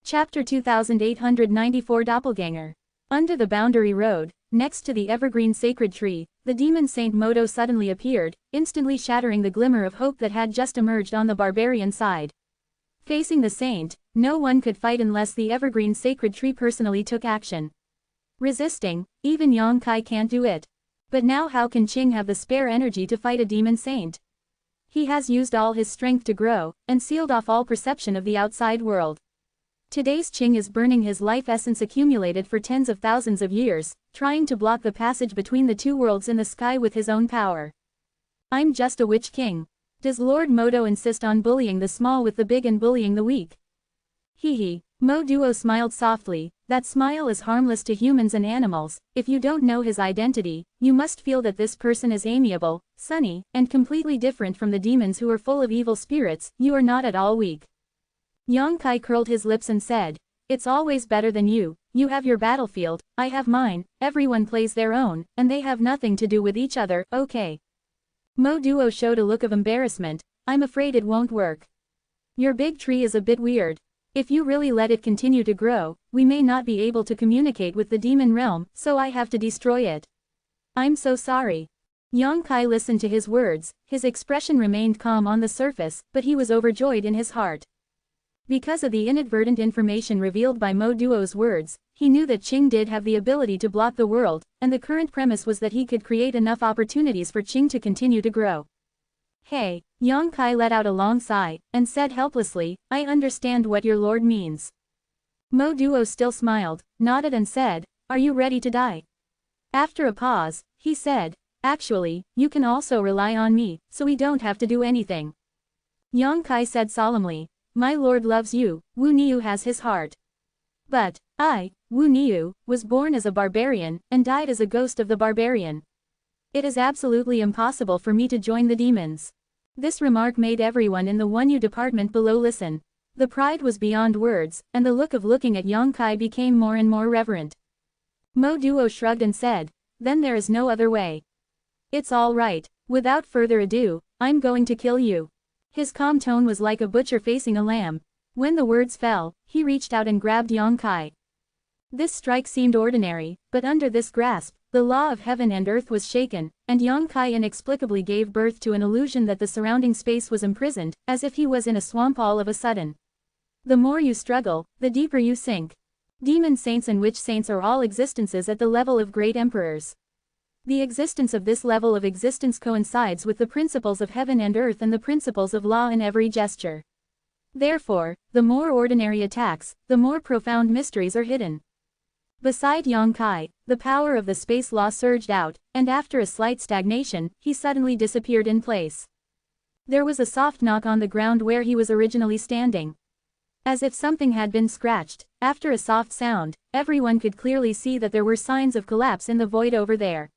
Chapter 2894 Doppelganger. Under the boundary road, next to the evergreen sacred tree, the demon Saint Modo suddenly appeared, instantly shattering the glimmer of hope that had just emerged on the barbarian side. Facing the saint, no one could fight unless the evergreen sacred tree personally took action. Resisting, even Yang Kai can't do it. But now how can Qing have the spare energy to fight a demon saint? He has used all his strength to grow, and sealed off all perception of the outside world. Today's Qing is burning his life essence accumulated for tens of thousands of years, trying to block the passage between the two worlds in the sky with his own power. I'm just a witch king. Does Lord Modo insist on bullying the small with the big and bullying the weak? Hee. Mo Duo smiled softly. That smile is harmless to humans and animals. If you don't know his identity, you must feel that this person is amiable, sunny, and completely different from the demons who are full of evil spirits. You are not at all weak. Yang Kai curled his lips and said, "It's always better than you. You have your battlefield, I have mine, everyone plays their own, and they have nothing to do with each other, okay?" Mo Duo showed a look of embarrassment. "I'm afraid it won't work. Your big tree is a bit weird. If you really let it continue to grow, we may not be able to communicate with the demon realm, so I have to destroy it. I'm so sorry." Yang Kai listened to his words. His expression remained calm on the surface, but he was overjoyed in his heart. Because of the inadvertent information revealed by Mo Duo's words, he knew that Qing did have the ability to block the world, and the current premise was that he could create enough opportunities for Qing to continue to grow. "Hey," Yang Kai let out a long sigh, and said helplessly, "I understand what your lord means." Mo Duo still smiled, nodded and said, "Are you ready to die?" After a pause, he said, "Actually, you can also rely on me, so we don't have to do anything." Yang Kai said solemnly, "My lord loves you, Wu Niu has his heart. But, I, Wu Niu, was born as a barbarian, and died as a ghost of the barbarian. It is absolutely impossible for me to join the demons." This remark made everyone in the 1U department below listen. The pride was beyond words, and the look of looking at Yang Kai became more and more reverent. Mo Duo shrugged and said, "Then there is no other way. It's all right. Without further ado, I'm going to kill you." His calm tone was like a butcher facing a lamb. When the words fell, he reached out and grabbed Yang Kai. This strike seemed ordinary, but under this grasp, the law of heaven and earth was shaken, and Yang Kai inexplicably gave birth to an illusion that the surrounding space was imprisoned, as if he was in a swamp all of a sudden. The more you struggle, the deeper you sink. Demon saints and witch saints are all existences at the level of great emperors. The existence of this level of existence coincides with the principles of heaven and earth and the principles of law in every gesture. Therefore, the more ordinary attacks, the more profound mysteries are hidden. Beside Yang Kai, the power of the space law surged out, and after a slight stagnation, he suddenly disappeared in place. There was a soft knock on the ground where he was originally standing. As if something had been scratched, after a soft sound, everyone could clearly see that there were signs of collapse in the void over there.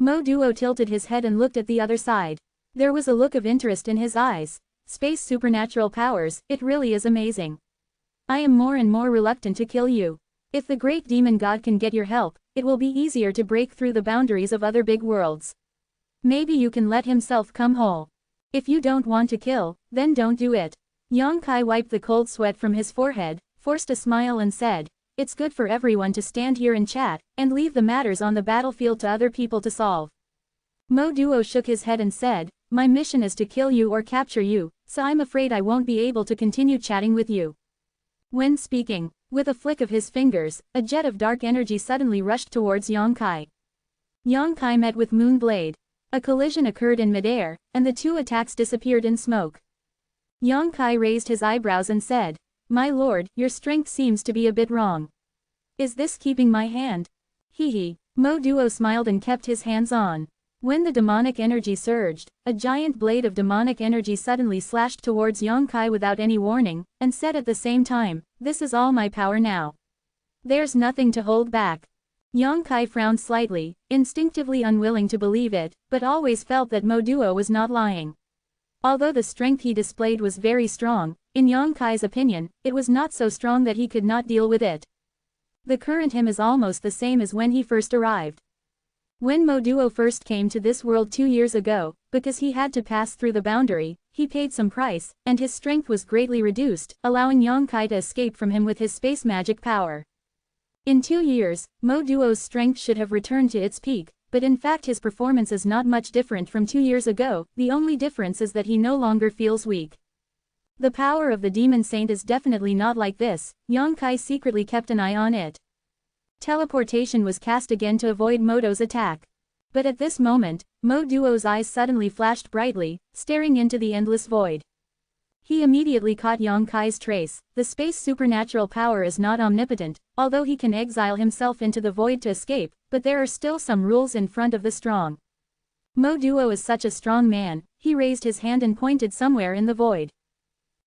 Mo Duo tilted his head and looked at the other side. There was a look of interest in his eyes. "Space supernatural powers, it really is amazing. I am more and more reluctant to kill you. If the great demon god can get your help, it will be easier to break through the boundaries of other big worlds. Maybe you can let himself come whole. If you don't want to kill, then don't do it." Yang Kai wiped the cold sweat from his forehead, forced a smile and said, "It's good for everyone to stand here and chat, and leave the matters on the battlefield to other people to solve." Mo Duo shook his head and said, "My mission is to kill you or capture you, so I'm afraid I won't be able to continue chatting with you." When speaking, with a flick of his fingers, a jet of dark energy suddenly rushed towards Yang Kai. Yang Kai met with Moon Blade. A collision occurred in midair, and the two attacks disappeared in smoke. Yang Kai raised his eyebrows and said, "My lord, your strength seems to be a bit wrong. Is this keeping my hand?" Hee. Mo Duo smiled and kept his hands on. When the demonic energy surged, a giant blade of demonic energy suddenly slashed towards Yang Kai without any warning, and said at the same time, "This is all my power now. There's nothing to hold back." Yang Kai frowned slightly, instinctively unwilling to believe it, but always felt that Mo Duo was not lying. Although the strength he displayed was very strong, in Yang Kai's opinion, it was not so strong that he could not deal with it. The current him is almost the same as when he first arrived. When Mo Duo first came to this world 2 years ago, because he had to pass through the boundary, he paid some price, and his strength was greatly reduced, allowing Yang Kai to escape from him with his space magic power. In 2 years, Mo Duo's strength should have returned to its peak, but in fact his performance is not much different from 2 years ago, the only difference is that he no longer feels weak. The power of the demon saint is definitely not like this, Yang Kai secretly kept an eye on it. Teleportation was cast again to avoid Modo's attack. But at this moment, Mo Duo's eyes suddenly flashed brightly, staring into the endless void. He immediately caught Yang Kai's trace. The space supernatural power is not omnipotent, although he can exile himself into the void to escape, but there are still some rules in front of the strong. Mo Duo is such a strong man, he raised his hand and pointed somewhere in the void.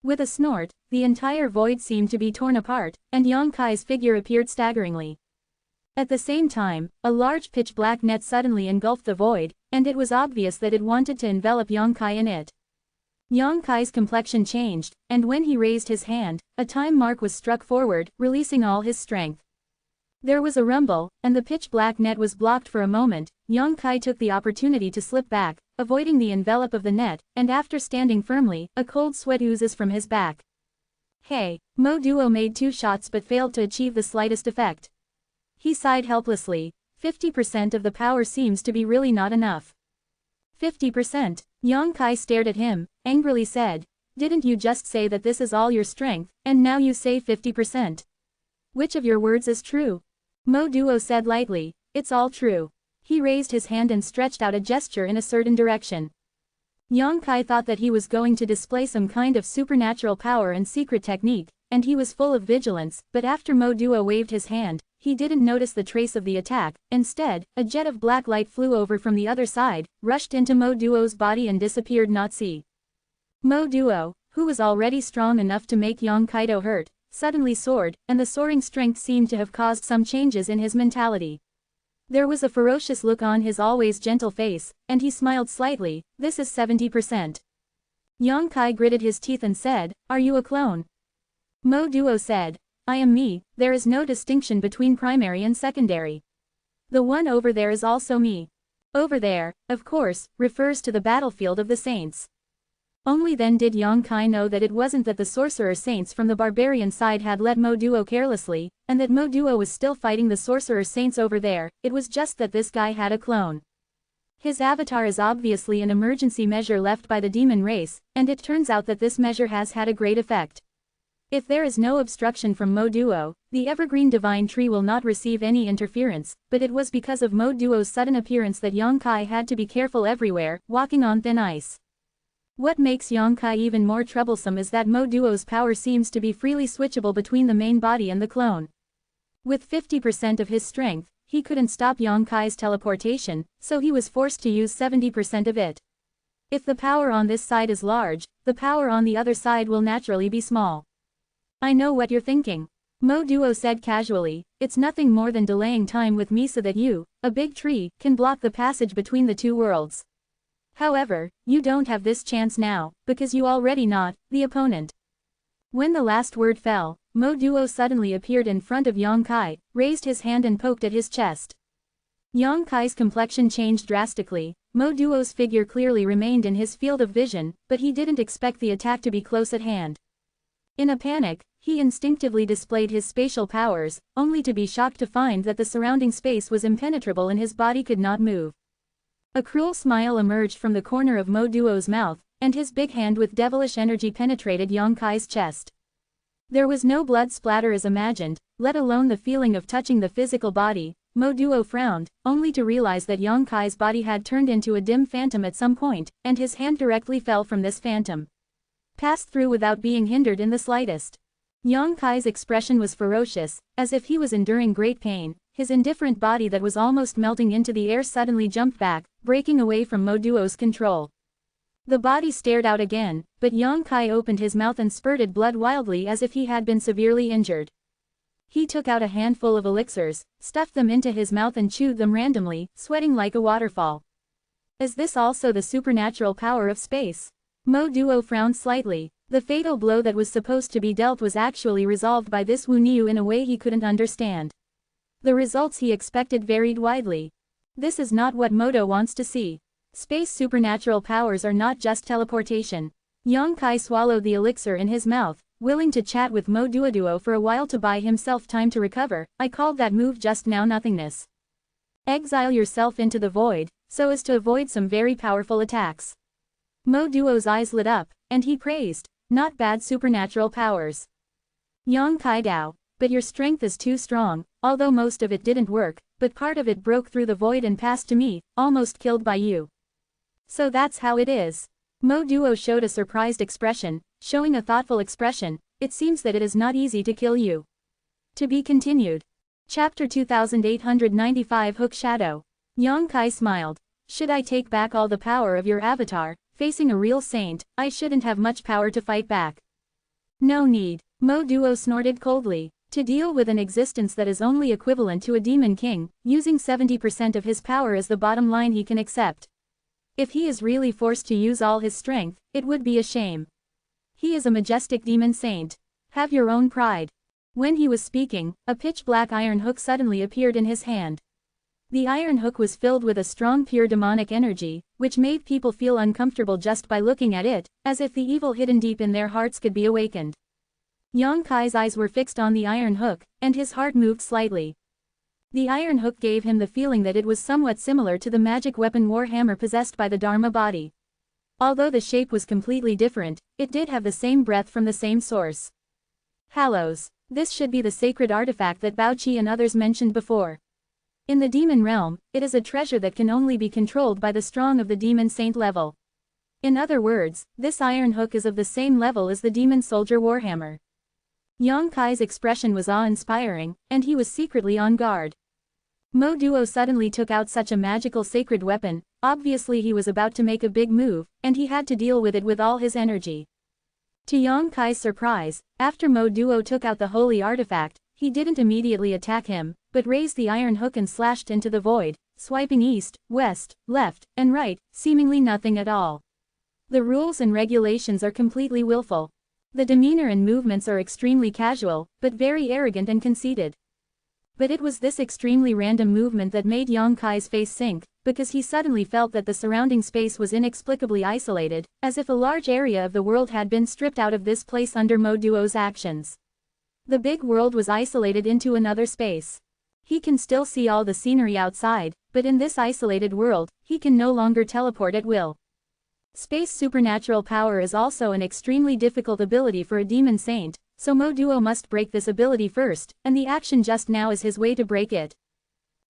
With a snort, the entire void seemed to be torn apart, and Yang Kai's figure appeared staggeringly. At the same time, a large pitch-black net suddenly engulfed the void, and it was obvious that it wanted to envelop Yang Kai in it. Yang Kai's complexion changed, and when he raised his hand, a time mark was struck forward, releasing all his strength. There was a rumble, and the pitch-black net was blocked for a moment. Yang Kai took the opportunity to slip back, avoiding the envelope of the net, and after standing firmly, a cold sweat oozes from his back. Hey, Mo Duo made 2 shots but failed to achieve the slightest effect. He sighed helplessly. 50% of the power seems to be really not enough. 50%? Yang Kai stared at him, angrily said. Didn't you just say that this is all your strength, and now you say 50%? Which of your words is true? Mo Duo said lightly, it's all true. He raised his hand and stretched out a gesture in a certain direction. Yang Kai thought that he was going to display some kind of supernatural power and secret technique, and he was full of vigilance, but after Mo Duo waved his hand, he didn't notice the trace of the attack. Instead, a jet of black light flew over from the other side, rushed into Mo Duo's body and disappeared not see. Mo Duo, who was already strong enough to make Yang Kaido hurt, suddenly soared, and the soaring strength seemed to have caused some changes in his mentality. There was a ferocious look on his always gentle face, and he smiled slightly. This is 70%. Yang Kai gritted his teeth and said, are you a clone? Mo Duo said, I am me. There is no distinction between primary and secondary. The one over there is also me. Over there, of course, refers to the battlefield of the saints. Only then did Yang Kai know that it wasn't that the sorcerer saints from the barbarian side had let Mo Duo carelessly, and that Mo Duo was still fighting the sorcerer saints over there. It was just that this guy had a clone. His avatar is obviously an emergency measure left by the demon race, and it turns out that this measure has had a great effect. If there is no obstruction from Mo Duo, the evergreen divine tree will not receive any interference, but it was because of Mo Duo's sudden appearance that Yang Kai had to be careful everywhere, walking on thin ice. What makes Yang Kai even more troublesome is that Mo Duo's power seems to be freely switchable between the main body and the clone. With 50% of his strength, he couldn't stop Yang Kai's teleportation, so he was forced to use 70% of it. If the power on this side is large, the power on the other side will naturally be small. I know what you're thinking. Mo Duo said casually, it's nothing more than delaying time with me so that you, a big tree, can block the passage between the 2 worlds. However, you don't have this chance now, because you already not the opponent. When the last word fell, Mo Duo suddenly appeared in front of Yang Kai, raised his hand and poked at his chest. Yang Kai's complexion changed drastically. Mo Duo's figure clearly remained in his field of vision, but he didn't expect the attack to be close at hand. In a panic, he instinctively displayed his spatial powers, only to be shocked to find that the surrounding space was impenetrable and his body could not move. A cruel smile emerged from the corner of Mo Duo's mouth, and his big hand with devilish energy penetrated Yang Kai's chest. There was no blood splatter as imagined, let alone the feeling of touching the physical body. Mo Duo frowned, only to realize that Yang Kai's body had turned into a dim phantom at some point, and his hand directly fell from this phantom. Passed through without being hindered in the slightest. Yang Kai's expression was ferocious, as if he was enduring great pain. His indifferent body that was almost melting into the air suddenly jumped back, breaking away from Mo Duo's control. The body stared out again, but Yang Kai opened his mouth and spurted blood wildly as if he had been severely injured. He took out a handful of elixirs, stuffed them into his mouth and chewed them randomly, sweating like a waterfall. Is this also the supernatural power of space? Mo Duo frowned slightly. The fatal blow that was supposed to be dealt was actually resolved by this Wu Niu in a way he couldn't understand. The results he expected varied widely. This is not what Modo wants to see. Space supernatural powers are not just teleportation. Yang Kai swallowed the elixir in his mouth, willing to chat with Mo Duoduo for a while to buy himself time to recover. I called that move just now nothingness. Exile yourself into the void, so as to avoid some very powerful attacks. Mo Duo's eyes lit up, and he praised, not bad supernatural powers. Yang Kai Dao, but your strength is too strong, although most of it didn't work, but part of it broke through the void and passed to me, almost killed by you. So that's how it is. Mo Duo showed a surprised expression, showing a thoughtful expression. It seems that it is not easy to kill you. To be continued. Chapter 2895 Hook Shadow. Yang Kai smiled. Should I take back all the power of your avatar, facing a real saint, I shouldn't have much power to fight back. No need. Mo Duo snorted coldly. To deal with an existence that is only equivalent to a demon king, using 70% of his power is the bottom line he can accept. If he is really forced to use all his strength, it would be a shame. He is a majestic demon saint. Have your own pride. When he was speaking, a pitch-black iron hook suddenly appeared in his hand. The iron hook was filled with a strong pure demonic energy, which made people feel uncomfortable just by looking at it, as if the evil hidden deep in their hearts could be awakened. Yang Kai's eyes were fixed on the iron hook, and his heart moved slightly. The iron hook gave him the feeling that it was somewhat similar to the magic weapon Warhammer possessed by the Dharma body. Although the shape was completely different, it did have the same breath from the same source. Hallows. This should be the sacred artifact that Baoqi and others mentioned before. In the demon realm, it is a treasure that can only be controlled by the strong of the demon saint level. In other words, this iron hook is of the same level as the demon soldier Warhammer. Yang Kai's expression was awe-inspiring, and he was secretly on guard. Mo Duo suddenly took out such a magical sacred weapon. Obviously he was about to make a big move, and he had to deal with it with all his energy. To Yang Kai's surprise, after Mo Duo took out the holy artifact, he didn't immediately attack him, but raised the iron hook and slashed into the void, swiping east, west, left, and right, seemingly nothing at all. The rules and regulations are completely willful. The demeanor and movements are extremely casual, but very arrogant and conceited. But it was this extremely random movement that made Yang Kai's face sink, because he suddenly felt that the surrounding space was inexplicably isolated, as if a large area of the world had been stripped out of this place under Mo Duo's actions. The big world was isolated into another space. He can still see all the scenery outside, but in this isolated world, he can no longer teleport at will. Space supernatural power is also an extremely difficult ability for a demon saint, so Mo Duo must break this ability first, and the action just now is his way to break it.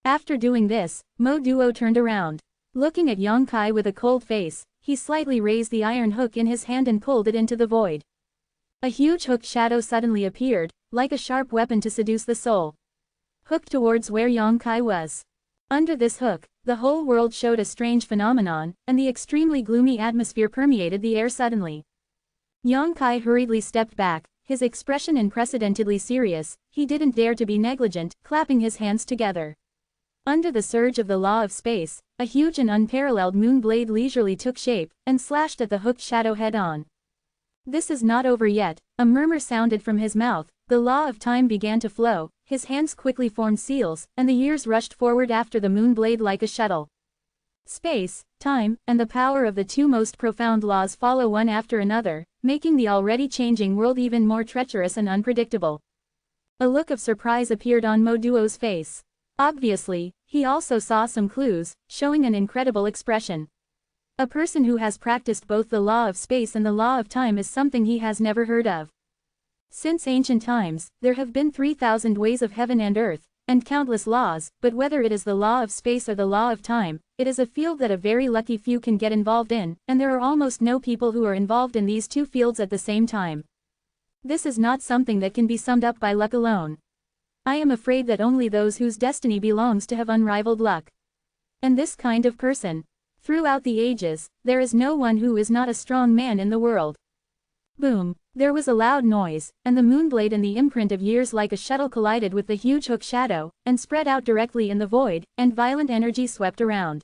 After doing this, Mo Duo turned around. Looking at Yang Kai with a cold face, he slightly raised the iron hook in his hand and pulled it into the void. A huge hook shadow suddenly appeared, like a sharp weapon to seduce the soul. Hooked towards where Yang Kai was. Under this hook, the whole world showed a strange phenomenon, and the extremely gloomy atmosphere permeated the air suddenly. Yang Kai hurriedly stepped back, his expression unprecedentedly serious. He didn't dare to be negligent, clapping his hands together. Under the surge of the law of space, a huge and unparalleled moon blade leisurely took shape, and slashed at the hooked shadow head-on. This is not over yet, a murmur sounded from his mouth. The law of time began to flow, his hands quickly formed seals, and the years rushed forward after the moon blade like a shuttle. Space, time, and the power of the two most profound laws follow one after another, making the already changing world even more treacherous and unpredictable. A look of surprise appeared on Mo Duo's face. Obviously, he also saw some clues, showing an incredible expression. A person who has practiced both the law of space and the law of time is something he has never heard of. Since ancient times, there have been 3,000 ways of heaven and earth, and countless laws, but whether it is the law of space or the law of time, it is a field that a very lucky few can get involved in, and there are almost no people who are involved in these two fields at the same time. This is not something that can be summed up by luck alone. I am afraid that only those whose destiny belongs to have unrivaled luck. And this kind of person. Throughout the ages, there is no one who is not a strong man in the world. Boom. There was a loud noise, and the moonblade and the imprint of years like a shuttle collided with the huge hook shadow, and spread out directly in the void, and violent energy swept around.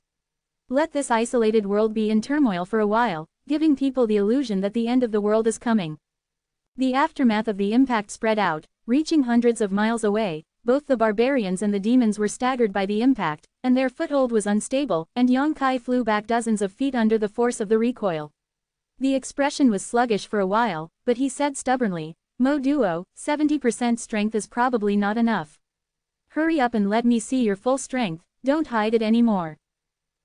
Let this isolated world be in turmoil for a while, giving people the illusion that the end of the world is coming. The aftermath of the impact spread out, reaching hundreds of miles away. Both the barbarians and the demons were staggered by the impact, and their foothold was unstable, and Yang Kai flew back dozens of feet under the force of the recoil. The expression was sluggish for a while, but he said stubbornly, "Mo Duo, 70% strength is probably not enough. Hurry up and let me see your full strength, don't hide it anymore."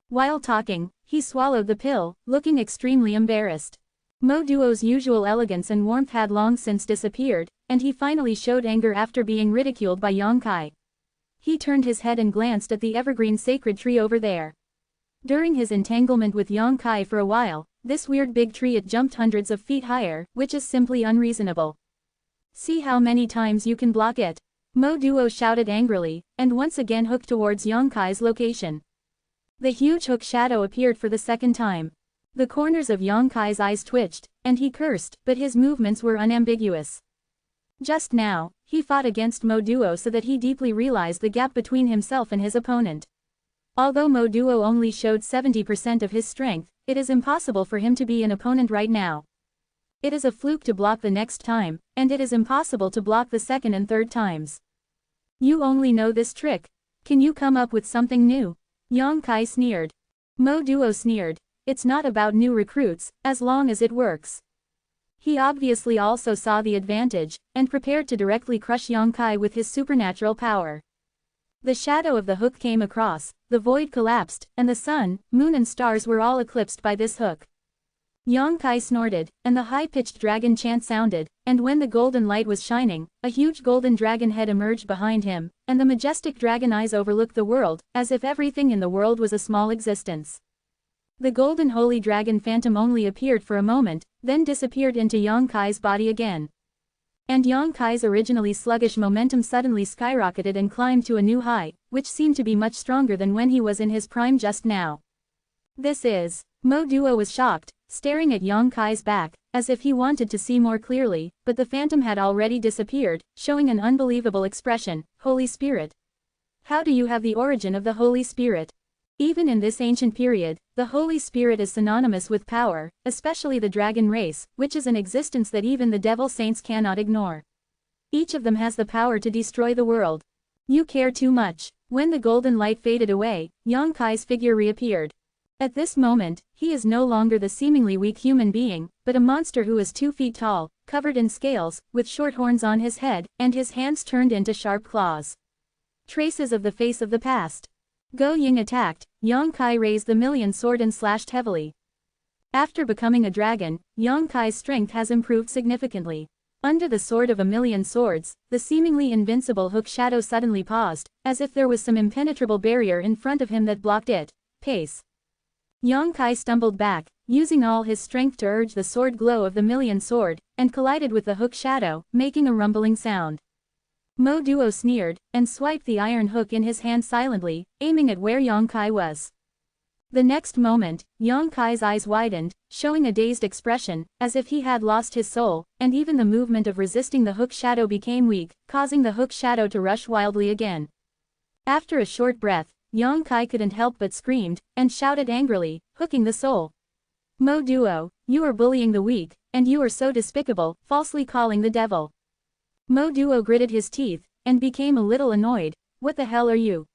While talking, he swallowed the pill, looking extremely embarrassed. Mo Duo's usual elegance and warmth had long since disappeared, and he finally showed anger after being ridiculed by Yang Kai. He turned his head and glanced at the evergreen sacred tree over there. During his entanglement with Yang Kai for a while, this weird big tree had jumped hundreds of feet higher, which is simply unreasonable. "See how many times you can block it," Mo Duo shouted angrily, and once again hooked towards Yang Kai's location. The huge hook shadow appeared for the second time. The corners of Yang Kai's eyes twitched, and he cursed, but his movements were unambiguous. Just now, he fought against Mo Duo so that he deeply realized the gap between himself and his opponent. Although Mo Duo only showed 70% of his strength, it is impossible for him to be an opponent right now. It is a fluke to block the next time, and it is impossible to block the second and third times. "You only know this trick. Can you come up with something new?" Yang Kai sneered. Mo Duo sneered. "It's not about new recruits, as long as it works." He obviously also saw the advantage, and prepared to directly crush Yang Kai with his supernatural power. The shadow of the hook came across, the void collapsed, and the sun, moon and stars were all eclipsed by this hook. Yang Kai snorted, and the high-pitched dragon chant sounded, and when the golden light was shining, a huge golden dragon head emerged behind him, and the majestic dragon eyes overlooked the world, as if everything in the world was a small existence. The golden holy dragon phantom only appeared for a moment, then disappeared into Yang Kai's body again. And Yang Kai's originally sluggish momentum suddenly skyrocketed and climbed to a new height, which seemed to be much stronger than when he was in his prime just now. "This is..." Mo Duo was shocked, staring at Yang Kai's back, as if he wanted to see more clearly, but the phantom had already disappeared, showing an unbelievable expression, "Holy Spirit. How do you have the origin of the Holy Spirit?" Even in this ancient period, the Holy Spirit is synonymous with power, especially the dragon race, which is an existence that even the devil saints cannot ignore. Each of them has the power to destroy the world. "You care too much." When the golden light faded away, Yang Kai's figure reappeared. At this moment, he is no longer the seemingly weak human being, but a monster who is 2 feet tall, covered in scales, with short horns on his head, and his hands turned into sharp claws. Traces of the face of the past. Go Ying attacked, Yang Kai raised the million sword and slashed heavily. After becoming a dragon, Yang Kai's strength has improved significantly. Under the sword of a million swords, the seemingly invincible hook shadow suddenly paused, as if there was some impenetrable barrier in front of him that blocked it. Pace. Yang Kai stumbled back, using all his strength to urge the sword glow of the million sword, and collided with the hook shadow, making a rumbling sound. Mo Duo sneered, and swiped the iron hook in his hand silently, aiming at where Yang Kai was. The next moment, Yang Kai's eyes widened, showing a dazed expression, as if he had lost his soul, and even the movement of resisting the hook shadow became weak, causing the hook shadow to rush wildly again. After a short breath, Yang Kai couldn't help but screamed, and shouted angrily, hooking the soul. "Mo Duo, you are bullying the weak, and you are so despicable, falsely calling the devil." Mo Duo gritted his teeth, and became a little annoyed. "What the hell are you?"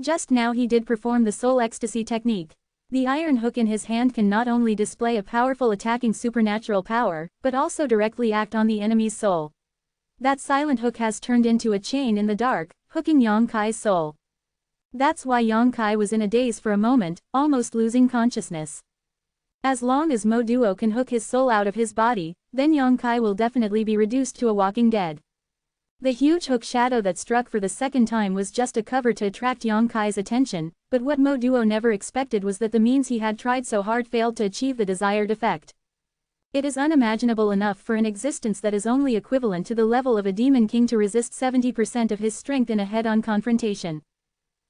Just now he did perform the soul ecstasy technique. The iron hook in his hand can not only display a powerful attacking supernatural power, but also directly act on the enemy's soul. That silent hook has turned into a chain in the dark, hooking Yang Kai's soul. That's why Yang Kai was in a daze for a moment, almost losing consciousness. As long as Mo Duo can hook his soul out of his body, then Yang Kai will definitely be reduced to a walking dead. The huge hook shadow that struck for the second time was just a cover to attract Yang Kai's attention, but what Mo Duo never expected was that the means he had tried so hard failed to achieve the desired effect. It is unimaginable enough for an existence that is only equivalent to the level of a demon king to resist 70% of his strength in a head-on confrontation.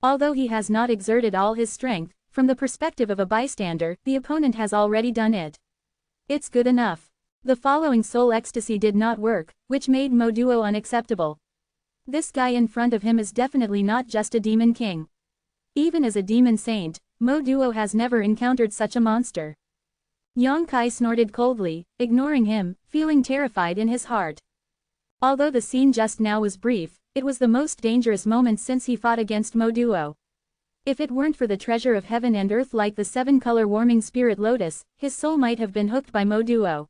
Although he has not exerted all his strength, from the perspective of a bystander, the opponent has already done it. It's good enough. The following soul ecstasy did not work, which made Mo Duo unacceptable. This guy in front of him is definitely not just a demon king. Even as a demon saint, Mo Duo has never encountered such a monster. Yang Kai snorted coldly, ignoring him, feeling terrified in his heart. Although the scene just now was brief, it was the most dangerous moment since he fought against Mo Duo. If it weren't for the treasure of heaven and earth like the 7-color warming spirit lotus, his soul might have been hooked by Mo Duo.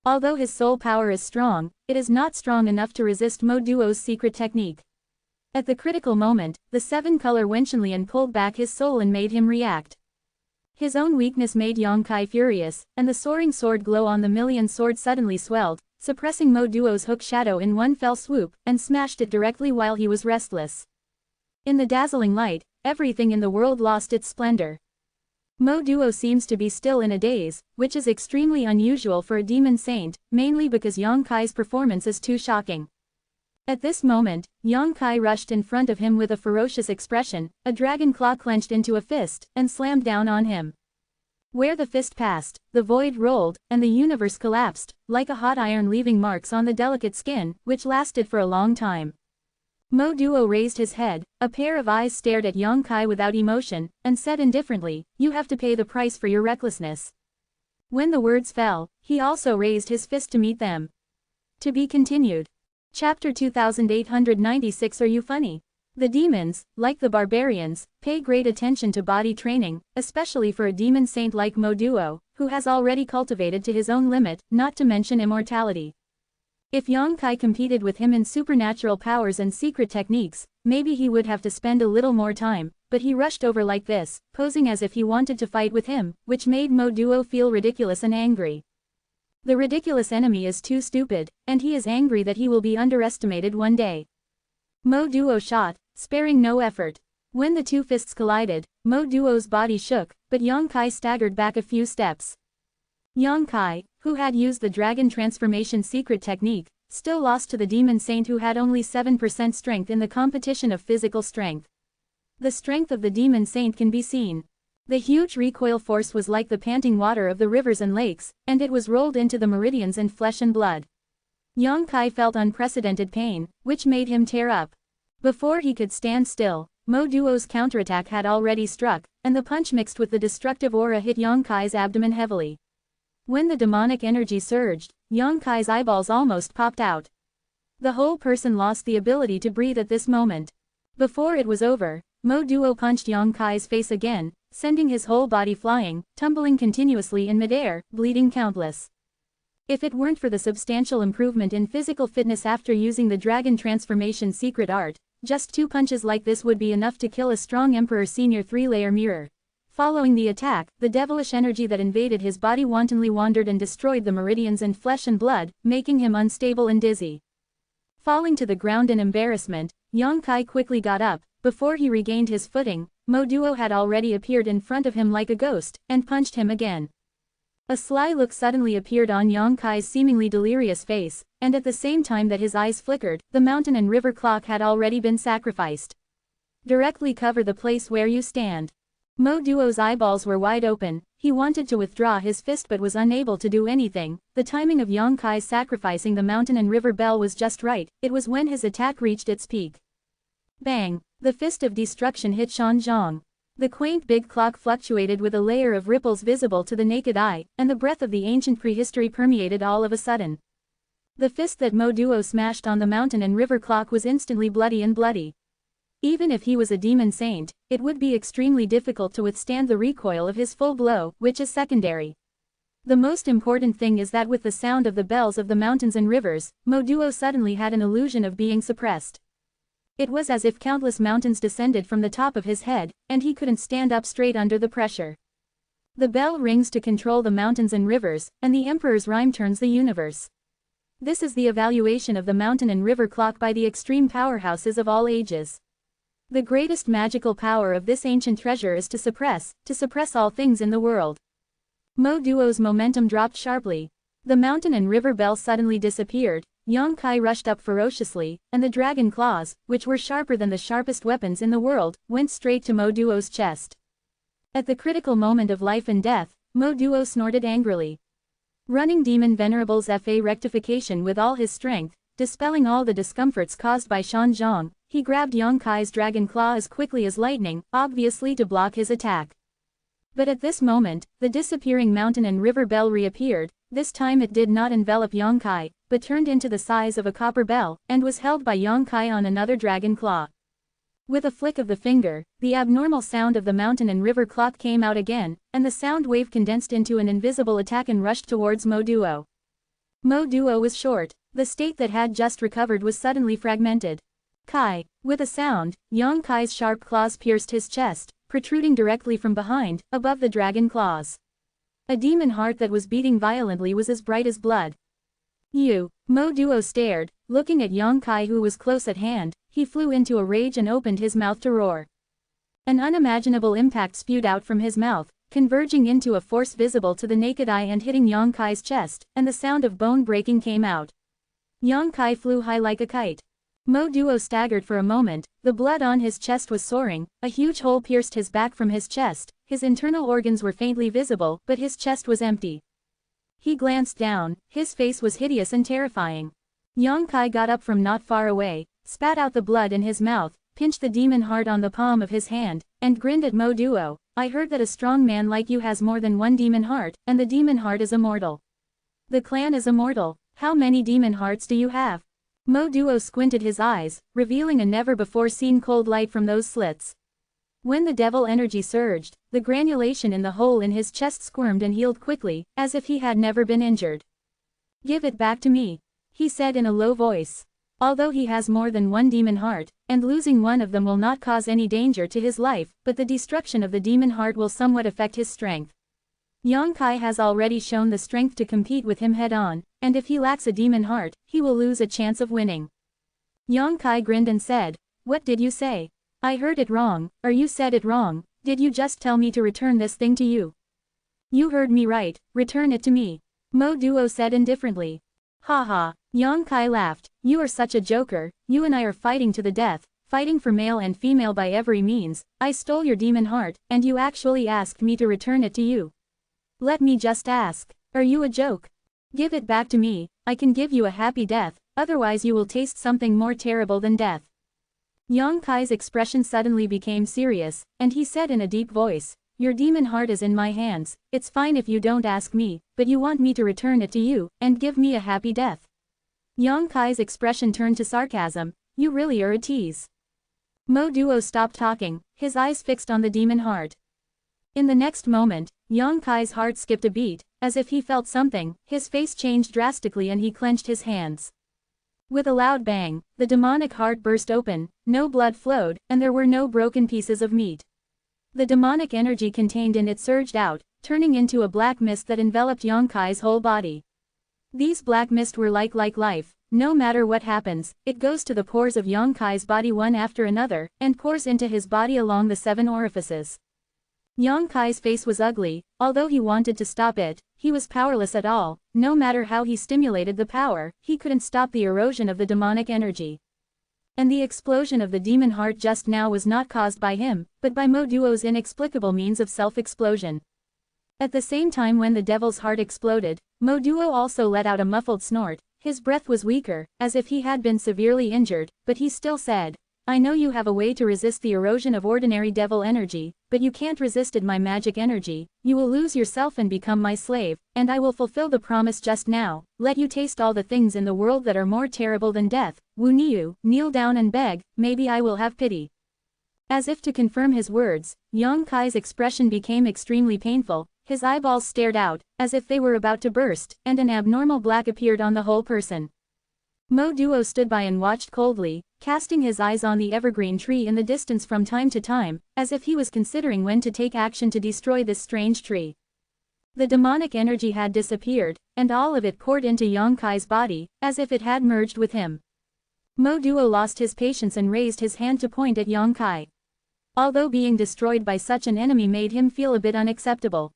Although his soul power is strong, it is not strong enough to resist Mo Duo's secret technique. At the critical moment, the 7-color Wenshenlian pulled back his soul and made him react. His own weakness made Yang Kai furious, and the soaring sword glow on the million sword suddenly swelled, suppressing Mo Duo's hook shadow in one fell swoop, and smashed it directly while he was restless. In the dazzling light, everything in the world lost its splendor. Mo Duo seems to be still in a daze, which is extremely unusual for a demon saint, mainly because Yang Kai's performance is too shocking. At this moment, Yang Kai rushed in front of him with a ferocious expression, a dragon claw clenched into a fist, and slammed down on him. Where the fist passed, the void rolled, and the universe collapsed, like a hot iron leaving marks on the delicate skin, which lasted for a long time. Mo Duo raised his head, a pair of eyes stared at Yang Kai without emotion, and said indifferently, "You have to pay the price for your recklessness." When the words fell, he also raised his fist to meet them. To be continued. Chapter 2896. Are you funny? The demons, like the barbarians, pay great attention to body training, especially for a demon saint like Mo Duo, who has already cultivated to his own limit, not to mention immortality. If Yang Kai competed with him in supernatural powers and secret techniques, maybe he would have to spend a little more time, but he rushed over like this, posing as if he wanted to fight with him, which made Mo Duo feel ridiculous and angry. The ridiculous enemy is too stupid, and he is angry that he will be underestimated one day. Mo Duo shot, sparing no effort. When the two fists collided, Mo Duo's body shook, but Yang Kai staggered back a few steps. Yang Kai, who had used the dragon transformation secret technique, still lost to the demon saint who had only 7% strength in the competition of physical strength. The strength of the demon saint can be seen. The huge recoil force was like the panting water of the rivers and lakes, and it was rolled into the meridians in flesh and blood. Yang Kai felt unprecedented pain, which made him tear up. Before he could stand still, Mo Duo's counterattack had already struck, and the punch mixed with the destructive aura hit Yang Kai's abdomen heavily. When the demonic energy surged, Yang Kai's eyeballs almost popped out. The whole person lost the ability to breathe at this moment. Before it was over, Mo Duo punched Yang Kai's face again, sending his whole body flying, tumbling continuously in midair, bleeding countless. If it weren't for the substantial improvement in physical fitness after using the dragon transformation secret art, just 2 punches like this would be enough to kill a strong Emperor Senior 3-layer mirror. Following the attack, the devilish energy that invaded his body wantonly wandered and destroyed the meridians in flesh and blood, making him unstable and dizzy. Falling to the ground in embarrassment, Yang Kai quickly got up. Before he regained his footing, Mo Duo had already appeared in front of him like a ghost, and punched him again. A sly look suddenly appeared on Yang Kai's seemingly delirious face, and at the same time that his eyes flickered, the mountain and river clock had already been sacrificed. Directly cover the place where you stand. Mo Duo's eyeballs were wide open. He wanted to withdraw his fist but was unable to do anything. The timing of Yang Kai's sacrificing the mountain and river bell was just right. It was when his attack reached its peak. Bang! The fist of destruction hit Shanzhong. The quaint big clock fluctuated with a layer of ripples visible to the naked eye, and the breath of the ancient prehistory permeated all of a sudden. The fist that Mo Duo smashed on the mountain and river clock was instantly bloody and bloody. Even if he was a demon saint, it would be extremely difficult to withstand the recoil of his full blow, which is secondary. The most important thing is that with the sound of the bells of the mountains and rivers, Mo Duo suddenly had an illusion of being suppressed. It was as if countless mountains descended from the top of his head, and he couldn't stand up straight under the pressure. The bell rings to control the mountains and rivers, and the emperor's rhyme turns the universe. This is the evaluation of the mountain and river clock by the extreme powerhouses of all ages. The greatest magical power of this ancient treasure is to suppress all things in the world. Mo Duo's momentum dropped sharply. The mountain and river bell suddenly disappeared. Yang Kai rushed up ferociously, and the dragon claws, which were sharper than the sharpest weapons in the world, went straight to Mo Duo's chest. At the critical moment of life and death, Mo Duo snorted angrily. Running demon Venerable's FA rectification with all his strength, dispelling all the discomforts caused by Shanzhong, he grabbed Yang Kai's dragon claw as quickly as lightning, obviously to block his attack. But at this moment, the disappearing mountain and river bell reappeared. This time it did not envelop Yang Kai, but turned into the size of a copper bell, and was held by Yang Kai on another dragon claw. With a flick of the finger, the abnormal sound of the mountain and river clock came out again, and the sound wave condensed into an invisible attack and rushed towards Mo Duo. Mo Duo was short. The state that had just recovered was suddenly fragmented. Kai. With a sound, Yang Kai's sharp claws pierced his chest, protruding directly from behind, above the dragon claws. A demon heart that was beating violently was as bright as blood. Mo Duo stared, looking at Yang Kai who was close at hand. He flew into a rage and opened his mouth to roar. An unimaginable impact spewed out from his mouth, converging into a force visible to the naked eye and hitting Yang Kai's chest, and the sound of bone breaking came out. Yang Kai flew high like a kite. Mo Duo staggered for a moment, the blood on his chest was soaring, a huge hole pierced his back from his chest, his internal organs were faintly visible, but his chest was empty. He glanced down, his face was hideous and terrifying. Yang Kai got up from not far away, spat out the blood in his mouth, pinched the demon heart on the palm of his hand, and grinned at Mo Duo. I heard that a strong man like you has more than one demon heart, and the demon heart is immortal. The clan is immortal. How many demon hearts do you have? Mo Duo squinted his eyes, revealing a never-before-seen cold light from those slits. When the devil energy surged, the granulation in the hole in his chest squirmed and healed quickly, as if he had never been injured. Give it back to me, he said in a low voice. Although he has more than one demon heart, and losing one of them will not cause any danger to his life, but the destruction of the demon heart will somewhat affect his strength. Yang Kai has already shown the strength to compete with him head-on, and if he lacks a demon heart, he will lose a chance of winning. Yang Kai grinned and said, "What did you say? I heard it wrong, or you said it wrong. Did you just tell me to return this thing to you?" "You heard me right, return it to me," Mo Duo said indifferently. "Ha ha," Yang Kai laughed, "You are such a joker, you and I are fighting to the death, fighting for male and female by every means. I stole your demon heart, and you actually asked me to return it to you. Let me just ask, are you a joke? Give it back to me, I can give you a happy death, otherwise you will taste something more terrible than death." Yang Kai's expression suddenly became serious, and he said in a deep voice, "Your demon heart is in my hands, it's fine if you don't ask me, but you want me to return it to you, and give me a happy death." Yang Kai's expression turned to sarcasm, "You really are a tease." Mo Duo stopped talking, his eyes fixed on the demon heart. In the next moment, Yang Kai's heart skipped a beat, as if he felt something, his face changed drastically and he clenched his hands. With a loud bang, the demonic heart burst open, no blood flowed, and there were no broken pieces of meat. The demonic energy contained in it surged out, turning into a black mist that enveloped Yang Kai's whole body. These black mist were like life, no matter what happens, it goes to the pores of Yang Kai's body one after another, and pours into his body along the 7 orifices. Yang Kai's face was ugly, although he wanted to stop it, he was powerless at all, no matter how he stimulated the power, he couldn't stop the erosion of the demonic energy. And the explosion of the demon heart just now was not caused by him, but by Mo Duo's inexplicable means of self-explosion. At the same time when the devil's heart exploded, Mo Duo also let out a muffled snort, his breath was weaker, as if he had been severely injured, but he still said, "I know you have a way to resist the erosion of ordinary devil energy, but you can't resist my magic energy. You will lose yourself and become my slave, and I will fulfill the promise just now, let you taste all the things in the world that are more terrible than death. Wu Niu, kneel down and beg, maybe I will have pity." As if to confirm his words, Yang Kai's expression became extremely painful, his eyeballs stared out, as if they were about to burst, and an abnormal black appeared on the whole person. Mo Duo stood by and watched coldly, casting his eyes on the evergreen tree in the distance from time to time, as if he was considering when to take action to destroy this strange tree. The demonic energy had disappeared, and all of it poured into Yang Kai's body, as if it had merged with him. Mo Duo lost his patience and raised his hand to point at Yang Kai. Although being destroyed by such an enemy made him feel a bit unacceptable.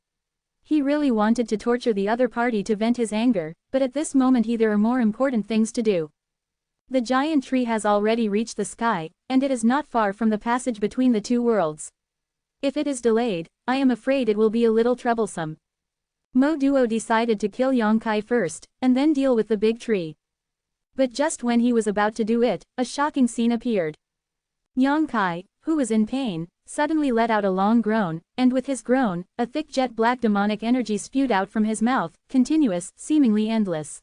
He really wanted to torture the other party to vent his anger, but at this moment there are more important things to do. The giant tree has already reached the sky, and it is not far from the passage between the 2 worlds. If it is delayed, I am afraid it will be a little troublesome. Mo Duo decided to kill Yang Kai first, and then deal with the big tree. But just when he was about to do it, a shocking scene appeared. Yang Kai, who was in pain, suddenly let out a long groan, and with his groan, a thick jet-black demonic energy spewed out from his mouth, continuous, seemingly endless.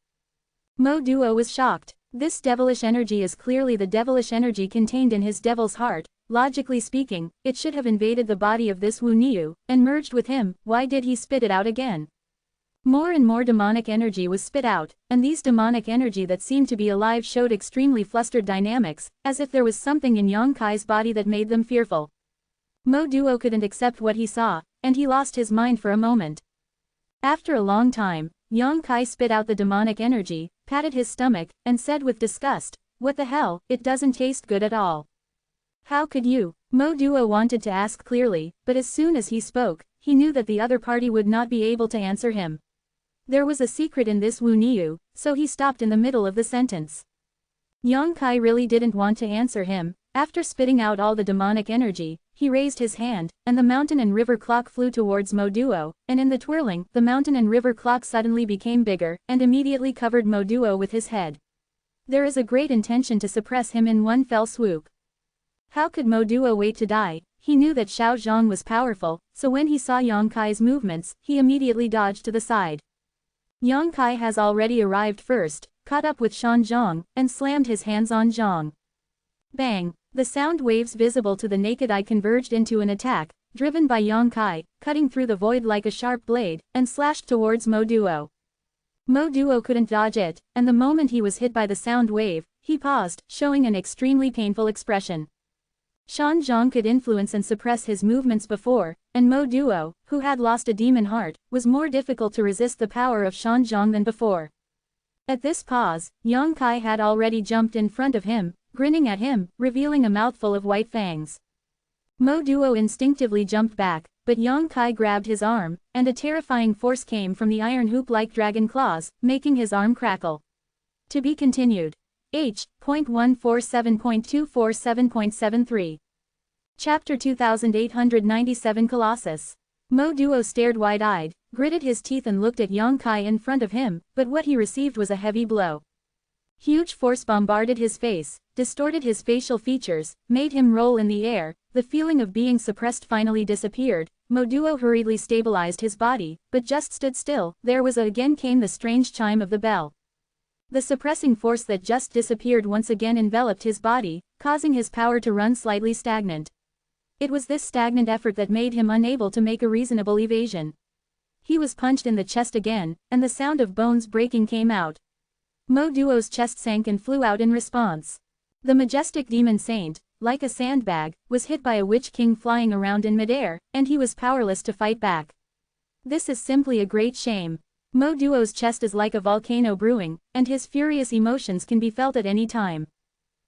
Mo Duo was shocked. This devilish energy is clearly the devilish energy contained in his devil's heart, logically speaking, it should have invaded the body of this Wu Niu, and merged with him. Why did he spit it out again? More and more demonic energy was spit out, and these demonic energy that seemed to be alive showed extremely flustered dynamics, as if there was something in Yang Kai's body that made them fearful. Mo Duo couldn't accept what he saw, and he lost his mind for a moment. After a long time, Yang Kai spit out the demonic energy, patted his stomach, and said with disgust, "What the hell, it doesn't taste good at all." "How could you?" Mo Duo wanted to ask clearly, but as soon as he spoke, he knew that the other party would not be able to answer him. There was a secret in this Wu Niu, so he stopped in the middle of the sentence. Yang Kai really didn't want to answer him. After spitting out all the demonic energy, he raised his hand, and the mountain and river clock flew towards Mo Duo, and in the twirling, the mountain and river clock suddenly became bigger, and immediately covered Mo Duo with his head. There is a great intention to suppress him in one fell swoop. How could Mo Duo wait to die? He knew that Xiao Zhang was powerful, so when he saw Yang Kai's movements, he immediately dodged to the side. Yang Kai has already arrived first, caught up with Shan Zhang, and slammed his hands on Zhang. Bang! The sound waves visible to the naked eye converged into an attack, driven by Yang Kai, cutting through the void like a sharp blade, and slashed towards Mo Duo. Mo Duo couldn't dodge it, and the moment he was hit by the sound wave, he paused, showing an extremely painful expression. Shan Zhang could influence and suppress his movements before, and Mo Duo, who had lost a demon heart, was more difficult to resist the power of Shan Zhang than before. At this pause, Yang Kai had already jumped in front of him, grinning at him, revealing a mouthful of white fangs. Mo Duo instinctively jumped back, but Yang Kai grabbed his arm, and a terrifying force came from the iron hoop-like dragon claws, making his arm crackle. To be continued. H.147.247.73. Chapter 2897 Colossus. Mo Duo stared wide-eyed, gritted his teeth and looked at Yang Kai in front of him, but what he received was a heavy blow. Huge force bombarded his face, distorted his facial features, made him roll in the air. The feeling of being suppressed finally disappeared. Mo Duo hurriedly stabilized his body, but just stood still. Again came the strange chime of the bell. The suppressing force that just disappeared once again enveloped his body, causing his power to run slightly stagnant. It was this stagnant effort that made him unable to make a reasonable evasion. He was punched in the chest again, and the sound of bones breaking came out. Mo Duo's chest sank and flew out in response. The majestic demon saint, like a sandbag, was hit by a witch king flying around in midair, and he was powerless to fight back. This is simply a great shame. Mo Duo's chest is like a volcano brewing, and his furious emotions can be felt at any time.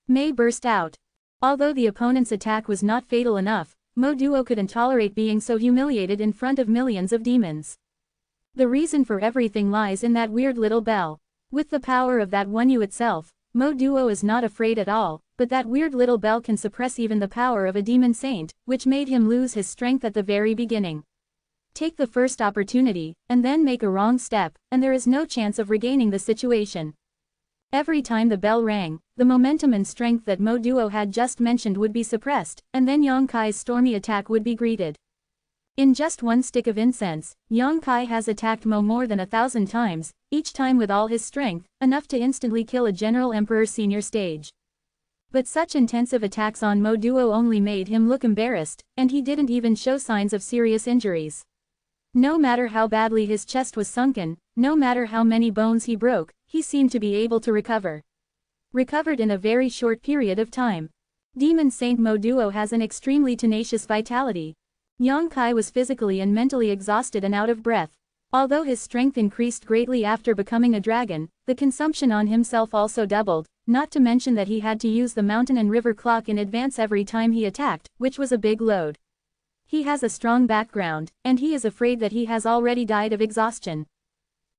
May burst out. Although the opponent's attack was not fatal enough, Mo Duo couldn't tolerate being so humiliated in front of millions of demons. The reason for everything lies in that weird little bell. With the power of that one Yu itself, Mo Duo is not afraid at all, but that weird little bell can suppress even the power of a demon saint, which made him lose his strength at the very beginning. Take the first opportunity, and then make a wrong step, and there is no chance of regaining the situation. Every time the bell rang, the momentum and strength that Mo Duo had just mentioned would be suppressed, and then Yang Kai's stormy attack would be greeted. In just one stick of incense, Yang Kai has attacked Mo more than 1,000 times, each time with all his strength, enough to instantly kill a General Emperor Senior stage. But such intensive attacks on Mo Duo only made him look embarrassed, and he didn't even show signs of serious injuries. No matter how badly his chest was sunken, no matter how many bones he broke, he seemed to be able to recover. Recovered in a very short period of time. Demon Saint Mo Duo has an extremely tenacious vitality. Yang Kai was physically and mentally exhausted and out of breath. Although his strength increased greatly after becoming a dragon, the consumption on himself also doubled, not to mention that he had to use the mountain and river clock in advance every time he attacked, which was a big load. He has a strong background, and he is afraid that he has already died of exhaustion.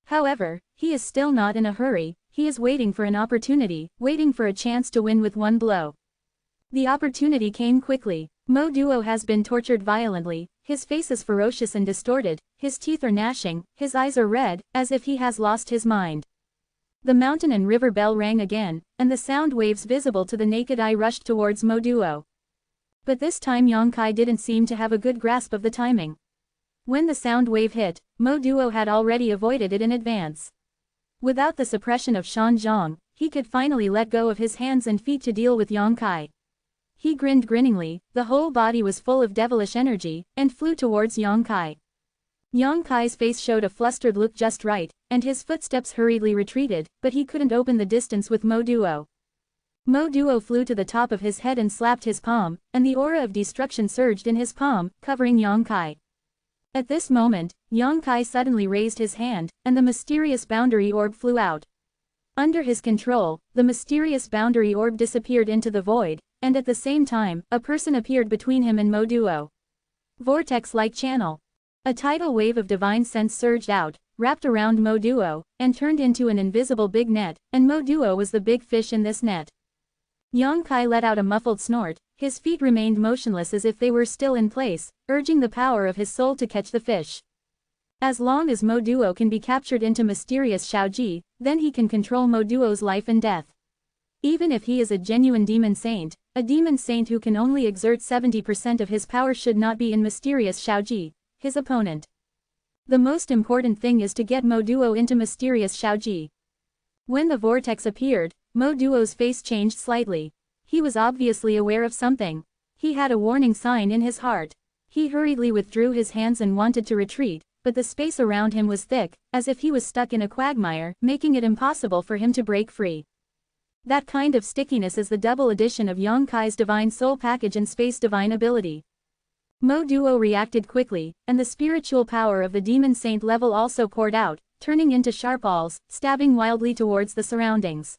However, he is still not in a hurry. He is waiting for an opportunity, waiting for a chance to win with one blow. The opportunity came quickly. Mo Duo has been tortured violently, his face is ferocious and distorted, his teeth are gnashing, his eyes are red, as if he has lost his mind. The mountain and river bell rang again, and the sound waves visible to the naked eye rushed towards Mo Duo. But this time Yang Kai didn't seem to have a good grasp of the timing. When the sound wave hit, Mo Duo had already avoided it in advance. Without the suppression of Shan Zhang, he could finally let go of his hands and feet to deal with Yang Kai. He grinned grinningly, the whole body was full of devilish energy, and flew towards Yang Kai. Yang Kai's face showed a flustered look just right, and his footsteps hurriedly retreated, but he couldn't open the distance with Mo Duo. Mo Duo flew to the top of his head and slapped his palm, and the aura of destruction surged in his palm, covering Yang Kai. At this moment, Yang Kai suddenly raised his hand, and the mysterious boundary orb flew out. Under his control, the mysterious boundary orb disappeared into the void, and at the same time, a person appeared between him and Mo Duo. Vortex-like channel. A tidal wave of divine sense surged out, wrapped around Mo Duo, and turned into an invisible big net, and Mo Duo was the big fish in this net. Yang Kai let out a muffled snort, his feet remained motionless as if they were still in place, urging the power of his soul to catch the fish. As long as Mo Duo can be captured into mysterious Shaoji, then he can control Mo Duo's life and death. Even if he is a genuine demon saint, a demon saint who can only exert 70% of his power should not be in mysterious Shaoji, his opponent. The most important thing is to get Mo Duo into mysterious Shaoji. When the vortex appeared, Mo Duo's face changed slightly. He was obviously aware of something. He had a warning sign in his heart. He hurriedly withdrew his hands and wanted to retreat, but the space around him was thick, as if he was stuck in a quagmire, making it impossible for him to break free. That kind of stickiness is the double addition of Yang Kai's divine soul package and space divine ability. Mo Duo reacted quickly, and the spiritual power of the demon saint level also poured out, turning into sharp awls, stabbing wildly towards the surroundings.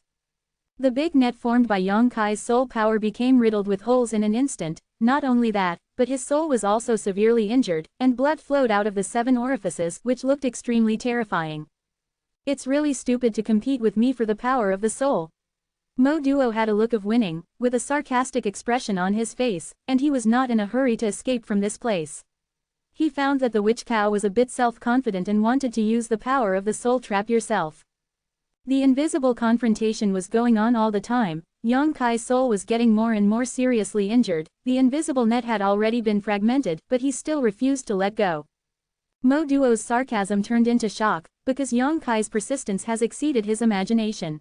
The big net formed by Yang Kai's soul power became riddled with holes in an instant. Not only that, but his soul was also severely injured, and blood flowed out of the 7 orifices, which looked extremely terrifying. It's really stupid to compete with me for the power of the soul. Mo Duo had a look of winning, with a sarcastic expression on his face, and he was not in a hurry to escape from this place. He found that the witch cow was a bit self-confident and wanted to use the power of the soul trap yourself. The invisible confrontation was going on all the time. Yang Kai's soul was getting more and more seriously injured, the invisible net had already been fragmented, but he still refused to let go. Mo Duo's sarcasm turned into shock, because Yang Kai's persistence has exceeded his imagination.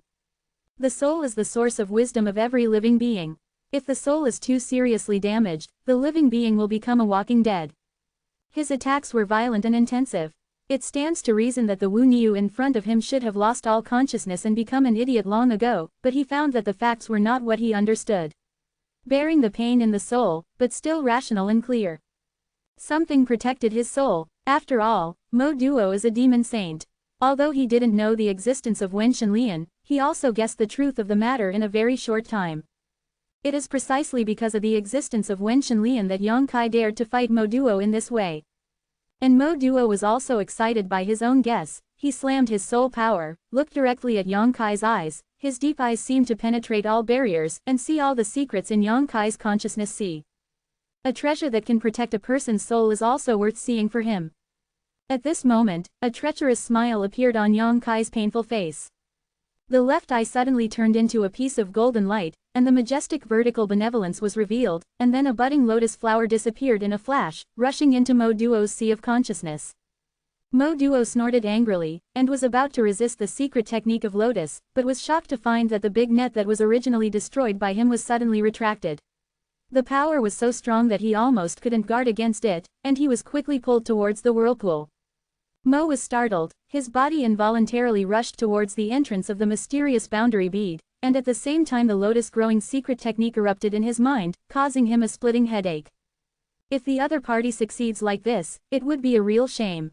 The soul is the source of wisdom of every living being. If the soul is too seriously damaged, the living being will become a walking dead. His attacks were violent and intensive. It stands to reason that the Wu Niu in front of him should have lost all consciousness and become an idiot long ago, but he found that the facts were not what he understood. Bearing the pain in the soul, but still rational and clear. Something protected his soul. After all, Mo Duo is a demon saint. Although he didn't know the existence of Wen Shenlian, he also guessed the truth of the matter in a very short time. It is precisely because of the existence of Wen Shenlian that Yang Kai dared to fight Mo Duo in this way. And Mo Duo was also excited by his own guess. He slammed his soul power, looked directly at Yang Kai's eyes, his deep eyes seemed to penetrate all barriers and see all the secrets in Yang Kai's consciousness see. A treasure that can protect a person's soul is also worth seeing for him. At this moment, a treacherous smile appeared on Yang Kai's painful face. The left eye suddenly turned into a piece of golden light, and the majestic vertical benevolence was revealed, and then a budding lotus flower disappeared in a flash, rushing into Mo Duo's sea of consciousness. Mo Duo snorted angrily, and was about to resist the secret technique of lotus, but was shocked to find that the big net that was originally destroyed by him was suddenly retracted. The power was so strong that he almost couldn't guard against it, and he was quickly pulled towards the whirlpool. Mo was startled, his body involuntarily rushed towards the entrance of the mysterious boundary bead, and at the same time the lotus-growing secret technique erupted in his mind, causing him a splitting headache. If the other party succeeds like this, it would be a real shame.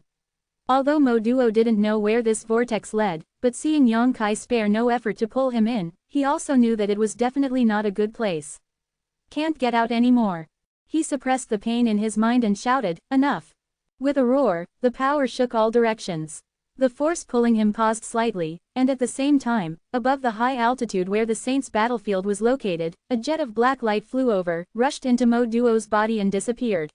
Although Mo Duo didn't know where this vortex led, but seeing Yang Kai spare no effort to pull him in, he also knew that it was definitely not a good place. Can't get out anymore. He suppressed the pain in his mind and shouted, "Enough!" With a roar, the power shook all directions. The force pulling him paused slightly, and at the same time, above the high altitude where the saint's battlefield was located, a jet of black light flew over, rushed into Mo Duo's body and disappeared.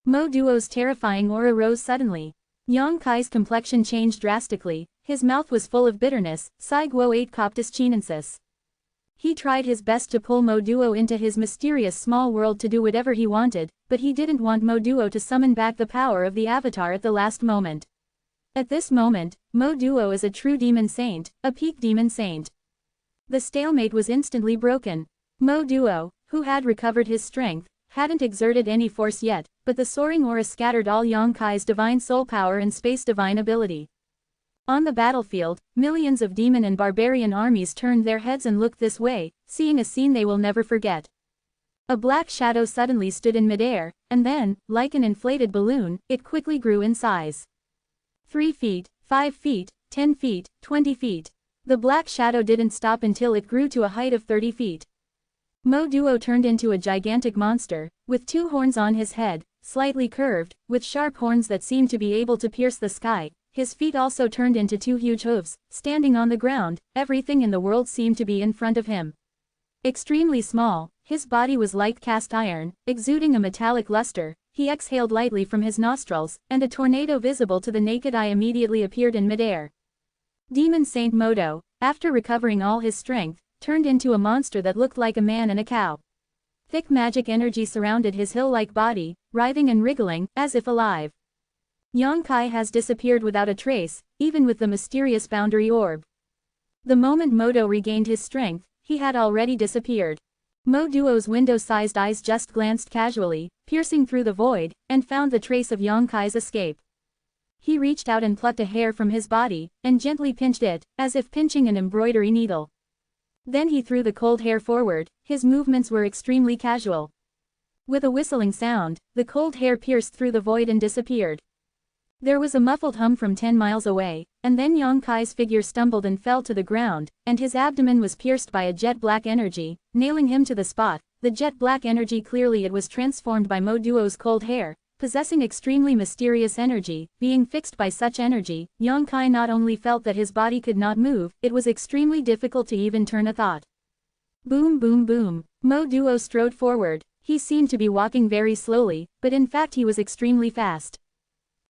Mo Duo's terrifying aura rose suddenly. Yang Kai's complexion changed drastically, his mouth was full of bitterness, Sai Guo 8 Coptus Chinensis. He tried his best to pull Mo Duo into his mysterious small world to do whatever he wanted, but he didn't want Mo Duo to summon back the power of the avatar at the last moment. At this moment, Mo Duo is a true demon saint, a peak demon saint. The stalemate was instantly broken. Mo Duo, who had recovered his strength, hadn't exerted any force yet, but the soaring aura scattered all Yongkai's divine soul power and space divine ability. On the battlefield, millions of demon and barbarian armies turned their heads and looked this way, seeing a scene they will never forget. A black shadow suddenly stood in midair, and then, like an inflated balloon, it quickly grew in size. 3 feet, 5 feet, 10 feet, 20 feet. The black shadow didn't stop until it grew to a height of 30 feet. Mo Duo turned into a gigantic monster, with 2 horns on his head, slightly curved, with sharp horns that seemed to be able to pierce the sky. His feet also turned into 2 huge hooves. Standing on the ground, everything in the world seemed to be in front of him. Extremely small, his body was like cast iron, exuding a metallic luster. He exhaled lightly from his nostrils, and a tornado visible to the naked eye immediately appeared in midair. Demon Saint Modo, after recovering all his strength, turned into a monster that looked like a man and a cow. Thick magic energy surrounded his hill-like body, writhing and wriggling, as if alive. Yongkai has disappeared without a trace, even with the mysterious boundary orb. The moment Modo regained his strength, he had already disappeared. Mo Duo's window-sized eyes just glanced casually, piercing through the void, and found the trace of Yongkai's escape. He reached out and plucked a hair from his body, and gently pinched it, as if pinching an embroidery needle. Then he threw the cold hair forward. His movements were extremely casual. With a whistling sound, the cold hair pierced through the void and disappeared. There was a muffled hum from 10 miles away, and then Yongkai's figure stumbled and fell to the ground, and his abdomen was pierced by a jet-black energy, nailing him to the spot. The jet-black energy clearly it was transformed by Mo Duo's cold hair, possessing extremely mysterious energy. Being fixed by such energy, Yongkai not only felt that his body could not move, it was extremely difficult to even turn a thought. Boom boom boom. Mo Duo strode forward. He seemed to be walking very slowly, but in fact he was extremely fast.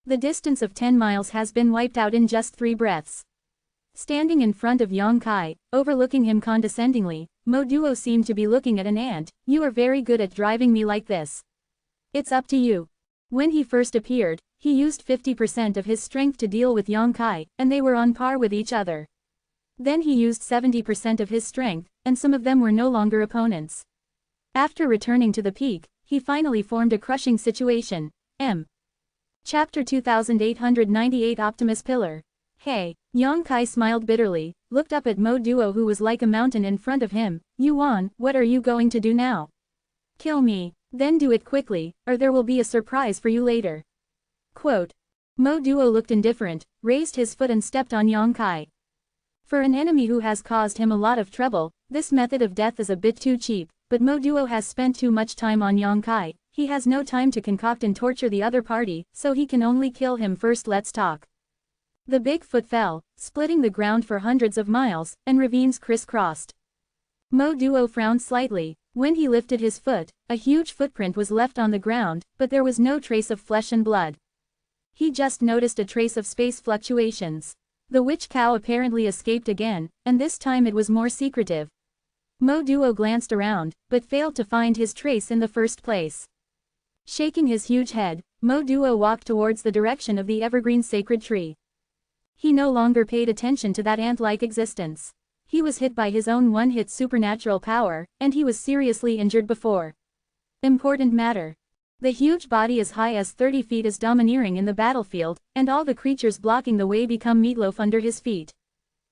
The distance of 10 miles has been wiped out in just 3 breaths. Standing in front of Yongkai, overlooking him condescendingly, Mo Duo seemed to be looking at an ant. You are very good at driving me like this. It's up to you. When he first appeared, he used 50% of his strength to deal with Yongkai, and they were on par with each other. Then he used 70% of his strength, and some of them were no longer opponents. After returning to the peak, he finally formed a crushing situation. Chapter 2898 Optimus Pillar. Hey, Yongkai smiled bitterly, looked up at Mo Duo who was like a mountain in front of him. Yuan, what are you going to do now? Kill me, then do it quickly, or there will be a surprise for you later. Quote. Mo Duo looked indifferent, raised his foot and stepped on Yongkai. For an enemy who has caused him a lot of trouble, this method of death is a bit too cheap, but Mo Duo has spent too much time on Yongkai. He has no time to concoct and torture the other party, so he can only kill him first. Let's talk. The big foot fell, splitting the ground for hundreds of miles, and ravines crisscrossed. Mo Duo frowned slightly. When he lifted his foot, a huge footprint was left on the ground, but there was no trace of flesh and blood. He just noticed a trace of space fluctuations. The witch cow apparently escaped again, and this time it was more secretive. Mo Duo glanced around, but failed to find his trace in the first place. Shaking his huge head, Mo Duo walked towards the direction of the evergreen sacred tree. He no longer paid attention to that ant-like existence. He was hit by his own one-hit supernatural power, and he was seriously injured before. Important matter. The huge body as high as 30 feet is domineering in the battlefield, and all the creatures blocking the way become meatloaf under his feet.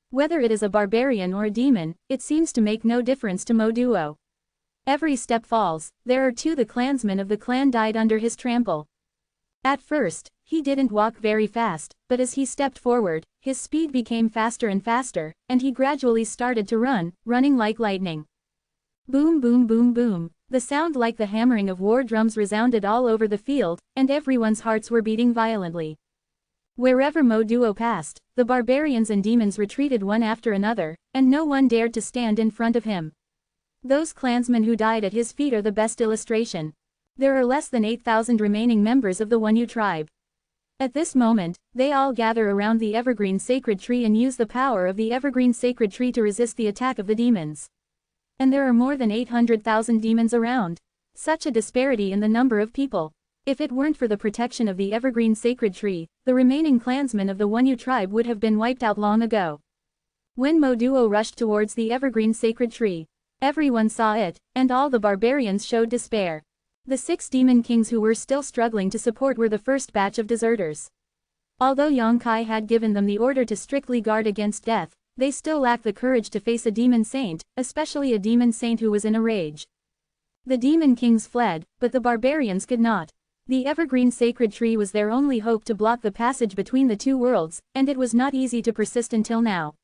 Whether it is a barbarian or a demon, it seems to make no difference to Mo Duo. Every step falls. There are 2 the clansmen of the clan died under his trample. At first, he didn't walk very fast, but as he stepped forward, his speed became faster and faster, and he gradually started to run, running like lightning. Boom boom boom boom. The sound like the hammering of war drums resounded all over the field, and everyone's hearts were beating violently. Wherever Mo Duo passed, the barbarians and demons retreated one after another, and no one dared to stand in front of him. Those clansmen who died at his feet are the best illustration. There are less than 8,000 remaining members of the Wonyu tribe. At this moment, they all gather around the evergreen sacred tree and use the power of the evergreen sacred tree to resist the attack of the demons. And there are more than 800,000 demons around. Such a disparity in the number of people. If it weren't for the protection of the evergreen sacred tree, the remaining clansmen of the Wonyu tribe would have been wiped out long ago. When Mo Duo rushed towards the evergreen sacred tree, Everyone saw it, and all the barbarians showed despair. The 6 demon kings who were still struggling to support were the first batch of deserters. Although Yongkai had given them the order to strictly guard against death, they still lacked the courage to face a demon saint, especially a demon saint who was in a rage. The demon kings fled, but the barbarians could not. The evergreen sacred tree was their only hope to block the passage between the two worlds, and it was not easy to persist until now.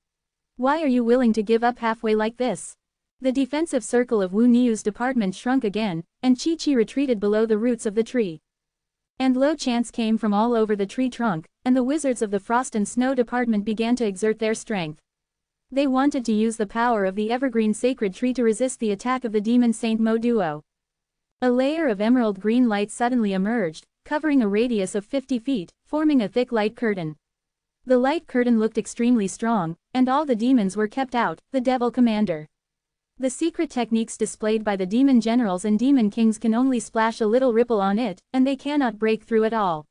Why are you willing to give up halfway like this? The defensive circle of Wu Niu's department shrunk again, and Chi-Chi retreated below the roots of the tree. And low chants came from all over the tree trunk, and the wizards of the Frost and Snow department began to exert their strength. They wanted to use the power of the evergreen sacred tree to resist the attack of the demon saint Mo Duo. A layer of emerald green light suddenly emerged, covering a radius of 50 feet, forming a thick light curtain. The light curtain looked extremely strong, and all the demons were kept out, the devil commander. The secret techniques displayed by the demon generals and demon kings can only splash a little ripple on it, and they cannot break through at all.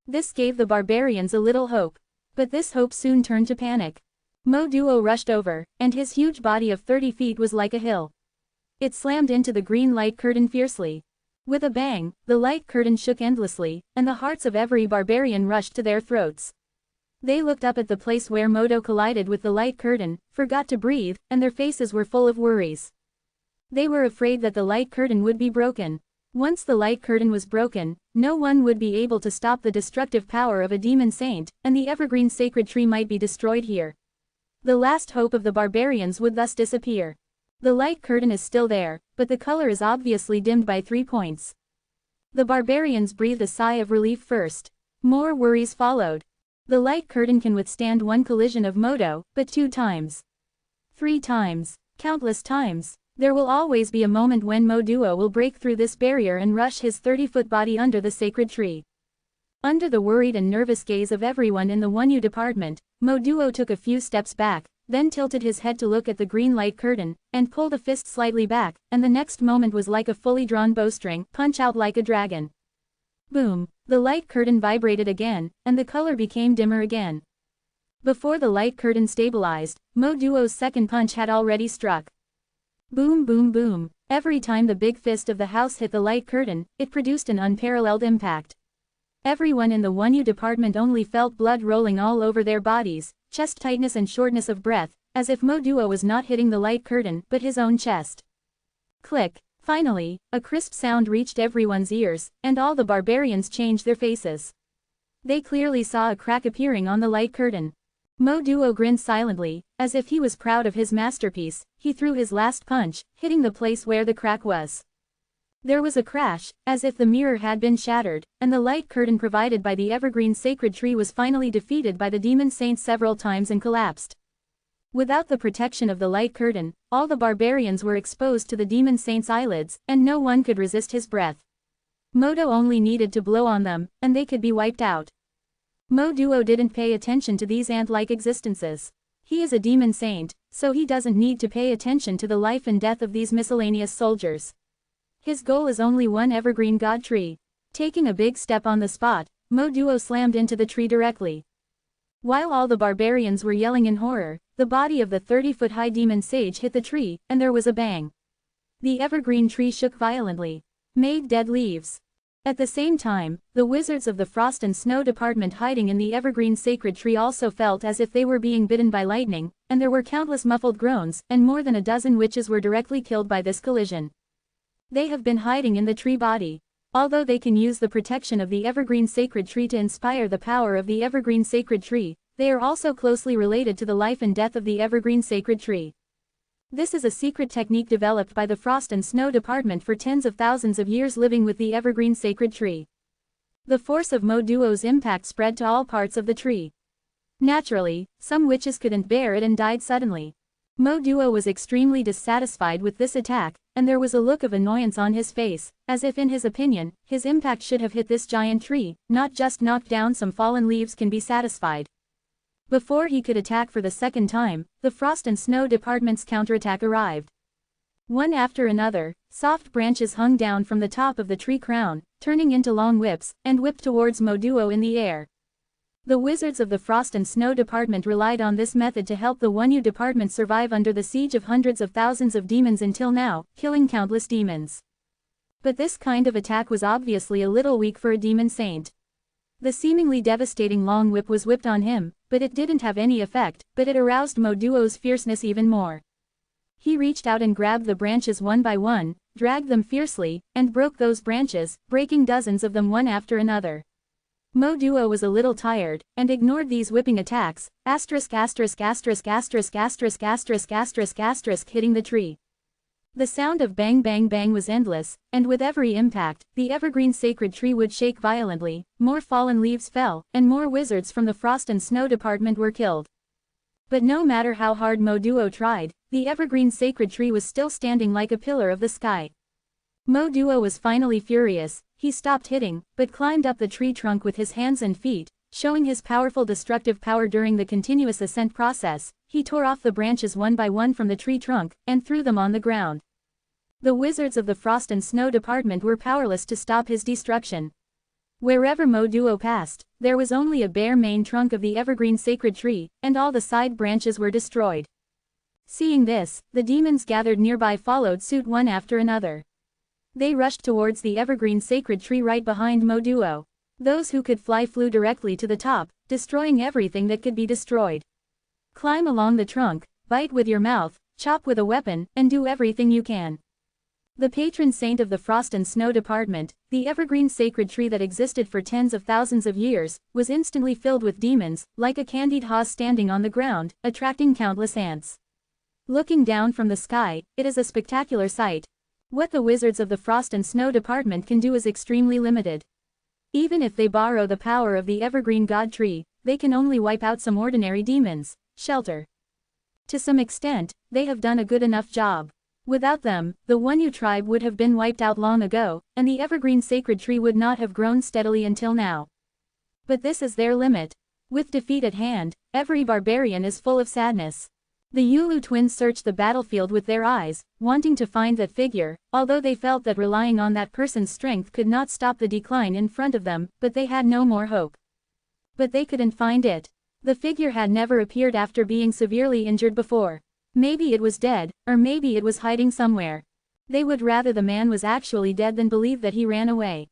This gave the barbarians a little hope. But this hope soon turned to panic. Mo Duo rushed over, and his huge body of 30 feet was like a hill. It slammed into the green light curtain fiercely. With a bang, the light curtain shook endlessly, and the hearts of every barbarian rushed to their throats. They looked up at the place where Modo collided with the light curtain, forgot to breathe, and their faces were full of worries. They were afraid that the light curtain would be broken. Once the light curtain was broken, no one would be able to stop the destructive power of a demon saint, and the evergreen sacred tree might be destroyed here. The last hope of the barbarians would thus disappear. The light curtain is still there, but the color is obviously dimmed by 3 points. The barbarians breathed a sigh of relief first. More worries followed. The light curtain can withstand 1 collision of Modo, but 2 times. 3 times. Countless times. There will always be a moment when Mo Duo will break through this barrier and rush his 30-foot body under the sacred tree. Under the worried and nervous gaze of everyone in the Wonyu department, Mo Duo took a few steps back, then tilted his head to look at the green light curtain, and pulled a fist slightly back, and the next moment was like a fully drawn bowstring, punch out like a dragon. Boom! The light curtain vibrated again, and the color became dimmer again. Before the light curtain stabilized, Mo Duo's second punch had already struck. Boom boom boom. Every time the big fist of the house hit the light curtain, it produced an unparalleled impact. Everyone in the Wonyu department only felt blood rolling all over their bodies, chest tightness and shortness of breath, as if Mo Duo was not hitting the light curtain but his own chest. Click. Finally, a crisp sound reached everyone's ears, and all the barbarians changed their faces. They clearly saw a crack appearing on the light curtain. Mo Duo grinned silently, as if he was proud of his masterpiece. He threw his last punch, hitting the place where the crack was. There was a crash, as if the mirror had been shattered, and the light curtain provided by the evergreen sacred tree was finally defeated by the demon saints several times and collapsed. Without the protection of the light curtain, all the barbarians were exposed to the demon saint's eyelids, and no one could resist his breath. Modo only needed to blow on them, and they could be wiped out. Mo Duo didn't pay attention to these ant-like existences. He is a demon saint, so he doesn't need to pay attention to the life and death of these miscellaneous soldiers. His goal is only one evergreen god tree. Taking a big step on the spot, Mo Duo slammed into the tree directly. While all the barbarians were yelling in horror, the body of the 30-foot-high demon sage hit the tree, and there was a bang. The evergreen tree shook violently. Made dead leaves. At the same time, the wizards of the Frost and Snow department hiding in the evergreen sacred tree also felt as if they were being bitten by lightning, and there were countless muffled groans, and more than a dozen witches were directly killed by this collision. They have been hiding in the tree body. Although they can use the protection of the evergreen sacred tree to inspire the power of the evergreen sacred tree, they are also closely related to the life and death of the evergreen sacred tree. This is a secret technique developed by the Frost and Snow department for tens of thousands of years living with the evergreen sacred tree. The force of Mo Duo's impact spread to all parts of the tree. Naturally, some witches couldn't bear it and died suddenly. Mo Duo was extremely dissatisfied with this attack, and there was a look of annoyance on his face, as if in his opinion, his impact should have hit this giant tree, not just knocked down some fallen leaves can be satisfied. Before he could attack for the second time, the Frost and Snow department's counterattack arrived. One after another, soft branches hung down from the top of the tree crown, turning into long whips, and whipped towards Mo Duo in the air. The wizards of the Frost and Snow Department relied on this method to help the Wonyu Department survive under the siege of hundreds of thousands of demons until now, killing countless demons. But this kind of attack was obviously a little weak for a demon saint. The seemingly devastating long whip was whipped on him, but it didn't have any effect, but it aroused Mo Duo's fierceness even more. He reached out and grabbed the branches one by one, dragged them fiercely, and broke those branches, breaking dozens of them one after another. Mo Duo was a little tired, and ignored these whipping attacks, hitting the tree. The sound of bang bang bang was endless, and with every impact, the evergreen sacred tree would shake violently, more fallen leaves fell, and more wizards from the Frost and Snow Department were killed. But no matter how hard Mo Duo tried, the evergreen sacred tree was still standing like a pillar of the sky. Mo Duo was finally furious. He stopped hitting, but climbed up the tree trunk with his hands and feet, showing his powerful destructive power during the continuous ascent process. He tore off the branches one by one from the tree trunk, and threw them on the ground. The wizards of the Frost and Snow Department were powerless to stop his destruction. Wherever Mo Duo passed, there was only a bare main trunk of the evergreen sacred tree, and all the side branches were destroyed. Seeing this, the demons gathered nearby followed suit one after another. They rushed towards the evergreen sacred tree right behind Mo Duo. Those who could fly flew directly to the top, destroying everything that could be destroyed. Climb along the trunk, bite with your mouth, chop with a weapon, and do everything you can. The patron saint of the Frost and Snow Department, the evergreen sacred tree that existed for tens of thousands of years, was instantly filled with demons, like a candied hawse standing on the ground, attracting countless ants. Looking down from the sky, it is a spectacular sight. What the wizards of the Frost and Snow Department can do is extremely limited. Even if they borrow the power of the evergreen god tree, they can only wipe out some ordinary demons. Shelter. To some extent, they have done a good enough job. Without them, the Wonyu tribe would have been wiped out long ago, and the evergreen sacred tree would not have grown steadily until now. But this is their limit. With defeat at hand, every barbarian is full of sadness. The Yulu twins searched the battlefield with their eyes, wanting to find that figure, although they felt that relying on that person's strength could not stop the decline in front of them, but they had no more hope. But they couldn't find it. The figure had never appeared after being severely injured before. Maybe it was dead, or maybe it was hiding somewhere. They would rather the man was actually dead than believe that he ran away.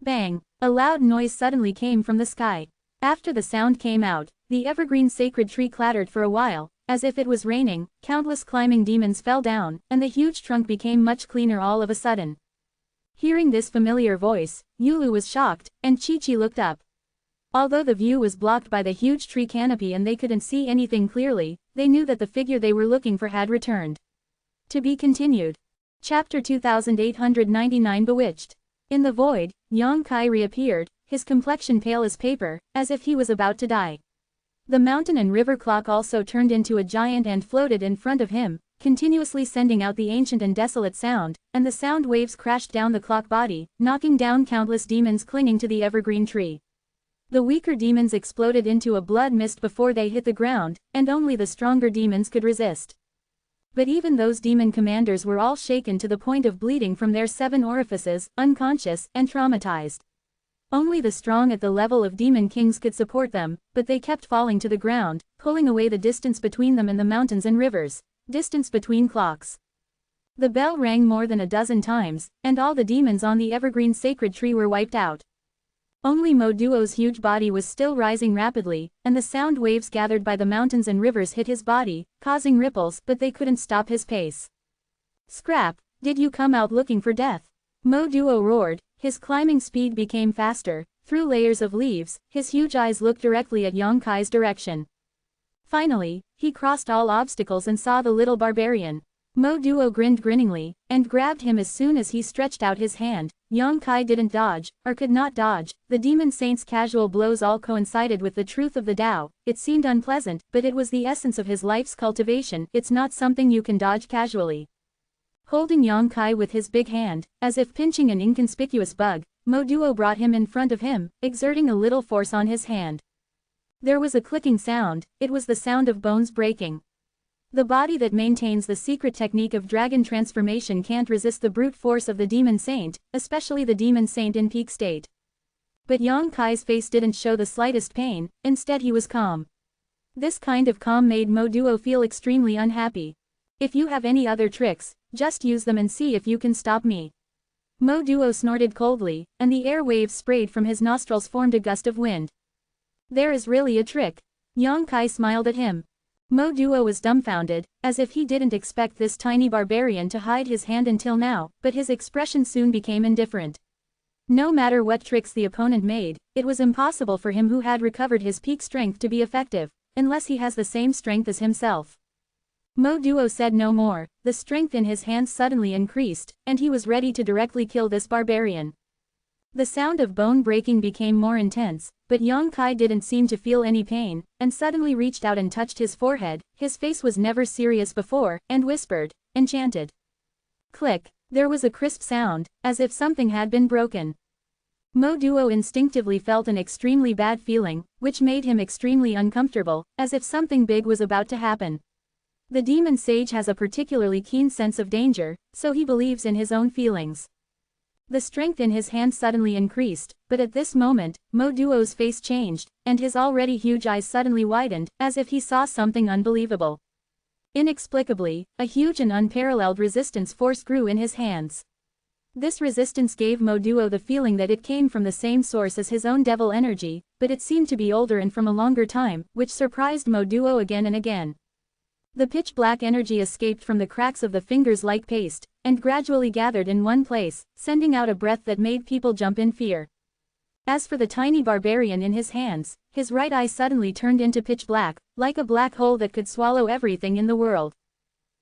Bang! A loud noise suddenly came from the sky. After the sound came out, the evergreen sacred tree clattered for a while. As if it was raining, countless climbing demons fell down, and the huge trunk became much cleaner all of a sudden. Hearing this familiar voice, Yulu was shocked, and Chi-Chi looked up. Although the view was blocked by the huge tree canopy and they couldn't see anything clearly, they knew that the figure they were looking for had returned. To be continued. Chapter 2899 Bewitched. In the void, Yang Kai reappeared, his complexion pale as paper, as if he was about to die. The mountain and river clock also turned into a giant and floated in front of him, continuously sending out the ancient and desolate sound, and the sound waves crashed down the clock body, knocking down countless demons clinging to the evergreen tree. The weaker demons exploded into a blood mist before they hit the ground, and only the stronger demons could resist. But even those demon commanders were all shaken to the point of bleeding from their 7 orifices, unconscious, and traumatized. Only the strong at the level of demon kings could support them, but they kept falling to the ground, pulling away the distance between them and the mountains and rivers, distance between clocks. The bell rang more than a dozen times, and all the demons on the evergreen sacred tree were wiped out. Only Mo Duo's huge body was still rising rapidly, and the sound waves gathered by the mountains and rivers hit his body, causing ripples, but they couldn't stop his pace. Scrap, did you come out looking for death? Mo Duo roared. His climbing speed became faster. Through layers of leaves, his huge eyes looked directly at Yang Kai's direction. Finally, he crossed all obstacles and saw the little barbarian. Mo Duo grinned grinningly, and grabbed him as soon as he stretched out his hand. Yang Kai didn't dodge, or could not dodge. The demon saint's casual blows all coincided with the truth of the Tao. It seemed unpleasant, but it was the essence of his life's cultivation. It's not something you can dodge casually. Holding Yang Kai with his big hand, as if pinching an inconspicuous bug, Mo Duo brought him in front of him, exerting a little force on his hand. There was a clicking sound. It was the sound of bones breaking. The body that maintains the secret technique of dragon transformation can't resist the brute force of the demon saint, especially the demon saint in peak state. But Yang Kai's face didn't show the slightest pain, instead he was calm. This kind of calm made Mo Duo feel extremely unhappy. If you have any other tricks, just use them and see if you can stop me. Mo Duo snorted coldly, and the air waves sprayed from his nostrils formed a gust of wind. There is really a trick. Yang Kai smiled at him. Mo Duo was dumbfounded, as if he didn't expect this tiny barbarian to hide his hand until now, but his expression soon became indifferent. No matter what tricks the opponent made, it was impossible for him who had recovered his peak strength to be effective, unless he has the same strength as himself. Mo Duo said no more, the strength in his hands suddenly increased, and he was ready to directly kill this barbarian. The sound of bone breaking became more intense, but Yang Kai didn't seem to feel any pain, and suddenly reached out and touched his forehead. His face was never serious before, and whispered, "Enchanted." Click, there was a crisp sound, as if something had been broken. Mo Duo instinctively felt an extremely bad feeling, which made him extremely uncomfortable, as if something big was about to happen. The demon sage has a particularly keen sense of danger, so he believes in his own feelings. The strength in his hand suddenly increased, but at this moment, Mo Duo's face changed, and his already huge eyes suddenly widened, as if he saw something unbelievable. Inexplicably, a huge and unparalleled resistance force grew in his hands. This resistance gave Mo Duo the feeling that it came from the same source as his own devil energy, but it seemed to be older and from a longer time, which surprised Mo Duo again and again. The pitch-black energy escaped from the cracks of the fingers like paste, and gradually gathered in one place, sending out a breath that made people jump in fear. As for the tiny barbarian in his hands, his right eye suddenly turned into pitch black, like a black hole that could swallow everything in the world.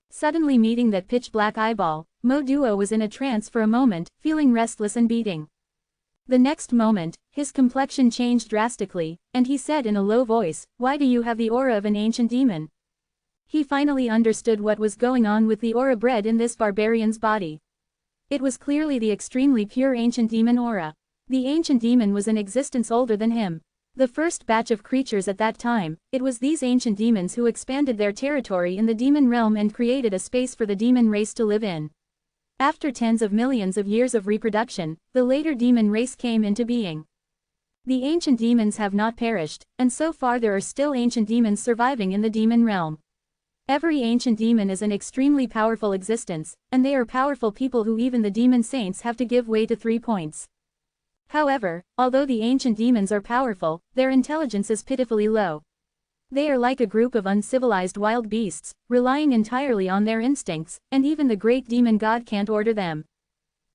Suddenly meeting that pitch-black eyeball, Mo Duo was in a trance for a moment, feeling restless and beating. The next moment, his complexion changed drastically, and he said in a low voice, "Why do you have the aura of an ancient demon?" He finally understood what was going on with the aura bred in this barbarian's body. It was clearly the extremely pure ancient demon aura. The ancient demon was in existence older than him. The first batch of creatures at that time, it was these ancient demons who expanded their territory in the demon realm and created a space for the demon race to live in. After tens of millions of years of reproduction, the later demon race came into being. The ancient demons have not perished, and so far there are still ancient demons surviving in the demon realm. Every ancient demon is an extremely powerful existence, and they are powerful people who even the demon saints have to give way to 3 points. However, although the ancient demons are powerful, their intelligence is pitifully low. They are like a group of uncivilized wild beasts, relying entirely on their instincts, and even the great demon god can't order them.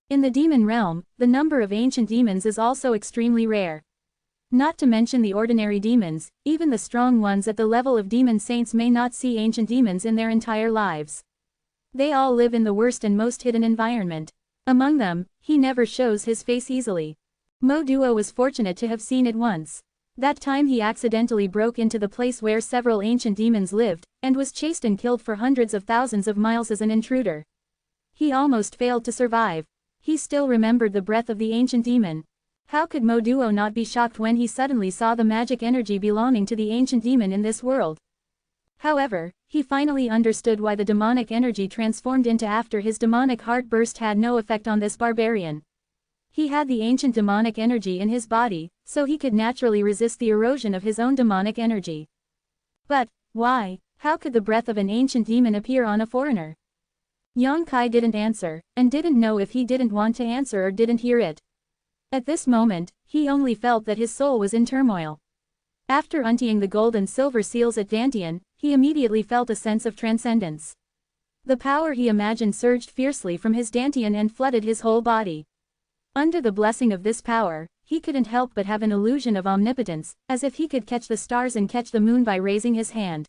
In the demon realm, the number of ancient demons is also extremely rare. Not to mention the ordinary demons, even the strong ones at the level of demon saints may not see ancient demons in their entire lives. They all live in the worst and most hidden environment. Among them, he never shows his face easily. Mo Duo was fortunate to have seen it once. That time he accidentally broke into the place where several ancient demons lived, and was chased and killed for hundreds of thousands of miles as an intruder. He almost failed to survive. He still remembered the breath of the ancient demon. How could Mo Duo not be shocked when he suddenly saw the magic energy belonging to the ancient demon in this world? However, he finally understood why the demonic energy transformed into after his demonic heart burst had no effect on this barbarian. He had the ancient demonic energy in his body, so he could naturally resist the erosion of his own demonic energy. But, why? How could the breath of an ancient demon appear on a foreigner? Yang Kai didn't answer, and didn't know if he didn't want to answer or didn't hear it. At this moment, he only felt that his soul was in turmoil. After untying the gold and silver seals at Dantian, he immediately felt a sense of transcendence. The power he imagined surged fiercely from his Dantian and flooded his whole body. Under the blessing of this power, he couldn't help but have an illusion of omnipotence, as if he could catch the stars and catch the moon by raising his hand.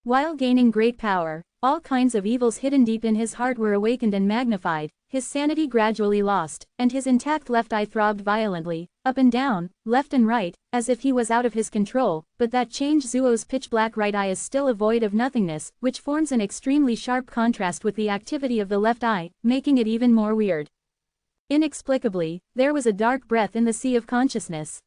While gaining great power, all kinds of evils hidden deep in his heart were awakened and magnified, his sanity gradually lost, and his intact left eye throbbed violently, up and down, left and right, as if he was out of his control, but that changed Zuo's pitch-black right eye is still a void of nothingness, which forms an extremely sharp contrast with the activity of the left eye, making it even more weird. Inexplicably, there was a dark breath in the sea of consciousness.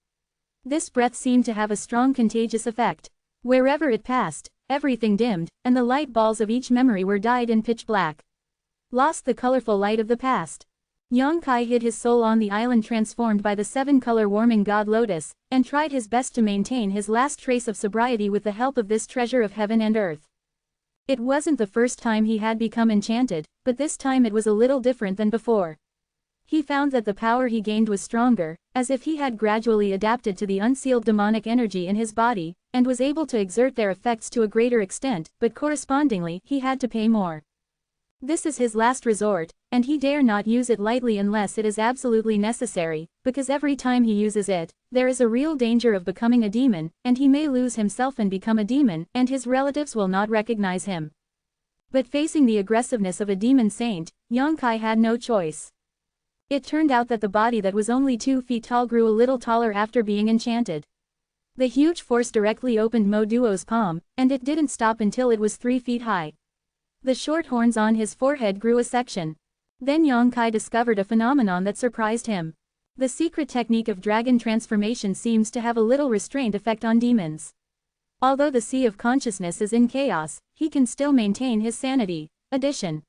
This breath seemed to have a strong contagious effect. Wherever it passed, everything dimmed, and the light balls of each memory were dyed in pitch black. Lost the colorful light of the past. Yongkai hid his soul on the island transformed by the seven-color warming god Lotus, and tried his best to maintain his last trace of sobriety with the help of this treasure of heaven and earth. It wasn't the first time he had become enchanted, but this time it was a little different than before. He found that the power he gained was stronger, as if he had gradually adapted to the unsealed demonic energy in his body, and was able to exert their effects to a greater extent, but correspondingly he had to pay more. This is his last resort, and he dare not use it lightly unless it is absolutely necessary, because every time he uses it, there is a real danger of becoming a demon, and he may lose himself and become a demon, and his relatives will not recognize him. But facing the aggressiveness of a demon saint, Yongkai had no choice. It turned out that the body that was only 2 feet tall grew a little taller after being enchanted. The huge force directly opened Mo Duo's palm, and it didn't stop until it was 3 feet high. The short horns on his forehead grew a section. Then Yongkai discovered a phenomenon that surprised him. The secret technique of dragon transformation seems to have a little restraint effect on demons. Although the sea of consciousness is in chaos, he can still maintain his sanity. Addition.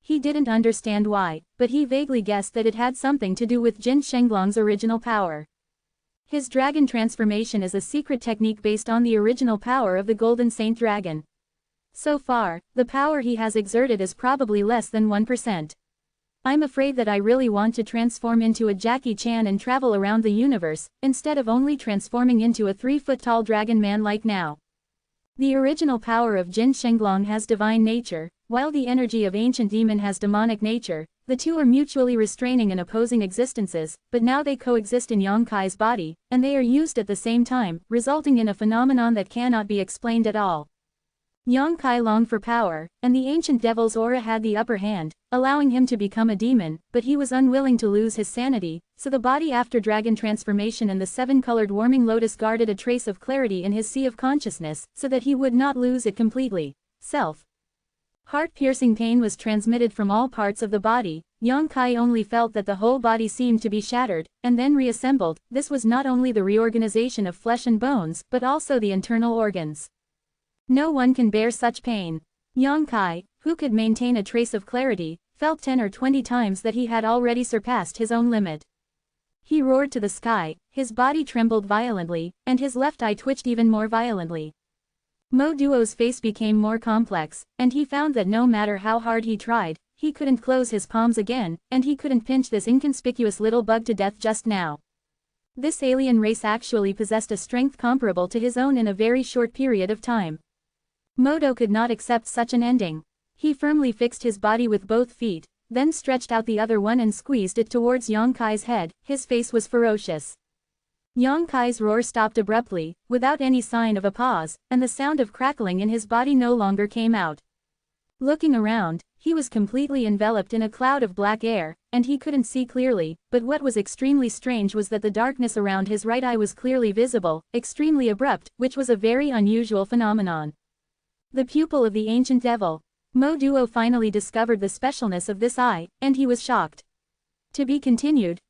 He didn't understand why, but he vaguely guessed that it had something to do with Jin Shenglong's original power. His dragon transformation is a secret technique based on the original power of the Golden Saint Dragon. So far, the power he has exerted is probably less than 1%. I'm afraid that I really want to transform into a Jackie Chan and travel around the universe, instead of only transforming into a 3-foot-tall dragon man like now. The original power of Jin Shenglong has divine nature, while the energy of ancient demon has demonic nature. The two are mutually restraining and opposing existences, but now they coexist in Yongkai's body, and they are used at the same time, resulting in a phenomenon that cannot be explained at all. Yongkai longed for power, and the ancient devil's aura had the upper hand, allowing him to become a demon, but he was unwilling to lose his sanity, so the body after dragon transformation and the 7-colored warming lotus guarded a trace of clarity in his sea of consciousness, so that he would not lose it completely. Self. Heart-piercing pain was transmitted from all parts of the body. Yongkai only felt that the whole body seemed to be shattered, and then reassembled. This was not only the reorganization of flesh and bones, but also the internal organs. No one can bear such pain. Yongkai, who could maintain a trace of clarity, felt 10 or 20 times that he had already surpassed his own limit. He roared to the sky, his body trembled violently, and his left eye twitched even more violently. Mo Duo's face became more complex, and he found that no matter how hard he tried, he couldn't close his palms again, and he couldn't pinch this inconspicuous little bug to death just now. This alien race actually possessed a strength comparable to his own in a very short period of time. Modo could not accept such an ending. He firmly fixed his body with both feet, then stretched out the other one and squeezed it towards Yongkai's head. His face was ferocious. Yongkai's roar stopped abruptly, without any sign of a pause, and the sound of crackling in his body no longer came out. Looking around, he was completely enveloped in a cloud of black air, and he couldn't see clearly, but what was extremely strange was that the darkness around his right eye was clearly visible, extremely abrupt, which was a very unusual phenomenon. The pupil of the ancient devil. Mo Duo finally discovered the specialness of this eye, and he was shocked. To be continued.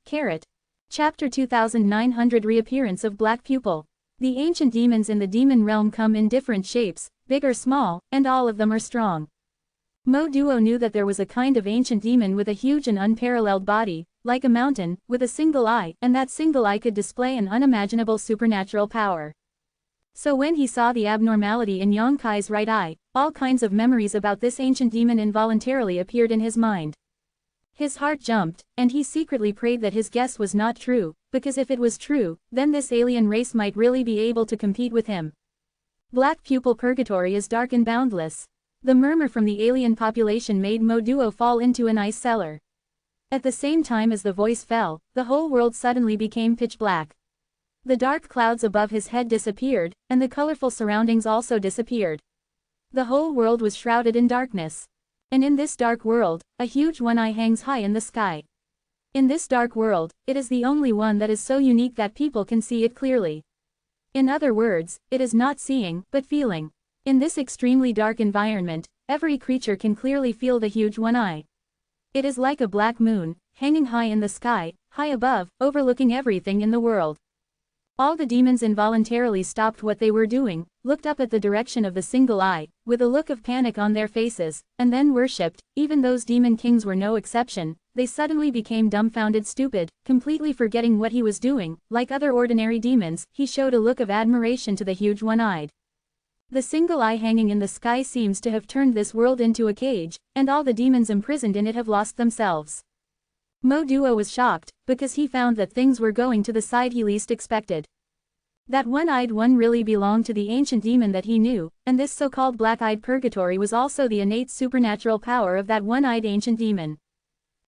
Chapter 2900 Reappearance of Black Pupil. The ancient demons in the demon realm come in different shapes, big or small, and all of them are strong. Mo Duo knew that there was a kind of ancient demon with a huge and unparalleled body, like a mountain, with a single eye, and that single eye could display an unimaginable supernatural power. So when he saw the abnormality in Yongkai's right eye, all kinds of memories about this ancient demon involuntarily appeared in his mind. His heart jumped, and he secretly prayed that his guess was not true, because if it was true, then this alien race might really be able to compete with him. Black Pupil Purgatory is dark and boundless. The murmur from the alien population made Mo Duo fall into an ice cellar. At the same time as the voice fell, the whole world suddenly became pitch black. The dark clouds above his head disappeared, and the colorful surroundings also disappeared. The whole world was shrouded in darkness. And in this dark world, a huge one eye hangs high in the sky. In this dark world, it is the only one that is so unique that people can see it clearly. In other words, it is not seeing, but feeling. In this extremely dark environment, every creature can clearly feel the huge one eye. It is like a black moon, hanging high in the sky, high above, overlooking everything in the world. All the demons involuntarily stopped what they were doing, looked up at the direction of the single eye, with a look of panic on their faces, and then worshipped. Even those demon kings were no exception. They suddenly became dumbfounded, stupid, completely forgetting what he was doing. Like other ordinary demons, he showed a look of admiration to the huge one-eyed. The single eye hanging in the sky seems to have turned this world into a cage, and all the demons imprisoned in it have lost themselves. Mo Duo was shocked, because he found that things were going to the side he least expected. That one-eyed one really belonged to the ancient demon that he knew, and this so-called black-eyed purgatory was also the innate supernatural power of that one-eyed ancient demon.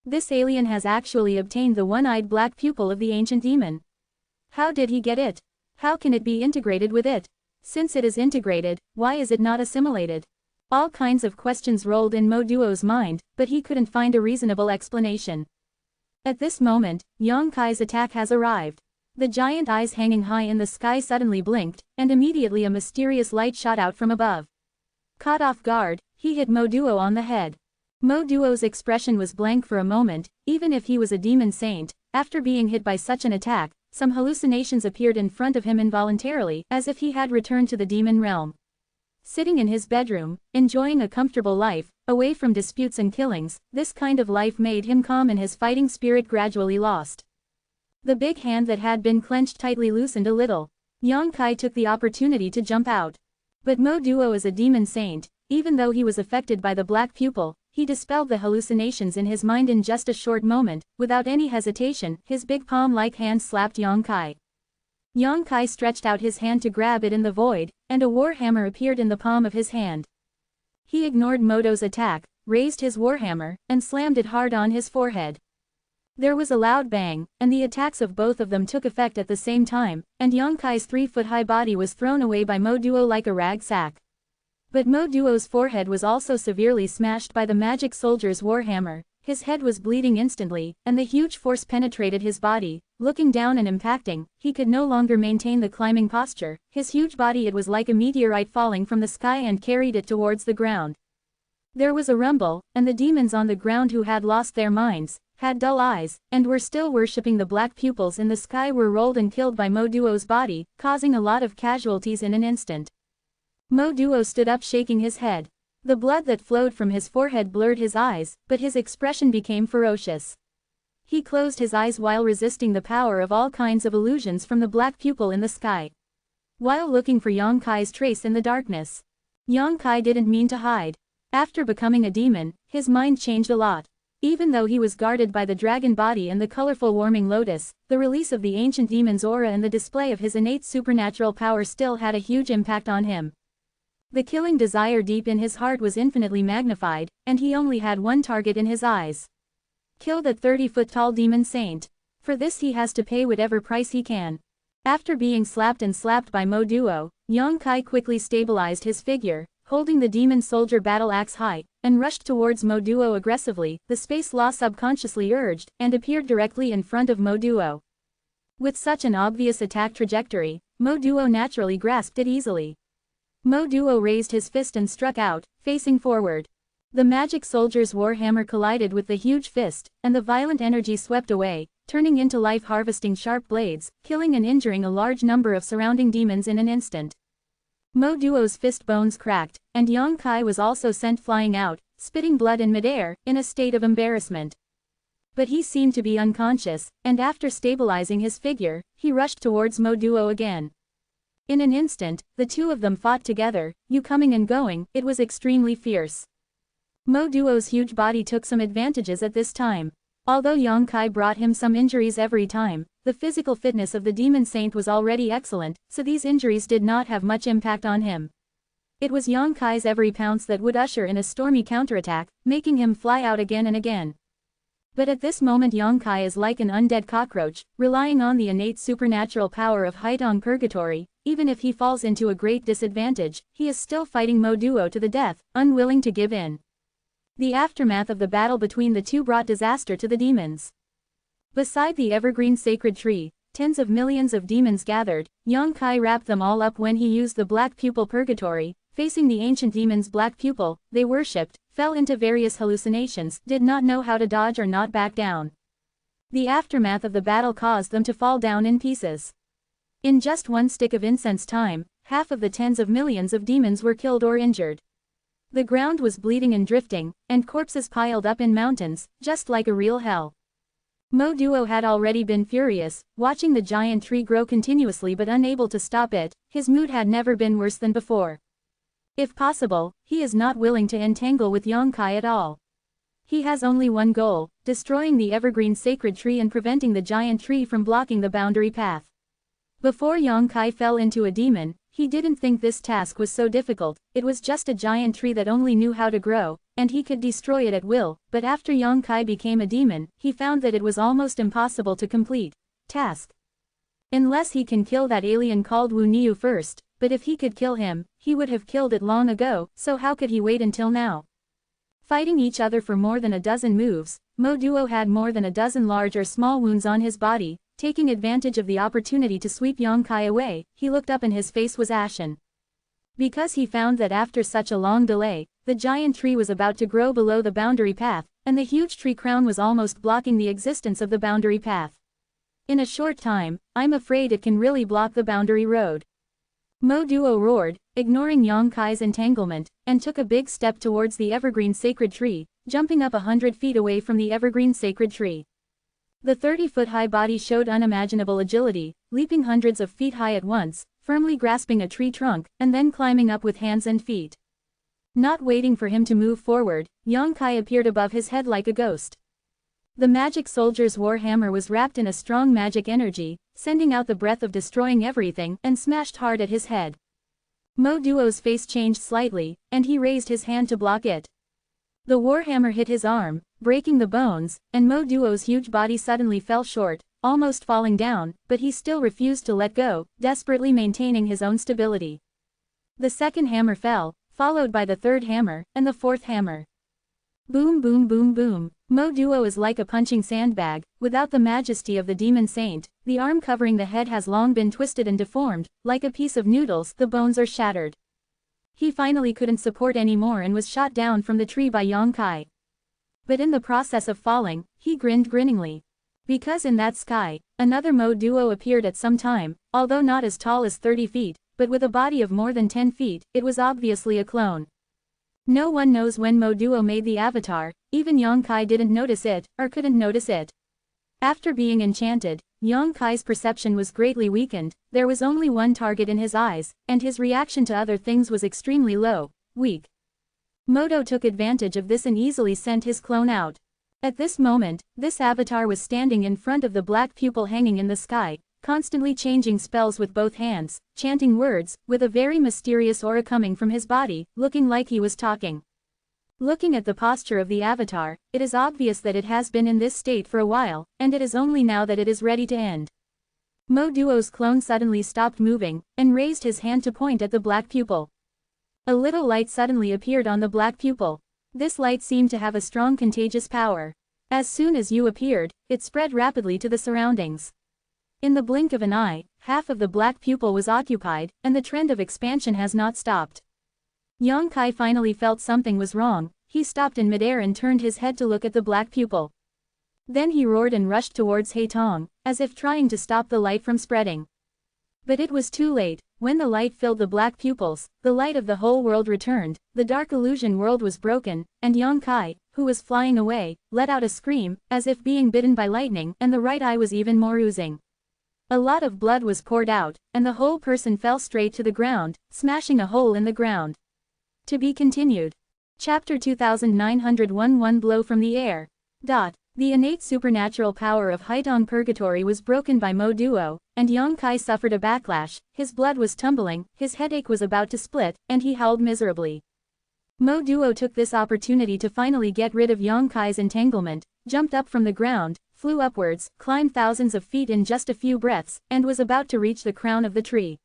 This alien has actually obtained the one-eyed black pupil of the ancient demon. How did he get it? How can it be integrated with it? Since it is integrated, why is it not assimilated? All kinds of questions rolled in Mo Duo's mind, but he couldn't find a reasonable explanation. At this moment, Yang Kai's attack has arrived. The giant eyes hanging high in the sky suddenly blinked, and immediately a mysterious light shot out from above. Caught off guard, he hit Mo Duo on the head. Mo Duo's expression was blank for a moment. Even if he was a demon saint, after being hit by such an attack, some hallucinations appeared in front of him involuntarily, as if he had returned to the demon realm. Sitting in his bedroom, enjoying a comfortable life, away from disputes and killings, this kind of life made him calm and his fighting spirit gradually lost. The big hand that had been clenched tightly loosened a little. Yang Kai took the opportunity to jump out. But Mo Duo is a demon saint. Even though he was affected by the black pupil, he dispelled the hallucinations in his mind in just a short moment. Without any hesitation, his big palm-like hand slapped Yang Kai. Yang Kai stretched out his hand to grab it in the void, and a warhammer appeared in the palm of his hand. He ignored Modo's attack, raised his warhammer, and slammed it hard on his forehead. There was a loud bang, and the attacks of both of them took effect at the same time, and Yang Kai's 3-foot-high body was thrown away by Mo Duo like a rag sack. But Mo Duo's forehead was also severely smashed by the magic soldier's warhammer. His head was bleeding instantly, and the huge force penetrated his body. Looking down and impacting, he could no longer maintain the climbing posture. His huge body, it was like a meteorite falling from the sky and carried it towards the ground. There was a rumble, and the demons on the ground who had lost their minds, had dull eyes, and were still worshipping the black pupils in the sky were rolled and killed by Mo Duo's body, causing a lot of casualties in an instant. Mo Duo stood up shaking his head. The blood that flowed from his forehead blurred his eyes, but his expression became ferocious. He closed his eyes while resisting the power of all kinds of illusions from the black pupil in the sky. While looking for Yang Kai's trace in the darkness. Yang Kai didn't mean to hide. After becoming a demon, his mind changed a lot. Even though he was guarded by the dragon body and the colorful warming lotus, the release of the ancient demon's aura and the display of his innate supernatural power still had a huge impact on him. The killing desire deep in his heart was infinitely magnified, and he only had one target in his eyes. Kill that 30-foot-tall demon saint. For this he has to pay whatever price he can. After being slapped and slapped by Mo Duo, Yang Kai quickly stabilized his figure, holding the demon soldier battle axe high, and rushed towards Mo Duo aggressively. The space law subconsciously urged, and appeared directly in front of Mo Duo. With such an obvious attack trajectory, Mo Duo naturally grasped it easily. Mo Duo raised his fist and struck out, facing forward. The magic soldier's warhammer collided with the huge fist, and the violent energy swept away, turning into life-harvesting sharp blades, killing and injuring a large number of surrounding demons in an instant. Mo Duo's fist bones cracked, and Yang Kai was also sent flying out, spitting blood in midair, in a state of embarrassment. But he seemed to be unconscious, and after stabilizing his figure, he rushed towards Mo Duo again. In an instant, the two of them fought together, you coming and going. It was extremely fierce. Mo Duo's huge body took some advantages at this time. Although Yang Kai brought him some injuries every time, the physical fitness of the demon saint was already excellent, so these injuries did not have much impact on him. It was Yang Kai's every pounce that would usher in a stormy counterattack, making him fly out again and again. But at this moment Yang Kai is like an undead cockroach, relying on the innate supernatural power of Haidong Purgatory. Even if he falls into a great disadvantage, he is still fighting Mo Duo to the death, unwilling to give in. The aftermath of the battle between the two brought disaster to the demons. Beside the evergreen sacred tree, tens of millions of demons gathered. Yang Kai wrapped them all up when he used the black pupil purgatory. Facing the ancient demon's black pupil, they worshipped, fell into various hallucinations, did not know how to dodge or not back down. The aftermath of the battle caused them to fall down in pieces. In just one stick of incense time, half of the tens of millions of demons were killed or injured. The ground was bleeding and drifting, and corpses piled up in mountains, just like a real hell. Mo Duo had already been furious, watching the giant tree grow continuously but unable to stop it. His mood had never been worse than before. If possible, he is not willing to entangle with Yongkai at all. He has only one goal, destroying the evergreen sacred tree and preventing the giant tree from blocking the boundary path. Before Yongkai fell into a demon, he didn't think this task was so difficult. It was just a giant tree that only knew how to grow, and he could destroy it at will. But after Yongkai became a demon, he found that it was almost impossible to complete task. Unless he can kill that alien called Wu Niu first, but if he could kill him, he would have killed it long ago, so how could he wait until now? Fighting each other for more than a dozen moves, Mo Duo had more than a dozen large or small wounds on his body. Taking advantage of the opportunity to sweep Yongkai away, he looked up and his face was ashen. Because he found that after such a long delay, the giant tree was about to grow below the boundary path, and the huge tree crown was almost blocking the existence of the boundary path. In a short time, I'm afraid it can really block the boundary road. Mo Duo roared, ignoring Yongkai's entanglement, and took a big step towards the evergreen sacred tree, jumping up 100 feet away from the evergreen sacred tree. The 30-foot-high body showed unimaginable agility, leaping hundreds of feet high at once, firmly grasping a tree trunk, and then climbing up with hands and feet. Not waiting for him to move forward, Yongkai appeared above his head like a ghost. The magic soldier's war hammer was wrapped in a strong magic energy, sending out the breath of destroying everything, and smashed hard at his head. Mo Duo's face changed slightly, and he raised his hand to block it. The warhammer hit his arm, breaking the bones, and Mo Duo's huge body suddenly fell short, almost falling down, but he still refused to let go, desperately maintaining his own stability. The second hammer fell, followed by the third hammer, and the fourth hammer. Boom boom boom boom. Mo Duo is like a punching sandbag, without the majesty of the demon saint. The arm covering the head has long been twisted and deformed, like a piece of noodles. The bones are shattered. He finally couldn't support anymore and was shot down from the tree by Yongkai. But in the process of falling, he grinned grinningly. Because in that sky, another Mo Duo appeared at some time, although not as tall as 30 feet, but with a body of more than 10 feet, it was obviously a clone. No one knows when Mo Duo made the avatar, even Yongkai didn't notice it, or couldn't notice it. After being enchanted, Yongkai's perception was greatly weakened. There was only one target in his eyes, and his reaction to other things was extremely low, weak. Modo took advantage of this and easily sent his clone out. At this moment, this avatar was standing in front of the black pupil hanging in the sky, constantly changing spells with both hands, chanting words, with a very mysterious aura coming from his body, looking like he was talking. Looking at the posture of the avatar, it is obvious that it has been in this state for a while, and it is only now that it is ready to end. Mo Duo's clone suddenly stopped moving, and raised his hand to point at the black pupil. A little light suddenly appeared on the black pupil. This light seemed to have a strong contagious power. As soon as you appeared, it spread rapidly to the surroundings. In the blink of an eye, half of the black pupil was occupied, and the trend of expansion has not stopped. Yongkai finally felt something was wrong. He stopped in midair and turned his head to look at the black pupil. Then he roared and rushed towards Haitong, as if trying to stop the light from spreading. But it was too late. When the light filled the black pupils, the light of the whole world returned, the dark illusion world was broken, and Yongkai, who was flying away, let out a scream, as if being bitten by lightning, and the right eye was even more oozing. A lot of blood was poured out, and the whole person fell straight to the ground, smashing a hole in the ground. To be continued. Chapter 2901 One Blow from the Air. The innate supernatural power of Haitong Purgatory was broken by Mo Duo, and Yongkai suffered a backlash. His blood was tumbling, his headache was about to split, and he howled miserably. Mo Duo took this opportunity to finally get rid of Yongkai's entanglement, jumped up from the ground, flew upwards, climbed thousands of feet in just a few breaths, and was about to reach the crown of the tree.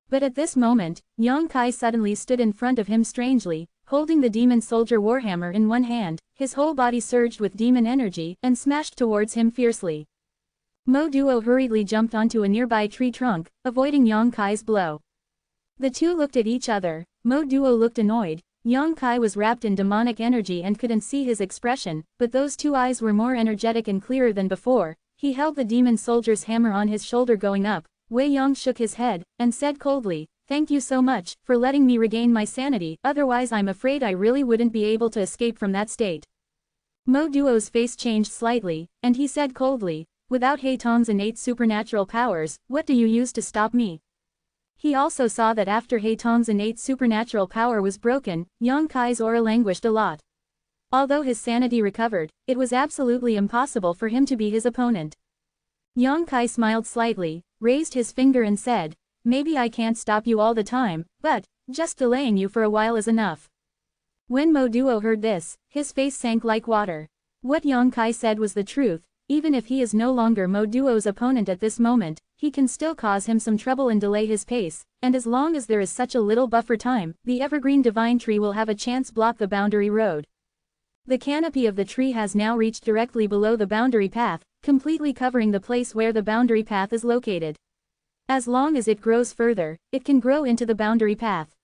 But at this moment, Yongkai suddenly stood in front of him strangely, holding the demon soldier warhammer in one hand. His whole body surged with demon energy, and smashed towards him fiercely. Mo Duo hurriedly jumped onto a nearby tree trunk, avoiding Yongkai's blow. The two looked at each other. Mo Duo looked annoyed. Yongkai was wrapped in demonic energy and couldn't see his expression, but those two eyes were more energetic and clearer than before. He held the demon soldier's hammer on his shoulder going up, Wei Yong shook his head, and said coldly, "Thank you so much, for letting me regain my sanity, otherwise I'm afraid I really wouldn't be able to escape from that state." Mo Duo's face changed slightly, and he said coldly, "Without Heitong's innate supernatural powers, what do you use to stop me?" He also saw that after Heitong's innate supernatural power was broken, Yang Kai's aura languished a lot. Although his sanity recovered, it was absolutely impossible for him to be his opponent. Yang Kai smiled slightly, raised his finger and said, "Maybe I can't stop you all the time, but just delaying you for a while is enough." When Mo Duo heard this, his face sank like water. What Yang Kai said was the truth. Even if he is no longer Mo Duo's opponent at this moment, he can still cause him some trouble and delay his pace, and as long as there is such a little buffer time, the evergreen divine tree will have a chance block the boundary road. The canopy of the tree has now reached directly below the boundary path, completely covering the place where the boundary path is located. As long as it grows further, it can grow into the boundary path.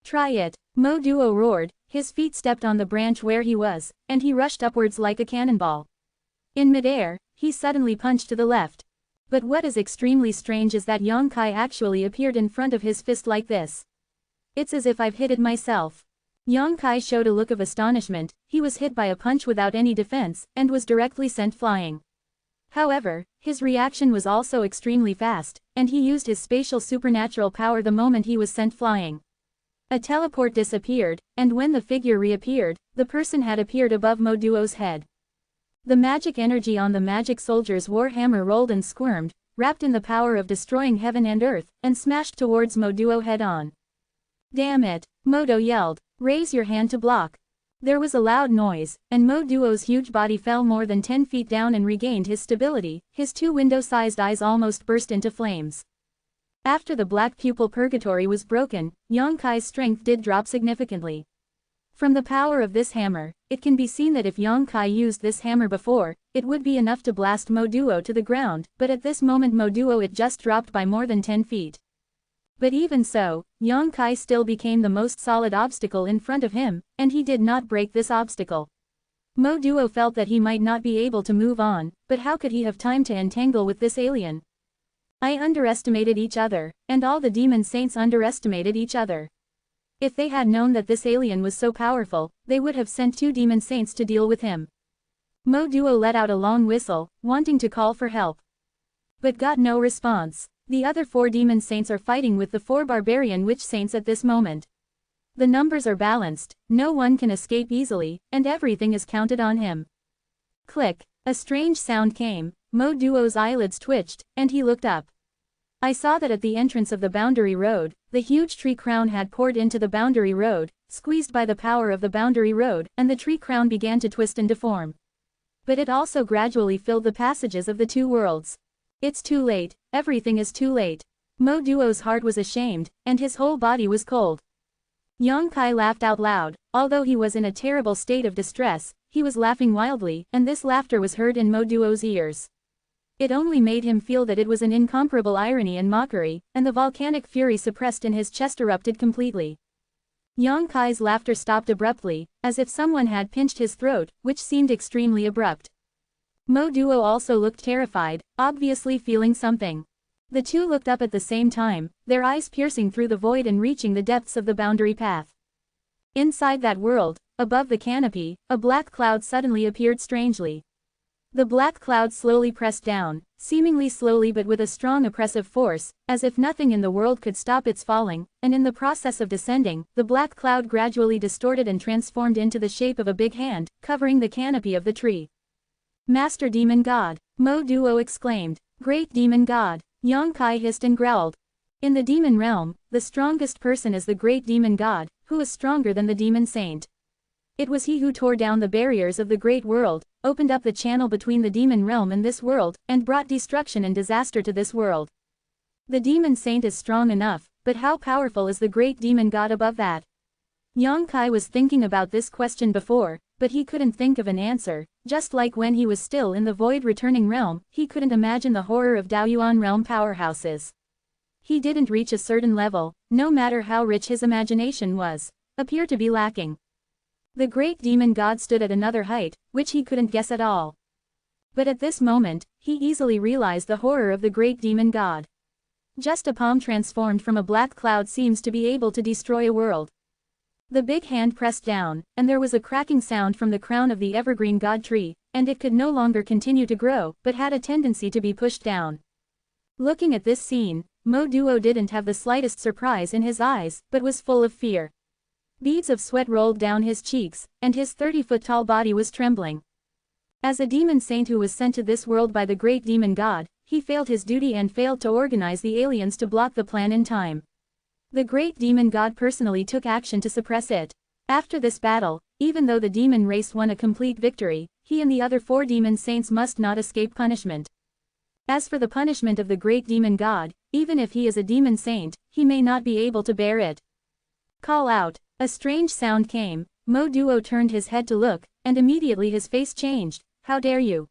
"Try it," Mo Duo roared, his feet stepped on the branch where he was, and he rushed upwards like a cannonball. In midair, he suddenly punched to the left. But what is extremely strange is that Yang Kai actually appeared in front of his fist like this. "It's as if I've hit it myself." Yang Kai showed a look of astonishment. He was hit by a punch without any defense, and was directly sent flying. However, his reaction was also extremely fast, and he used his spatial supernatural power the moment he was sent flying. A teleport disappeared, and when the figure reappeared, the person had appeared above Mo Duo's head. The magic energy on the magic soldier's war hammer rolled and squirmed, wrapped in the power of destroying heaven and earth, and smashed towards Mo Duo head-on. "Damn it!" Mo Duo yelled. "Raise your hand to block." There was a loud noise, and Mo Duo's huge body fell more than 10 feet down and regained his stability. His two window-sized eyes almost burst into flames. After the black pupil purgatory was broken, Yang Kai's strength did drop significantly. From the power of this hammer, it can be seen that if Yang Kai used this hammer before, it would be enough to blast Mo Duo to the ground, but at this moment Mo Duo it just dropped by more than 10 feet. But even so, Yang Kai still became the most solid obstacle in front of him, and he did not break this obstacle. Mo Duo felt that he might not be able to move on, but how could he have time to entangle with this alien? I underestimated each other, and all the demon saints underestimated each other. If they had known that this alien was so powerful, they would have sent 2 demon saints to deal with him. Mo Duo let out a long whistle, wanting to call for help. But got no response. The other 4 demon saints are fighting with the 4 barbarian witch saints at this moment. The numbers are balanced, no one can escape easily, and everything is counted on him. Click, a strange sound came, Mo Duo's eyelids twitched, and he looked up. I saw that at the entrance of the boundary road, the huge tree crown had poured into the boundary road, squeezed by the power of the boundary road, and the tree crown began to twist and deform. But it also gradually filled the passages of the 2 worlds. It's too late, everything is too late. Mo Duo's heart was ashamed, and his whole body was cold. Yang Kai laughed out loud. Although he was in a terrible state of distress, he was laughing wildly, and this laughter was heard in Mo Duo's ears. It only made him feel that it was an incomparable irony and mockery, and the volcanic fury suppressed in his chest erupted completely. Yang Kai's laughter stopped abruptly, as if someone had pinched his throat, which seemed extremely abrupt. Mo Duo also looked terrified, obviously feeling something. The 2 looked up at the same time, their eyes piercing through the void and reaching the depths of the boundary path. Inside that world, above the canopy, a black cloud suddenly appeared strangely. The black cloud slowly pressed down, seemingly slowly but with a strong oppressive force, as if nothing in the world could stop its falling, and in the process of descending, the black cloud gradually distorted and transformed into the shape of a big hand, covering the canopy of the tree. "Master Demon God!" Mo Duo exclaimed. "Great Demon God!" Yang Kai hissed and growled. In the demon realm, the strongest person is the Great Demon God, who is stronger than the demon saint. It was he who tore down the barriers of the great world, opened up the channel between the demon realm and this world, and brought destruction and disaster to this world. The demon saint is strong enough, but how powerful is the Great Demon God above that? Yang Kai was thinking about this question before, but he couldn't think of an answer. Just like when he was still in the void returning realm, he couldn't imagine the horror of Daoyuan realm powerhouses. He didn't reach a certain level, no matter how rich his imagination was, appear to be lacking. The Great Demon God stood at another height, which he couldn't guess at all. But at this moment, he easily realized the horror of the Great Demon God. Just a palm transformed from a black cloud seems to be able to destroy a world. The big hand pressed down, and there was a cracking sound from the crown of the evergreen god tree, and it could no longer continue to grow, but had a tendency to be pushed down. Looking at this scene, Mo Duo didn't have the slightest surprise in his eyes, but was full of fear. Beads of sweat rolled down his cheeks, and his 30-foot-tall body was trembling. As a demon saint who was sent to this world by the great demon god, he failed his duty and failed to organize the aliens to block the plan in time. The great demon god personally took action to suppress it. After this battle, even though the demon race won a complete victory, he and the other 4 demon saints must not escape punishment. As for the punishment of the great demon god, even if he is a demon saint, he may not be able to bear it. Call out. A strange sound came. Mo Duo turned his head to look, and immediately his face changed. How dare you?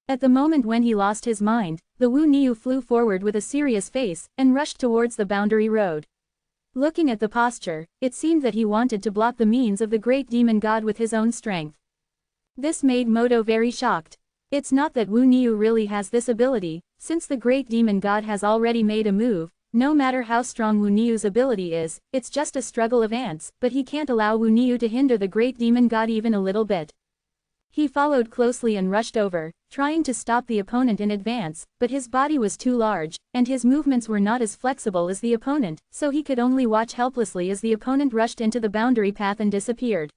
At the moment when he lost his mind, the Wu Niu flew forward with a serious face, and rushed towards the boundary road. Looking at the posture, it seemed that he wanted to block the means of the great demon god with his own strength. This made Modo very shocked. It's not that Wu Niu really has this ability, since the great demon god has already made a move. No matter how strong Wu Niu's ability is, it's just a struggle of ants, but he can't allow Wu Niu to hinder the great demon god even a little bit. He followed closely and rushed over, trying to stop the opponent in advance, but his body was too large, and his movements were not as flexible as the opponent, so he could only watch helplessly as the opponent rushed into the boundary path and disappeared.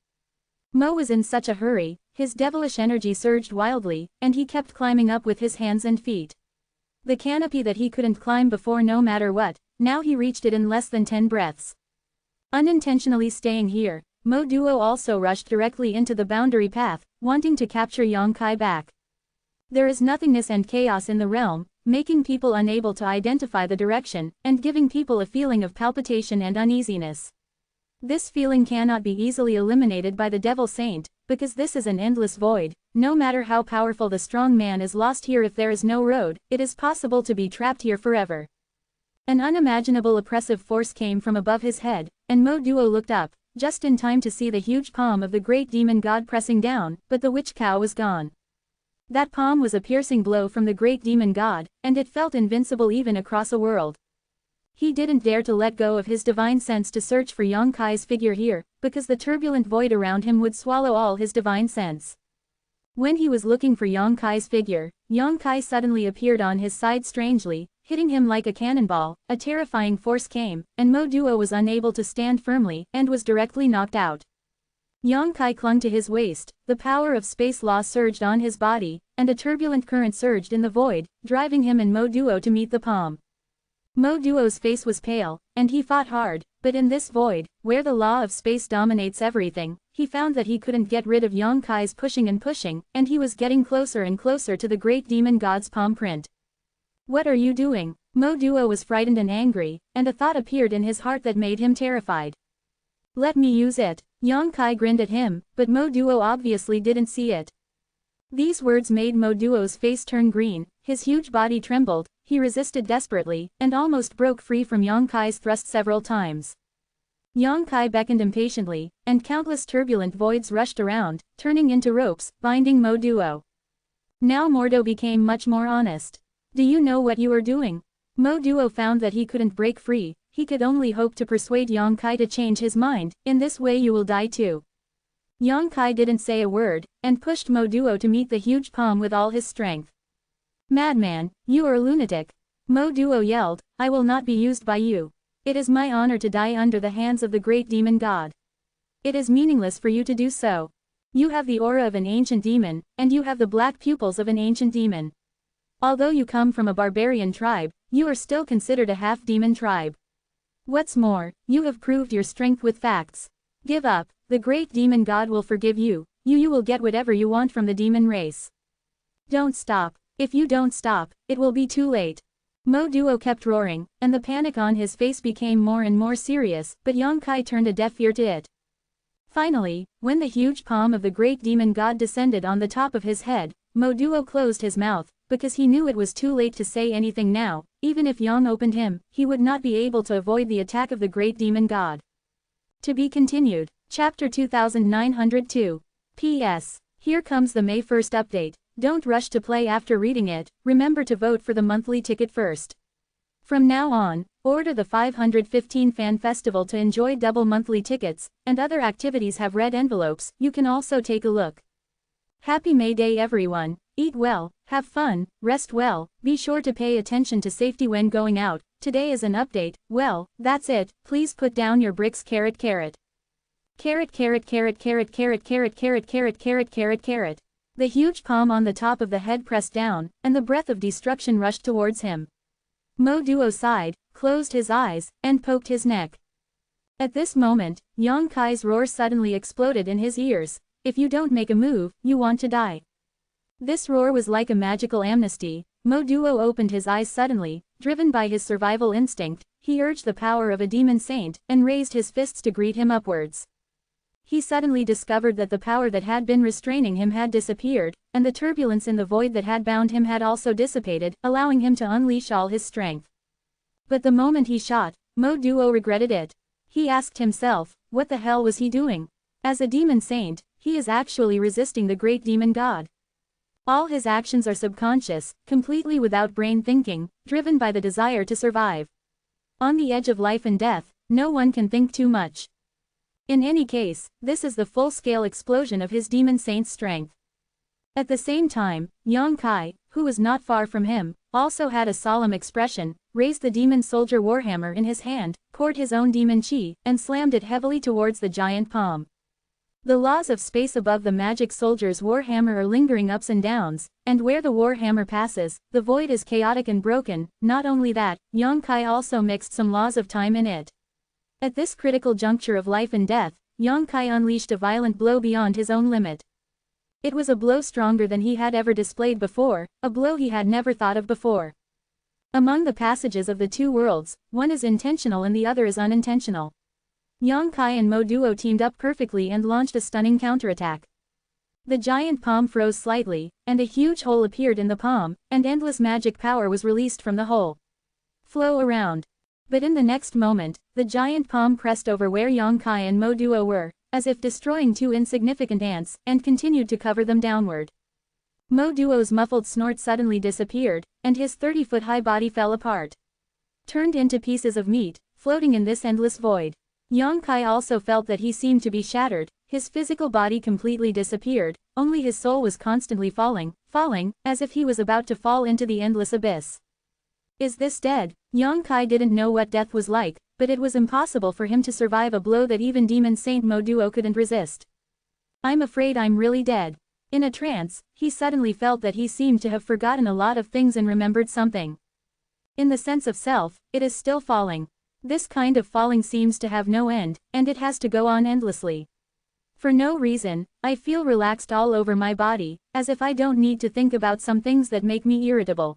Mo was in such a hurry, his devilish energy surged wildly, and he kept climbing up with his hands and feet. The canopy that he couldn't climb before no matter what, now he reached it in less than 10 breaths. Unintentionally staying here, Mo Duo also rushed directly into the boundary path, wanting to capture Yang Kai back. There is nothingness and chaos in the realm, making people unable to identify the direction, and giving people a feeling of palpitation and uneasiness. This feeling cannot be easily eliminated by the Devil Saint, because this is an endless void. No matter how powerful the strong man is lost here, if there is no road, it is possible to be trapped here forever. An unimaginable oppressive force came from above his head, and Mo Duo looked up, just in time to see the huge palm of the great demon god pressing down, but the witch cow was gone. That palm was a piercing blow from the great demon god, and it felt invincible even across a world. He didn't dare to let go of his divine sense to search for Yang Kai's figure here, because the turbulent void around him would swallow all his divine sense. When he was looking for Yang Kai's figure, Yang Kai suddenly appeared on his side strangely, hitting him like a cannonball. A terrifying force came, and Mo Duo was unable to stand firmly, and was directly knocked out. Yang Kai clung to his waist, the power of space law surged on his body, and a turbulent current surged in the void, driving him and Mo Duo to meet the palm. Mo Duo's face was pale, and he fought hard, but in this void, where the law of space dominates everything, he found that he couldn't get rid of Yang Kai's pushing, and he was getting closer and closer to the great demon god's palm print. What are you doing? Mo Duo was frightened and angry, and a thought appeared in his heart that made him terrified. Let me use it. Yang Kai grinned at him, but Mo Duo obviously didn't see it. These words made Mo Duo's face turn green, his huge body trembled, he resisted desperately, and almost broke free from Yang Kai's thrust several times. Yang Kai beckoned impatiently, and countless turbulent voids rushed around, turning into ropes, binding Mo Duo. Now Mordo became much more honest. Do you know what you are doing? Mo Duo found that he couldn't break free, he could only hope to persuade Yang Kai to change his mind. In this way you will die too. Yang Kai didn't say a word, and pushed Mo Duo to meet the huge palm with all his strength. Madman, you are a lunatic. Mo Duo yelled, I will not be used by you. It is my honor to die under the hands of the great demon god. It is meaningless for you to do so. You have the aura of an ancient demon, and you have the black pupils of an ancient demon. Although you come from a barbarian tribe, you are still considered a half-demon tribe. What's more, you have proved your strength with facts. Give up, the great demon god will forgive you, you will get whatever you want from the demon race. Don't stop. If you don't stop, it will be too late. Mo Duo kept roaring, and the panic on his face became more and more serious, but Yang Kai turned a deaf ear to it. Finally, when the huge palm of the great demon god descended on the top of his head, Mo Duo closed his mouth, because he knew it was too late to say anything now. Even if Yang opened him, he would not be able to avoid the attack of the great demon god. To be continued. Chapter 2902. P.S. Here comes the May 1st update. Don't rush to play after reading it, remember to vote for the monthly ticket first. From now on, order the 515 Fan Festival to enjoy double monthly tickets, and other activities have red envelopes. You can also take a look. Happy May Day everyone, eat well, have fun, rest well, be sure to pay attention to safety when going out. Today is an update. Well, that's it. Please put down your bricks. Carrot carrot. Carrot carrot carrot carrot carrot carrot carrot carrot carrot carrot carrot. The huge palm on the top of the head pressed down, and the breath of destruction rushed towards him. Mo Duo sighed, closed his eyes, and poked his neck. At this moment, Yang Kai's roar suddenly exploded in his ears. If you don't make a move, you want to die. This roar was like a magical amnesty. Mo Duo opened his eyes suddenly, driven by his survival instinct. He urged the power of a demon saint, and raised his fists to greet him upwards. He suddenly discovered that the power that had been restraining him had disappeared, and the turbulence in the void that had bound him had also dissipated, allowing him to unleash all his strength. But the moment he shot, Mo Duo regretted it. He asked himself, what the hell was he doing? As a demon saint, he is actually resisting the great demon god. All his actions are subconscious, completely without brain thinking, driven by the desire to survive. On the edge of life and death, no one can think too much. In any case, this is the full-scale explosion of his demon saint's strength. At the same time, Yang Kai, who was not far from him, also had a solemn expression, raised the demon soldier warhammer in his hand, poured his own demon chi, and slammed it heavily towards the giant palm. The laws of space above the magic soldier's warhammer are lingering ups and downs, and where the warhammer passes, the void is chaotic and broken. Not only that, Yang Kai also mixed some laws of time in it. At this critical juncture of life and death, Yang Kai unleashed a violent blow beyond his own limit. It was a blow stronger than he had ever displayed before, a blow he had never thought of before. Among the passages of the two worlds, one is intentional and the other is unintentional. Yang Kai and Mo Duo teamed up perfectly and launched a stunning counterattack. The giant palm froze slightly, and a huge hole appeared in the palm, and endless magic power was released from the hole. Flow around. But in the next moment, the giant palm pressed over where Yang Kai and Mo Duo were, as if destroying two insignificant ants, and continued to cover them downward. Mo Duo's muffled snort suddenly disappeared, and his 30-foot-high body fell apart. Turned into pieces of meat, floating in this endless void. Yang Kai also felt that he seemed to be shattered, his physical body completely disappeared, only his soul was constantly falling, as if he was about to fall into the endless abyss. Is this dead? Yang Kai didn't know what death was like, but it was impossible for him to survive a blow that even Demon Saint Mo Duo couldn't resist. I'm afraid I'm really dead. In a trance, he suddenly felt that he seemed to have forgotten a lot of things and remembered something. In the sense of self, it is still falling. This kind of falling seems to have no end, and it has to go on endlessly. For no reason, I feel relaxed all over my body, as if I don't need to think about some things that make me irritable.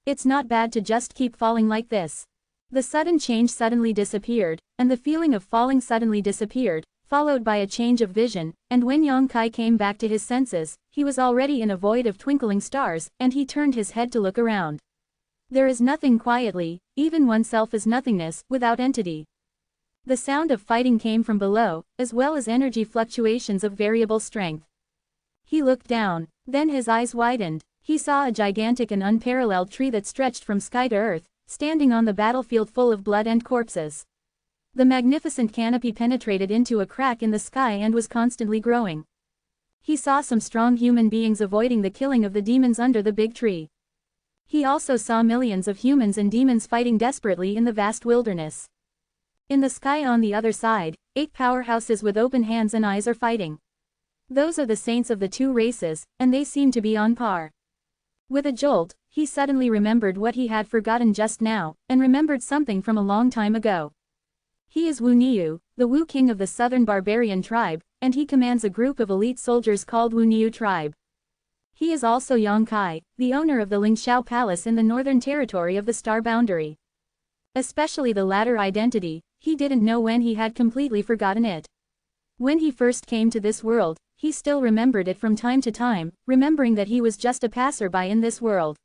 It's not bad to just keep falling like this. The sudden change suddenly disappeared, and the feeling of falling suddenly disappeared, followed by a change of vision, and when Yang Kai came back to his senses, he was already in a void of twinkling stars, and he turned his head to look around. There is nothing quietly, even oneself is nothingness, without entity. The sound of fighting came from below, as well as energy fluctuations of variable strength. He looked down, then his eyes widened. He saw a gigantic and unparalleled tree that stretched from sky to earth, standing on the battlefield full of blood and corpses. The magnificent canopy penetrated into a crack in the sky and was constantly growing. He saw some strong human beings avoiding the killing of the demons under the big tree. He also saw millions of humans and demons fighting desperately in the vast wilderness. In the sky on the other side, 8 powerhouses with open hands and eyes are fighting. Those are the saints of the two races, and they seem to be on par. With a jolt, he suddenly remembered what he had forgotten just now, and remembered something from a long time ago. He is Wu Niu, the Wu king of the southern barbarian tribe, and he commands a group of elite soldiers called Wu Niu tribe. He is also Yang Kai, the owner of the Lingxiao Palace in the northern territory of the Star Boundary. Especially the latter identity, he didn't know when he had completely forgotten it. When he first came to this world, he still remembered it from time to time, remembering that he was just a passerby in this world.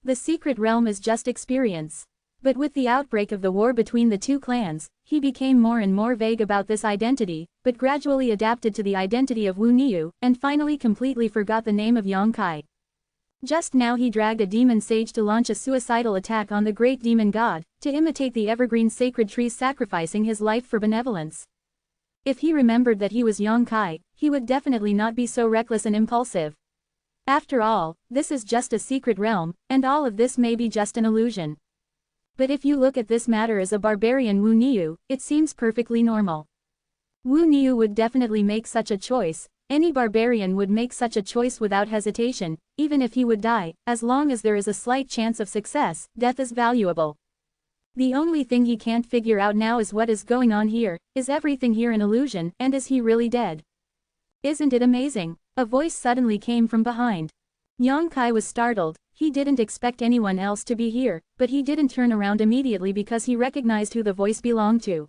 The secret realm is just experience. But with the outbreak of the war between the two clans, he became more and more vague about this identity, but gradually adapted to the identity of Wu Niu, and finally completely forgot the name of Yang Kai. Just now he dragged a demon sage to launch a suicidal attack on the great demon god, to imitate the evergreen sacred trees sacrificing his life for benevolence. If he remembered that he was Yongkai, he would definitely not be so reckless and impulsive. After all, this is just a secret realm, and all of this may be just an illusion. But if you look at this matter as a barbarian Wu Niu, it seems perfectly normal. Wu Niu would definitely make such a choice. Any barbarian would make such a choice without hesitation, even if he would die. As long as there is a slight chance of success, death is valuable. The only thing he can't figure out now is what is going on here. Is everything here an illusion, and is he really dead? Isn't it amazing? A voice suddenly came from behind. Yongkai was startled. He didn't expect anyone else to be here, but he didn't turn around immediately because he recognized who the voice belonged to.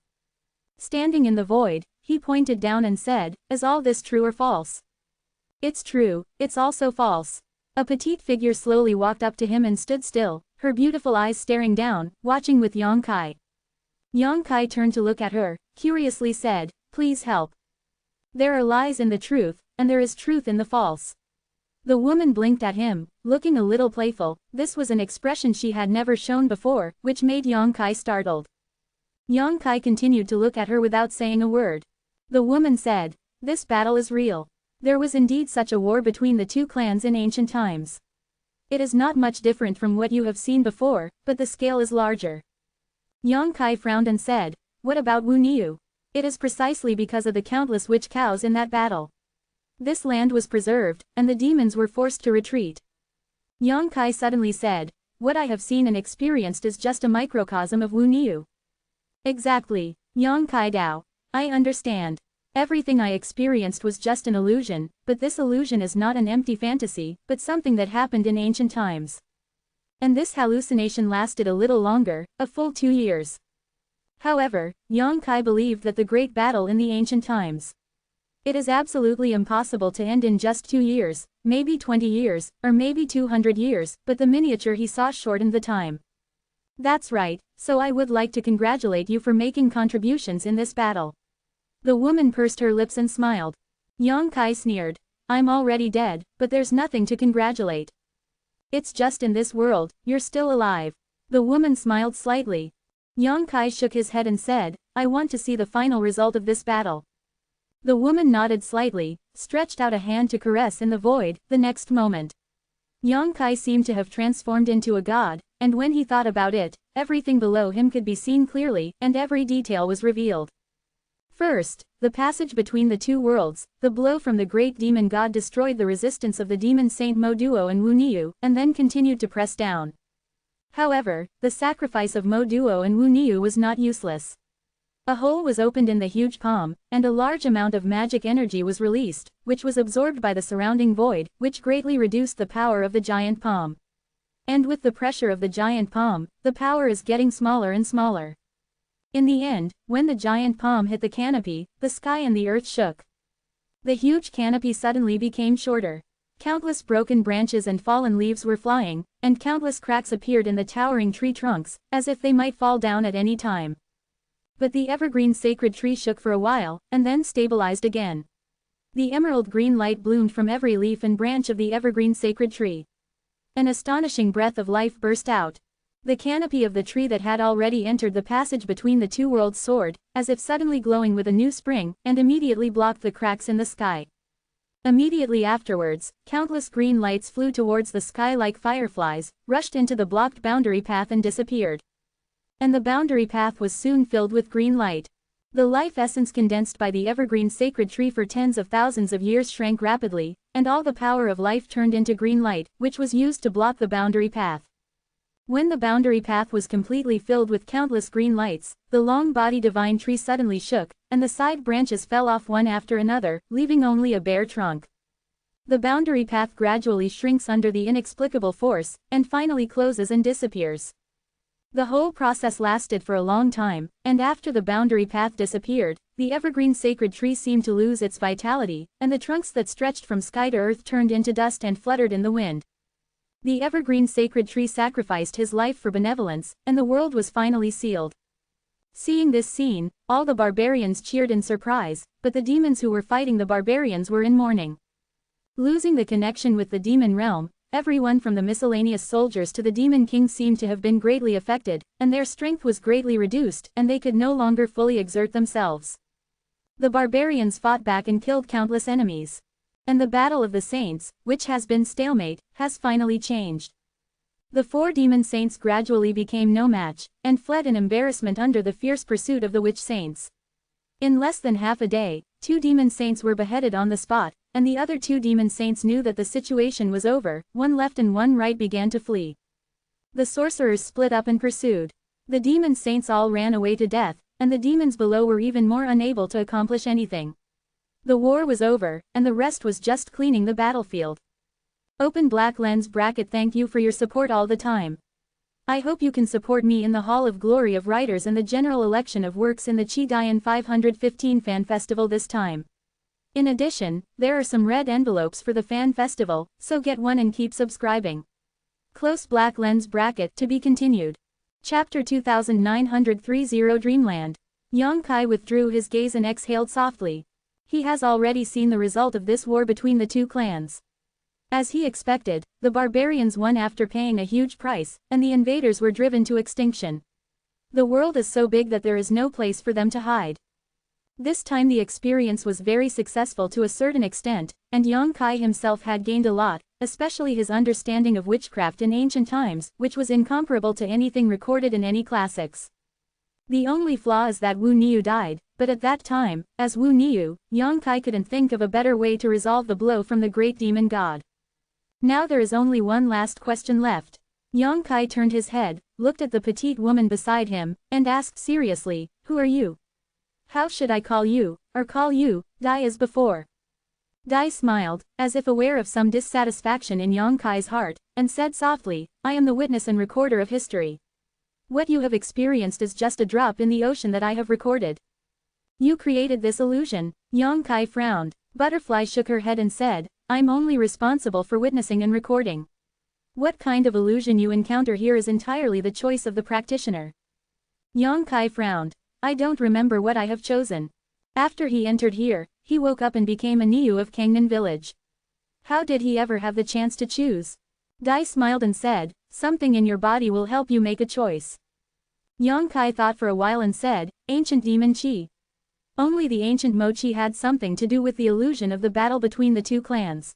Standing in the void, he pointed down and said, "Is all this true or false?" "It's true, it's also false." A petite figure slowly walked up to him and stood still, her beautiful eyes staring down, watching with Yongkai. Yongkai turned to look at her, curiously said, "Please help. There are lies in the truth, and there is truth in the false." The woman blinked at him, looking a little playful. This was an expression she had never shown before, which made Yongkai startled. Yongkai continued to look at her without saying a word. The woman said, "This battle is real. There was indeed such a war between the two clans in ancient times. It is not much different from what you have seen before, but the scale is larger." Yongkai frowned and said, "What about Wu Niu? It is precisely because of the countless witch cows in that battle. This land was preserved, and the demons were forced to retreat." Yongkai suddenly said, "What I have seen and experienced is just a microcosm of Wu Niu." "Exactly, Yongkai Dao. I understand. Everything I experienced was just an illusion, but this illusion is not an empty fantasy, but something that happened in ancient times. And this hallucination lasted a little longer, a full 2 years." However, Yongkai believed that the great battle in the ancient times. It is absolutely impossible to end in just 2 years, maybe 20 years, or maybe 200 years, but the miniature he saw shortened the time. "That's right, so I would like to congratulate you for making contributions in this battle." The woman pursed her lips and smiled. Yongkai sneered, "I'm already dead, but there's nothing to congratulate. It's just in this world, you're still alive." The woman smiled slightly. Yongkai shook his head and said, "I want to see the final result of this battle." The woman nodded slightly, stretched out a hand to caress in the void. The next moment, Yongkai seemed to have transformed into a god, and when he thought about it, everything below him could be seen clearly, and every detail was revealed. First, the passage between the two worlds. The blow from the great demon god destroyed the resistance of the demon saint Mo Duo and Wu Niu, and then continued to press down. However, the sacrifice of Mo Duo and Wu Niu was not useless. A hole was opened in the huge palm, and a large amount of magic energy was released, which was absorbed by the surrounding void, which greatly reduced the power of the giant palm. And with the pressure of the giant palm, the power is getting smaller and smaller. In the end, when the giant palm hit the canopy, the sky and the earth shook. The huge canopy suddenly became shorter. Countless broken branches and fallen leaves were flying, and countless cracks appeared in the towering tree trunks, as if they might fall down at any time. But the evergreen sacred tree shook for a while, and then stabilized again. The emerald green light bloomed from every leaf and branch of the evergreen sacred tree. An astonishing breath of life burst out. The canopy of the tree that had already entered the passage between the two worlds soared, as if suddenly glowing with a new spring, and immediately blocked the cracks in the sky. Immediately afterwards, countless green lights flew towards the sky like fireflies, rushed into the blocked boundary path and disappeared. And the boundary path was soon filled with green light. The life essence condensed by the evergreen sacred tree for tens of thousands of years shrank rapidly, and all the power of life turned into green light, which was used to block the boundary path. When the boundary path was completely filled with countless green lights, the long-body divine tree suddenly shook, and the side branches fell off one after another, leaving only a bare trunk. The boundary path gradually shrinks under the inexplicable force, and finally closes and disappears. The whole process lasted for a long time, and after the boundary path disappeared, the evergreen sacred tree seemed to lose its vitality, and the trunks that stretched from sky to earth turned into dust and fluttered in the wind. The evergreen sacred tree sacrificed his life for benevolence, and the world was finally sealed. Seeing this scene, all the barbarians cheered in surprise, but the demons who were fighting the barbarians were in mourning. Losing the connection with the demon realm, everyone from the miscellaneous soldiers to the demon king seemed to have been greatly affected, and their strength was greatly reduced, and they could no longer fully exert themselves. The barbarians fought back and killed countless enemies. And the battle of the saints, which has been stalemate, has finally changed. The 4 demon saints gradually became no match, and fled in embarrassment under the fierce pursuit of the witch saints. In less than half a day, 2 demon saints were beheaded on the spot, and the other 2 demon saints knew that the situation was over. One left and one right began to flee. The sorcerers split up and pursued. The demon saints all ran away to death, and the demons below were even more unable to accomplish anything. The war was over, and the rest was just cleaning the battlefield. Open black lens bracket. Thank you for your support all the time. I hope you can support me in the Hall of Glory of Writers and the general election of works in the Dian 515 Fan Festival this time. In addition, there are some red envelopes for the Fan Festival, so get one and keep subscribing. Close black lens bracket to be continued. Chapter 2930 Dreamland. Yang Kai withdrew his gaze and exhaled softly. He has already seen the result of this war between the 2 clans. As he expected, the barbarians won after paying a huge price, and the invaders were driven to extinction. The world is so big that there is no place for them to hide. This time the experience was very successful to a certain extent, and Yang Kai himself had gained a lot, especially his understanding of witchcraft in ancient times, which was incomparable to anything recorded in any classics. The only flaw is that Wu Niu died, but at that time, as Wu Niu, Yang Kai couldn't think of a better way to resolve the blow from the great demon god. Now there is only one last question left. Yang Kai turned his head, looked at the petite woman beside him, and asked seriously, "Who are you? How should I call you, or call you, Dai as before?" Dai smiled, as if aware of some dissatisfaction in Yang Kai's heart, and said softly, "I am the witness and recorder of history. What you have experienced is just a drop in the ocean that I have recorded." "You created this illusion." Yang Kai frowned. Butterfly shook her head and said, "I'm only responsible for witnessing and recording. What kind of illusion you encounter here is entirely the choice of the practitioner." Yang Kai frowned. "I don't remember what I have chosen. After he entered here, he woke up and became a Niu of Kangnan village. How did he ever have the chance to choose?" Dai smiled and said, "Something in your body will help you make a choice." Yang Kai thought for a while and said, "Ancient demon chi." Only the ancient mochi had something to do with the illusion of the battle between the 2 clans.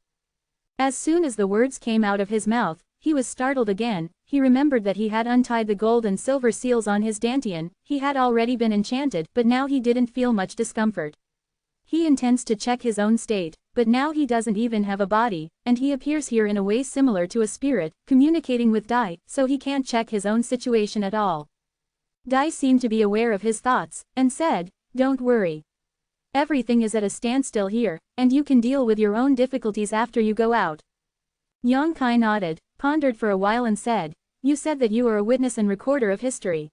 As soon as the words came out of his mouth, he was startled again. He remembered that he had untied the gold and silver seals on his dantian. He had already been enchanted, but now he didn't feel much discomfort. He intends to check his own state, but now he doesn't even have a body, and he appears here in a way similar to a spirit, communicating with Dai, so he can't check his own situation at all. Dai seemed to be aware of his thoughts, and said, "Don't worry. Everything is at a standstill here, and you can deal with your own difficulties after you go out." Yang Kai nodded, pondered for a while and said, "You said that you are a witness and recorder of history.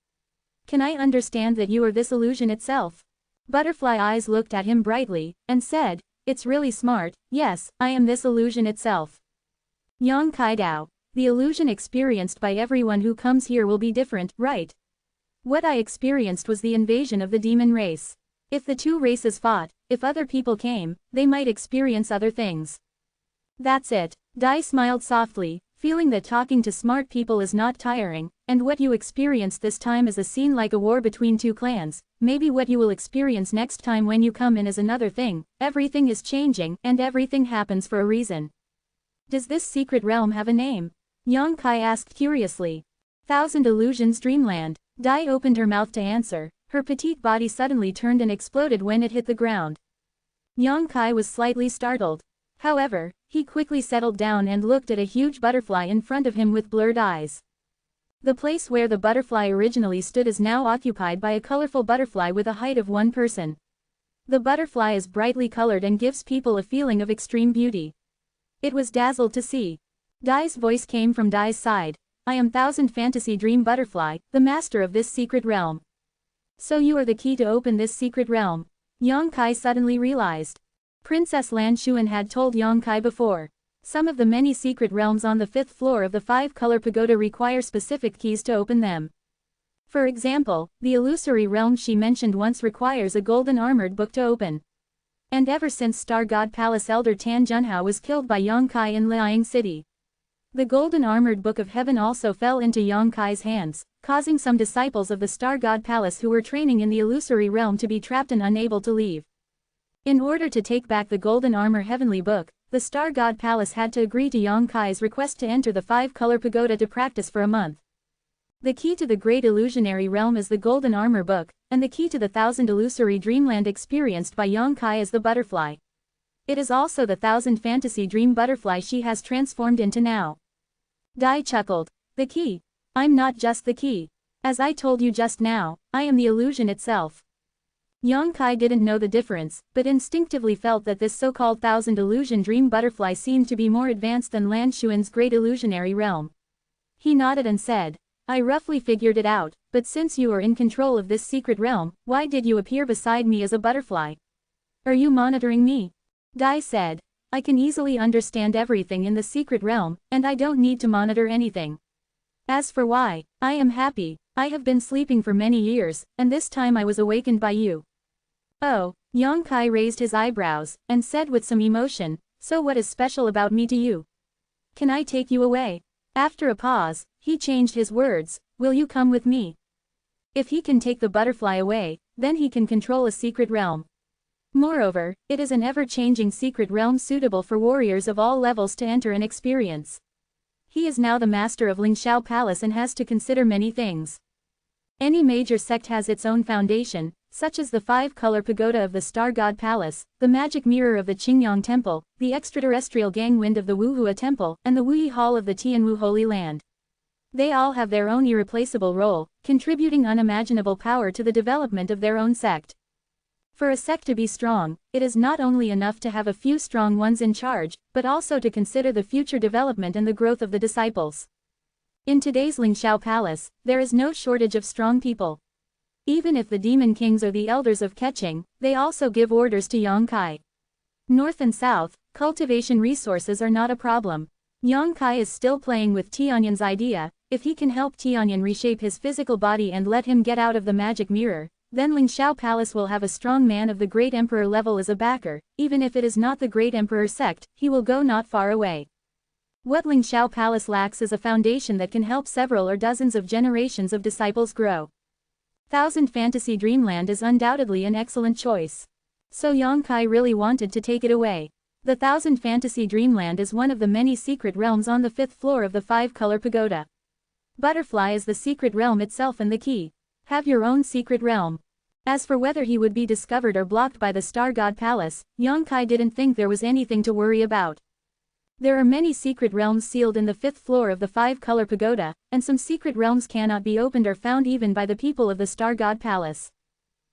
Can I understand that you are this illusion itself?" Butterfly eyes looked at him brightly, and said, "It's really smart. Yes, I am this illusion itself." Yang Kai Dao. "The illusion experienced by everyone who comes here will be different, right? What I experienced was the invasion of the demon race. If the 2 races fought, if other people came, they might experience other things. That's it." Dai smiled softly, feeling that talking to smart people is not tiring, and what you experienced this time is a scene like a war between 2 clans. Maybe what you will experience next time when you come in is another thing. Everything is changing, and everything happens for a reason. Does this secret realm have a name? Yang Kai asked curiously. Thousand Illusions Dreamland. Dai opened her mouth to answer. Her petite body suddenly turned and exploded when it hit the ground. Yang Kai was slightly startled. However, he quickly settled down and looked at a huge butterfly in front of him with blurred eyes. The place where the butterfly originally stood is now occupied by a colorful butterfly with a height of 1 person. The butterfly is brightly colored and gives people a feeling of extreme beauty. It was dazzled to see. Dai's voice came from Dai's side. "I am Thousand Fantasy Dream Butterfly, the master of this secret realm. So you are the key to open this secret realm." Yang Kai suddenly realized. Princess Lan Xuan had told Yang Kai before. Some of the many secret realms on the 5th floor of the 5-color pagoda require specific keys to open them. For example, the illusory realm she mentioned once requires a golden armored book to open. And ever since Star God Palace Elder Tan Junhao was killed by Yang Kai in Liang City, The golden armored Book of Heaven also fell into Yang Kai's hands, causing some disciples of the Star God Palace who were training in the illusory realm to be trapped and unable to leave. In order to take back the golden armor heavenly book, the Star God Palace had to agree to Yang Kai's request to enter the 5-color pagoda to practice for a month. The key to the great illusionary realm is the golden armor book, and the key to the 1,000 illusory dreamland experienced by Yang Kai is the butterfly. It is also the 1,000 fantasy dream butterfly she has transformed into now. Dai chuckled. The key. I'm not just the key. As I told you just now, I am the illusion itself. Yang Kai didn't know the difference, but instinctively felt that this so-called 1,000 illusion dream butterfly seemed to be more advanced than Lan Xuan's great illusionary realm. He nodded and said, I roughly figured it out, but since you are in control of this secret realm, why did you appear beside me as a butterfly? Are you monitoring me? Dai said, I can easily understand everything in the secret realm, and I don't need to monitor anything. As for why, I am happy. I have been sleeping for many years, and this time I was awakened by you. Oh, Yang Kai raised his eyebrows, and said with some emotion, so what is special about me to you? Can I take you away? After a pause, he changed his words, will you come with me? If he can take the butterfly away, then he can control a secret realm. Moreover, it is an ever-changing secret realm suitable for warriors of all levels to enter and experience. He is now the master of Lingxiao Palace and has to consider many things. Any major sect has its own foundation, such as the 5-color pagoda of the Star God Palace, the magic mirror of the Qingyang Temple, the extraterrestrial gangwind of the Wuhua Temple, and the Wuyi Hall of the Tianwu Holy Land. They all have their own irreplaceable role, contributing unimaginable power to the development of their own sect. For a sect to be strong, it is not only enough to have a few strong ones in charge, but also to consider the future development and the growth of the disciples. In today's Lingxiao Palace, there is no shortage of strong people. Even if the demon kings are the elders of Keqing, they also give orders to Yang Kai. North and south, cultivation resources are not a problem. Yang Kai is still playing with Tianyan's idea. If he can help Tianyan reshape his physical body and let him get out of the magic mirror, then Lingxiao Palace will have a strong man of the great emperor level as a backer. Even if it is not the great emperor sect, he will go not far away. What Lingxiao Palace lacks is a foundation that can help several or dozens of generations of disciples grow. 1,000 Fantasy Dreamland is undoubtedly an excellent choice. So Yang Kai really wanted to take it away. The 1,000 Fantasy Dreamland is one of the many secret realms on the 5th floor of the 5-color pagoda. Butterfly is the secret realm itself and the key. Have your own secret realm. As for whether he would be discovered or blocked by the Star God Palace, Yang Kai didn't think there was anything to worry about. There are many secret realms sealed in the 5th floor of the 5-color pagoda, and some secret realms cannot be opened or found even by the people of the Star God Palace.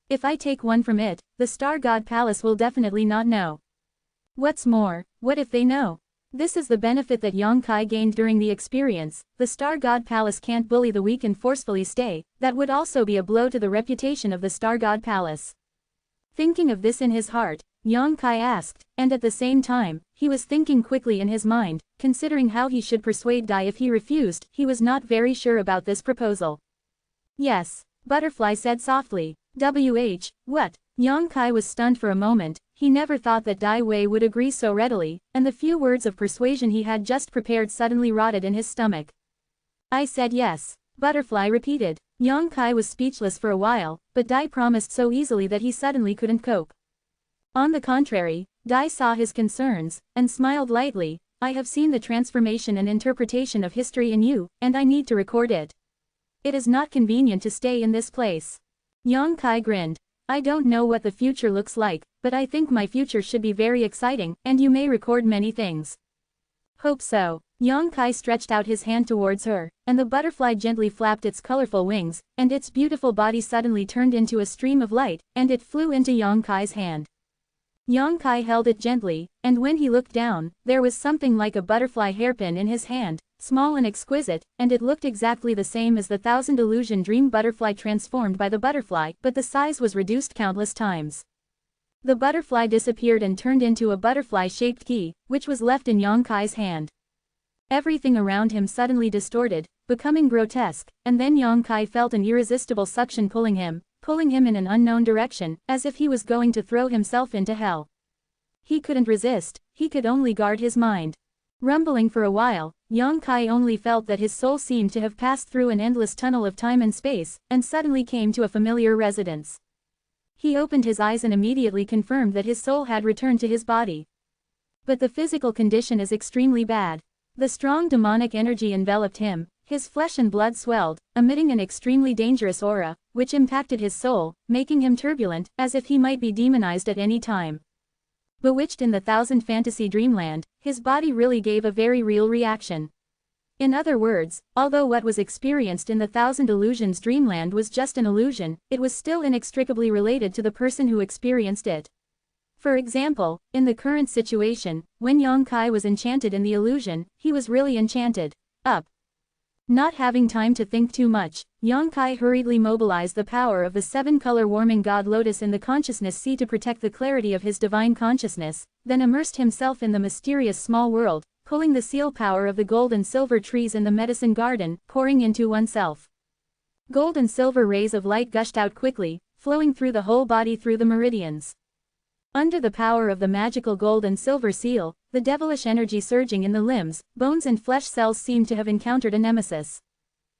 If I take one from it, the Star God Palace will definitely not know. What's more, what if they know? This is the benefit that Yang Kai gained during the experience. The Star God Palace can't bully the weak and forcefully stay. That would also be a blow to the reputation of the Star God Palace. Thinking of this in his heart, Yang Kai asked, and at the same time, he was thinking quickly in his mind, considering how he should persuade Dai if he refused. He was not very sure about this proposal. Yes, Butterfly said softly. What? Yang Kai was stunned for a moment. He never thought that Dai Wei would agree so readily, and the few words of persuasion he had just prepared suddenly rotted in his stomach. I said yes, Butterfly repeated. Yang Kai was speechless for a while, but Dai promised so easily that he suddenly couldn't cope. On the contrary, Dai saw his concerns, and smiled lightly. I have seen the transformation and interpretation of history in you, and I need to record it. It is not convenient to stay in this place. Yang Kai grinned. I don't know what the future looks like, but I think my future should be very exciting, and you may record many things. Hope so. Yang Kai stretched out his hand towards her, and the butterfly gently flapped its colorful wings, and its beautiful body suddenly turned into a stream of light, and it flew into Yang Kai's hand. Yang Kai held it gently, and when he looked down, there was something like a butterfly hairpin in his hand, small and exquisite, and it looked exactly the same as the 1,000 illusion dream butterfly transformed by the butterfly, but the size was reduced countless times. The butterfly disappeared and turned into a butterfly-shaped key, which was left in Yang Kai's hand. Everything around him suddenly distorted, becoming grotesque, and then Yang Kai felt an irresistible suction pulling him in an unknown direction, as if he was going to throw himself into hell. He couldn't resist, he could only guard his mind. Rumbling for a while, Yang Kai only felt that his soul seemed to have passed through an endless tunnel of time and space, and suddenly came to a familiar residence. He opened his eyes and immediately confirmed that his soul had returned to his body. But the physical condition is extremely bad. The strong demonic energy enveloped him, his flesh and blood swelled, emitting an extremely dangerous aura, which impacted his soul, making him turbulent, as if he might be demonized at any time. Bewitched in the thousand fantasy dreamland, his body really gave a very real reaction. In other words, although what was experienced in the thousand illusions dreamland was just an illusion, it was still inextricably related to the person who experienced it. For example, in the current situation, when Yang Kai was enchanted in the illusion, he was really enchanted. Up. Not having time to think too much, Yang Kai hurriedly mobilized the power of the seven-color warming god lotus in the consciousness sea to protect the clarity of his divine consciousness, then immersed himself in the mysterious small world, pulling the seal power of the gold and silver trees in the medicine garden, pouring into oneself. Gold and silver rays of light gushed out quickly, flowing through the whole body through the meridians. Under the power of the magical gold and silver seal, the devilish energy surging in the limbs, bones and flesh cells seemed to have encountered a nemesis.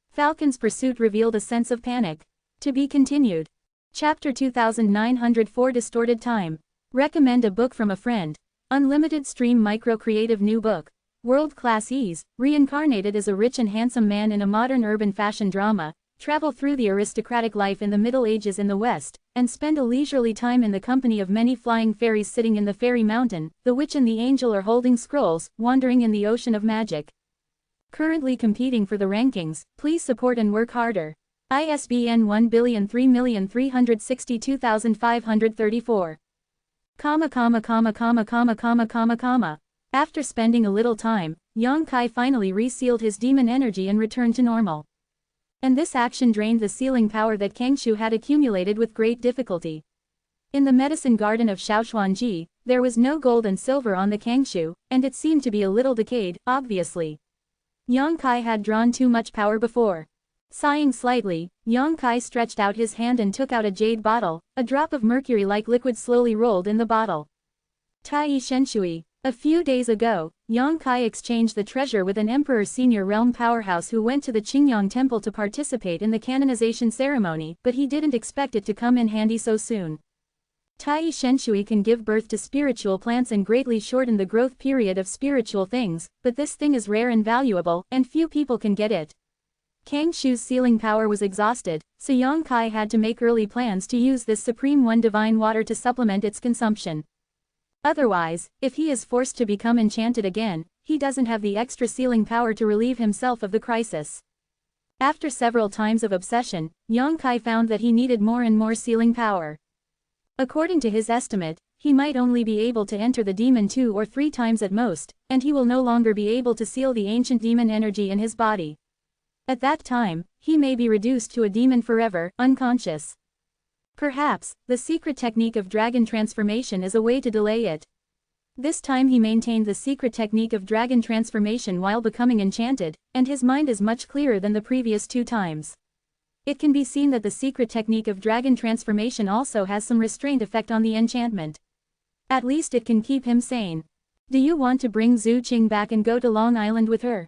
Falcon's pursuit revealed a sense of panic. To be continued. Chapter 2904 Distorted Time. Recommend a book from a friend. Unlimited Stream Micro Creative New Book. World-class ease, reincarnated as a rich and handsome man in a modern urban fashion drama, travel through the aristocratic life in the Middle Ages in the West, and spend a leisurely time in the company of many flying fairies sitting in the fairy mountain, the witch and the angel are holding scrolls, wandering in the ocean of magic. Currently competing for the rankings, please support and work harder. ISBN 1003362534. After spending a little time, Yang Kai finally resealed his demon energy and returned to normal. And this action drained the sealing power that Kangshu had accumulated with great difficulty. In the medicine garden of Shaoxuanji, there was no gold and silver on the Kangshu, and it seemed to be a little decayed, obviously. Yang Kai had drawn too much power before. Sighing slightly, Yang Kai stretched out his hand and took out a jade bottle. A drop of mercury-like liquid slowly rolled in the bottle. Tai Shenshui. A few days ago, Yang Kai exchanged the treasure with an Emperor Senior Realm powerhouse who went to the Qingyang Temple to participate in the canonization ceremony, but he didn't expect it to come in handy so soon. Tai Shenshui can give birth to spiritual plants and greatly shorten the growth period of spiritual things, but this thing is rare and valuable, and few people can get it. Kangshu's sealing power was exhausted, so Yang Kai had to make early plans to use this Supreme One Divine Water to supplement its consumption. Otherwise, if he is forced to become enchanted again, he doesn't have the extra sealing power to relieve himself of the crisis. After several times of obsession, Yang Kai found that he needed more and more sealing power. According to his estimate, he might only be able to enter the demon 2 or 3 times at most, and he will no longer be able to seal the ancient demon energy in his body. At that time, he may be reduced to a demon forever, unconscious. Perhaps, the secret technique of dragon transformation is a way to delay it. This time he maintained the secret technique of dragon transformation while becoming enchanted, and his mind is much clearer than the previous 2 times. It can be seen that the secret technique of dragon transformation also has some restraint effect on the enchantment. At least it can keep him sane. Do you want to bring Zhu Qing back and go to Long Island with her?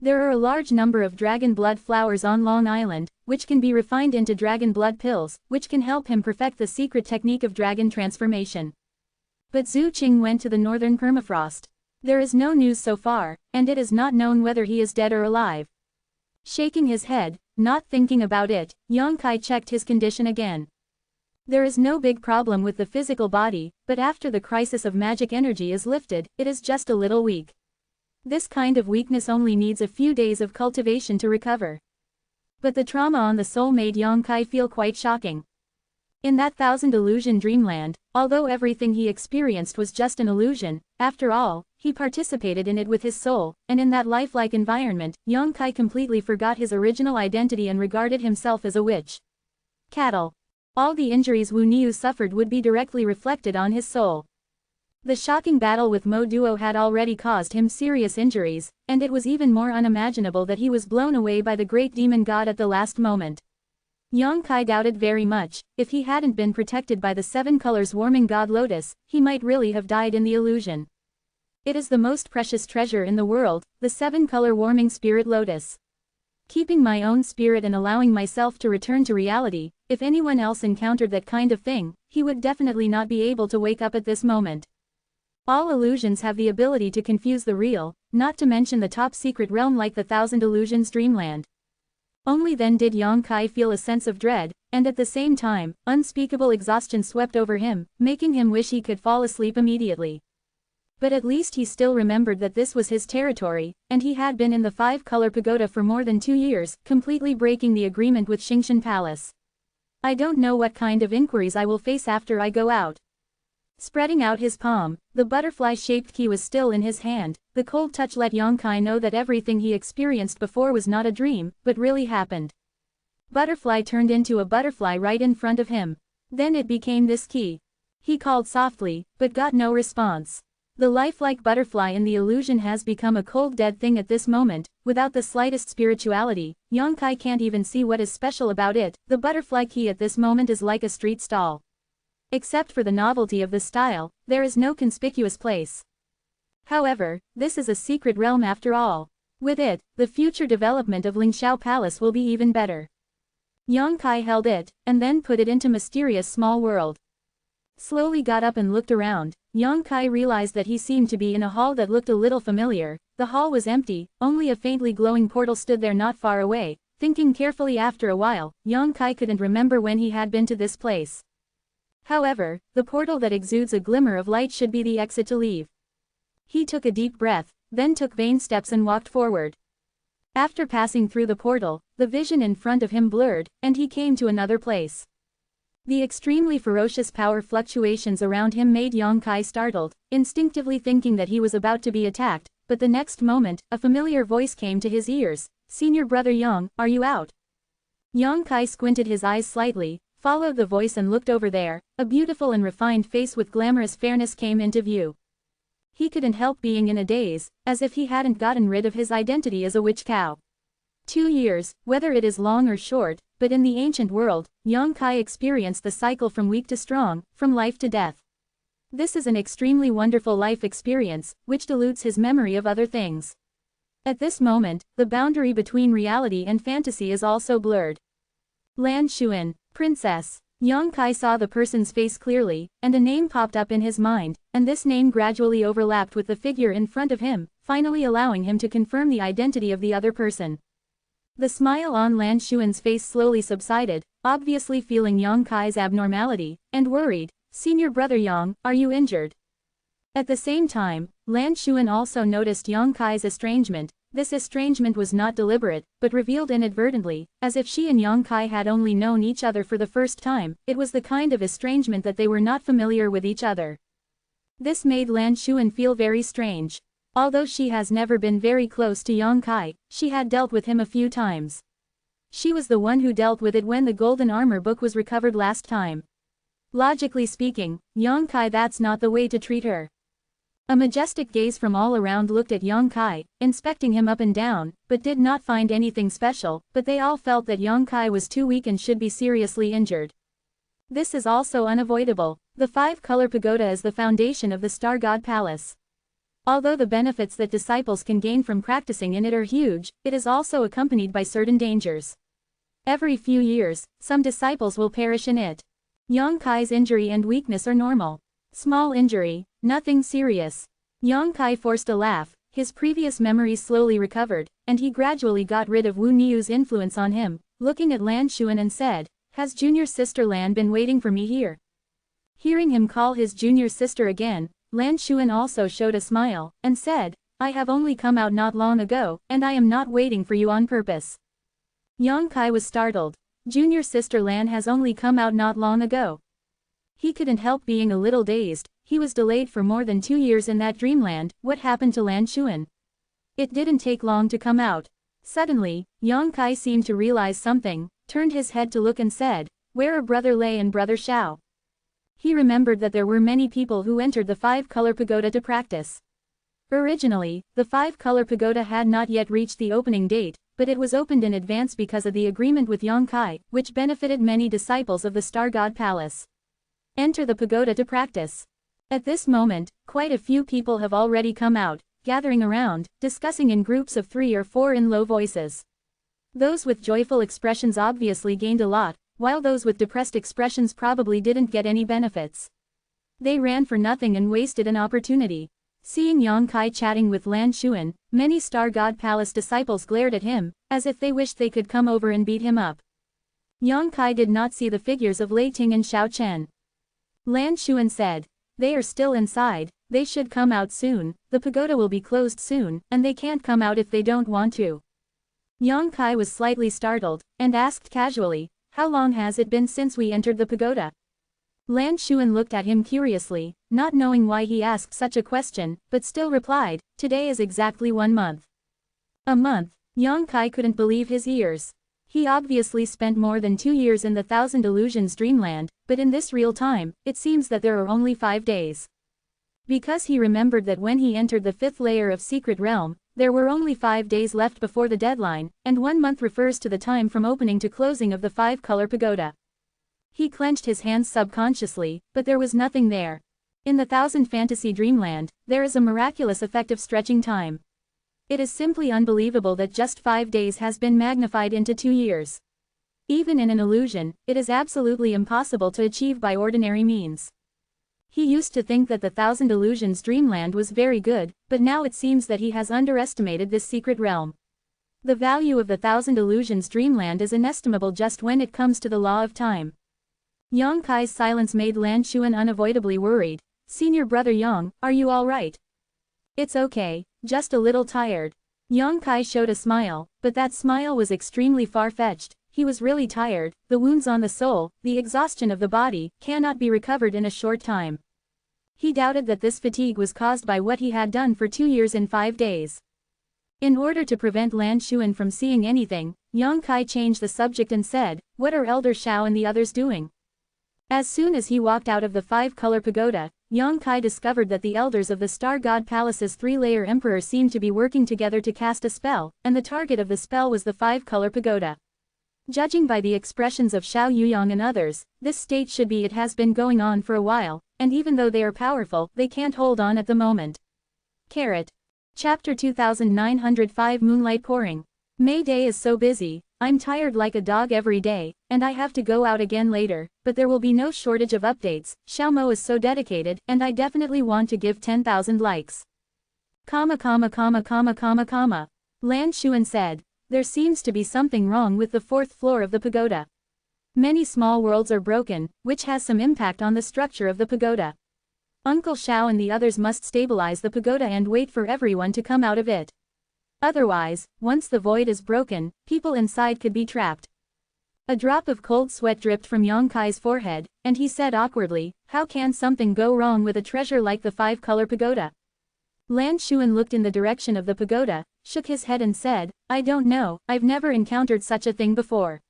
There are a large number of dragon blood flowers on Long Island, which can be refined into dragon blood pills, which can help him perfect the secret technique of dragon transformation. But Zhu Qing went to the northern permafrost. There is no news so far, and it is not known whether he is dead or alive. Shaking his head, not thinking about it, Yang Kai checked his condition again. There is no big problem with the physical body, but after the crisis of magic energy is lifted, it is just a little weak. This kind of weakness only needs a few days of cultivation to recover. But the trauma on the soul made Yang Kai feel quite shocking. In that thousand illusion dreamland, although everything he experienced was just an illusion, after all, he participated in it with his soul, and in that lifelike environment, Yang Kai completely forgot his original identity and regarded himself as a witch. Cattle. All the injuries Wu Niu suffered would be directly reflected on his soul. The shocking battle with Mo Duo had already caused him serious injuries, and it was even more unimaginable that he was blown away by the great demon god at the last moment. Yang Kai doubted very much, if he hadn't been protected by the 7 colors warming god lotus, he might really have died in the illusion. It is the most precious treasure in the world, the 7-color warming spirit lotus. Keeping my own spirit and allowing myself to return to reality, if anyone else encountered that kind of thing, he would definitely not be able to wake up at this moment. All illusions have the ability to confuse the real, not to mention the top secret realm like the Thousand Illusions dreamland. Only then did Yang Kai feel a sense of dread, and at the same time, unspeakable exhaustion swept over him, making him wish he could fall asleep immediately. But at least he still remembered that this was his territory, and he had been in the 5-color pagoda for more than 2 years, completely breaking the agreement with Xingshan Palace. I don't know what kind of inquiries I will face after I go out. Spreading out his palm, the butterfly-shaped key was still in his hand. The cold touch let Yang Kai know that everything he experienced before was not a dream, but really happened. Butterfly turned into a butterfly right in front of him. Then it became this key. He called softly, but got no response. The lifelike butterfly in the illusion has become a cold dead thing at this moment, without the slightest spirituality. Yang Kai can't even see what is special about it. The butterfly key at this moment is like a street stall. Except for the novelty of the style, there is no conspicuous place. However, this is a secret realm after all. With it, the future development of Lingxiao Palace will be even better. Yang Kai held it, and then put it into mysterious small world. Slowly got up and looked around. Yang Kai realized that he seemed to be in a hall that looked a little familiar. The hall was empty, only a faintly glowing portal stood there not far away. Thinking carefully after a while, Yang Kai couldn't remember when he had been to this place. However, the portal that exudes a glimmer of light should be the exit to leave. He took a deep breath, then took vain steps and walked forward. After passing through the portal, the vision in front of him blurred, and he came to another place. The extremely ferocious power fluctuations around him made Yang Kai startled, instinctively thinking that he was about to be attacked, but the next moment, a familiar voice came to his ears. "Senior brother Yang, are you out?" Yang Kai squinted his eyes slightly, followed the voice and looked over there. A beautiful and refined face with glamorous fairness came into view. He couldn't help being in a daze, as if he hadn't gotten rid of his identity as a witch cow. 2 years, whether it is long or short, but in the ancient world, Yang Kai experienced the cycle from weak to strong, from life to death. This is an extremely wonderful life experience, which dilutes his memory of other things. At this moment, the boundary between reality and fantasy is also blurred. Lan Xuan, Princess. Yang Kai saw the person's face clearly, and a name popped up in his mind, and this name gradually overlapped with the figure in front of him, finally allowing him to confirm the identity of the other person. The smile on Lan Xuan's face slowly subsided, obviously feeling Yang Kai's abnormality, and worried. "Senior brother Yang, are you injured?" At the same time, Lan Xuan also noticed Yang Kai's estrangement. This estrangement was not deliberate, but revealed inadvertently, as if she and Yang Kai had only known each other for the first time. It was the kind of estrangement that they were not familiar with each other. This made Lan Xuan feel very strange. Although she has never been very close to Yang Kai, she had dealt with him a few times. She was the one who dealt with it when the golden armor book was recovered last time. Logically speaking, Yang Kai, that's not the way to treat her. A majestic gaze from all around looked at Yang Kai, inspecting him up and down, but did not find anything special, but they all felt that Yang Kai was too weak and should be seriously injured. This is also unavoidable. The 5-color pagoda is the foundation of the Star God Palace. Although the benefits that disciples can gain from practicing in it are huge, it is also accompanied by certain dangers. Every few years, some disciples will perish in it. Yang Kai's injury and weakness are normal. Small injury, nothing serious. Yang Kai forced a laugh. His previous memories slowly recovered, and he gradually got rid of Wu Niu's influence on him, looking at Lan Xuan and said, "Has junior sister Lan been waiting for me here?" Hearing him call his junior sister again, Lan Xuan also showed a smile, and said, "I have only come out not long ago, and I am not waiting for you on purpose." Yang Kai was startled. Junior sister Lan has only come out not long ago. He couldn't help being a little dazed. He was delayed for more than 2 years in that dreamland. What happened to Lan Xuan? It didn't take long to come out. Suddenly, Yang Kai seemed to realize something, turned his head to look and said, "Where are Brother Lei and Brother Xiao?" He remembered that there were many people who entered the 5-color pagoda to practice. Originally, the 5-color pagoda had not yet reached the opening date, but it was opened in advance because of the agreement with Yang Kai, which benefited many disciples of the Star God Palace. Enter the pagoda to practice. At this moment, quite a few people have already come out, gathering around, discussing in groups of 3 or 4 in low voices. Those with joyful expressions obviously gained a lot, while those with depressed expressions probably didn't get any benefits. They ran for nothing and wasted an opportunity. Seeing Yang Kai chatting with Lan Xuan, many Star God Palace disciples glared at him, as if they wished they could come over and beat him up. Yang Kai did not see the figures of Lei Ting and Xiao Chen. Lan Xuan said, "They are still inside, they should come out soon, the pagoda will be closed soon, and they can't come out if they don't want to." Yang Kai was slightly startled, and asked casually, "How long has it been since we entered the pagoda?" Lan Xuan looked at him curiously, not knowing why he asked such a question, but still replied, "Today is exactly 1 month." A month? Yang Kai couldn't believe his ears. He obviously spent more than 2 years in the Thousand Illusions dreamland, but in this real time, it seems that there are only 5 days. Because he remembered that when he entered the 5th layer of Secret Realm, there were only 5 days left before the deadline, and 1 month refers to the time from opening to closing of the 5-color pagoda. He clenched his hands subconsciously, but there was nothing there. In the Thousand Fantasy Dreamland, there is a miraculous effect of stretching time. It is simply unbelievable that just 5 days has been magnified into 2 years. Even in an illusion, it is absolutely impossible to achieve by ordinary means. He used to think that the Thousand Illusions Dreamland was very good, but now it seems that he has underestimated this secret realm. The value of the Thousand Illusions Dreamland is inestimable just when it comes to the law of time. Yang Kai's silence made Lan Xuan unavoidably worried. "Senior brother Yang, are you all right?" "It's okay, just a little tired." Yang Kai showed a smile, but that smile was extremely far-fetched. He was really tired. The wounds on the soul, the exhaustion of the body, cannot be recovered in a short time. He doubted that this fatigue was caused by what he had done for 2 years in 5 days. In order to prevent Lan Xuan from seeing anything, Yang Kai changed the subject and said, "What are Elder Xiao and the others doing?" As soon as he walked out of the 5-color pagoda, Yang Kai discovered that the elders of the Star God Palace's 3-layer emperor seemed to be working together to cast a spell, and the target of the spell was the 5-color pagoda. Judging by the expressions of Xiao Yuyang and others, this state should be it has been going on for a while, and even though they are powerful, they can't hold on at the moment. Chapter 2905 Moonlight Pouring. May Day is so busy, I'm tired like a dog every day, and I have to go out again later, but there will be no shortage of updates. Xiao Mo is so dedicated, and I definitely want to give 10,000 likes. Lan Xuan said. There seems to be something wrong with the 4th floor of the pagoda. Many small worlds are broken, which has some impact on the structure of the pagoda. Uncle Xiao and the others must stabilize the pagoda and wait for everyone to come out of it. Otherwise, once the void is broken, people inside could be trapped. A drop of cold sweat dripped from Yang Kai's forehead, and he said awkwardly, "How can something go wrong with a treasure like the 5-color pagoda?" Lan Xuan looked in the direction of the pagoda, shook his head and said, "I don't know, I've never encountered such a thing before."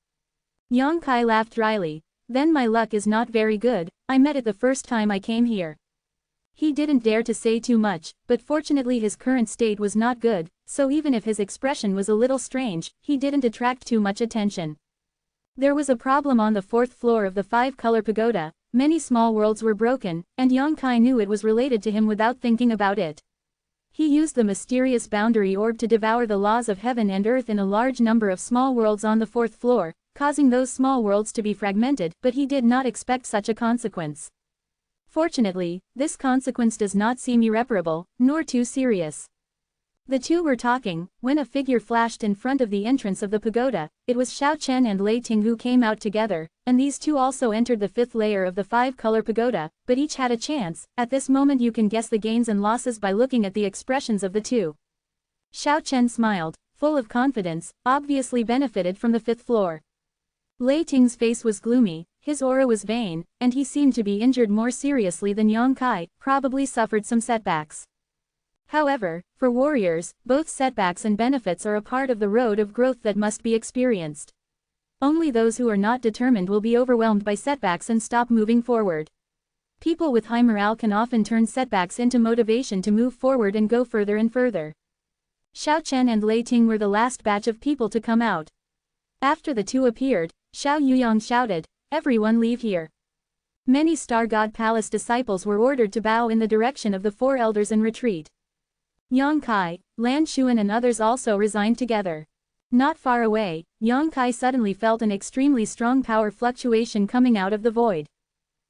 Yang Kai laughed dryly. "Then my luck is not very good, I met it the first time I came here." He didn't dare to say too much, but fortunately his current state was not good, so even if his expression was a little strange, he didn't attract too much attention. There was a problem on the 4th floor of the 5-color pagoda, many small worlds were broken, and Yang Kai knew it was related to him without thinking about it. He used the mysterious boundary orb to devour the laws of heaven and earth in a large number of small worlds on the 4th floor, causing those small worlds to be fragmented, but he did not expect such a consequence. Fortunately, this consequence does not seem irreparable, nor too serious. The two were talking, when a figure flashed in front of the entrance of the pagoda. It was Xiao Chen and Lei Ting who came out together, and these two also entered the 5th layer of the 5-color pagoda, but each had a chance. At this moment you can guess the gains and losses by looking at the expressions of the two. Xiao Chen smiled, full of confidence, obviously benefited from the 5th floor. Lei Ting's face was gloomy, his aura was vain, and he seemed to be injured more seriously than Yang Kai, probably suffered some setbacks. However, for warriors, both setbacks and benefits are a part of the road of growth that must be experienced. Only those who are not determined will be overwhelmed by setbacks and stop moving forward. People with high morale can often turn setbacks into motivation to move forward and go further and further. Xiao Chen and Lei Ting were the last batch of people to come out. After the two appeared, Xiao Yuyang shouted, "Everyone leave here." Many Star God Palace disciples were ordered to bow in the direction of the four elders and retreat. Yang Kai, Lan Xuan and others also resigned together. Not far away, Yang Kai suddenly felt an extremely strong power fluctuation coming out of the void.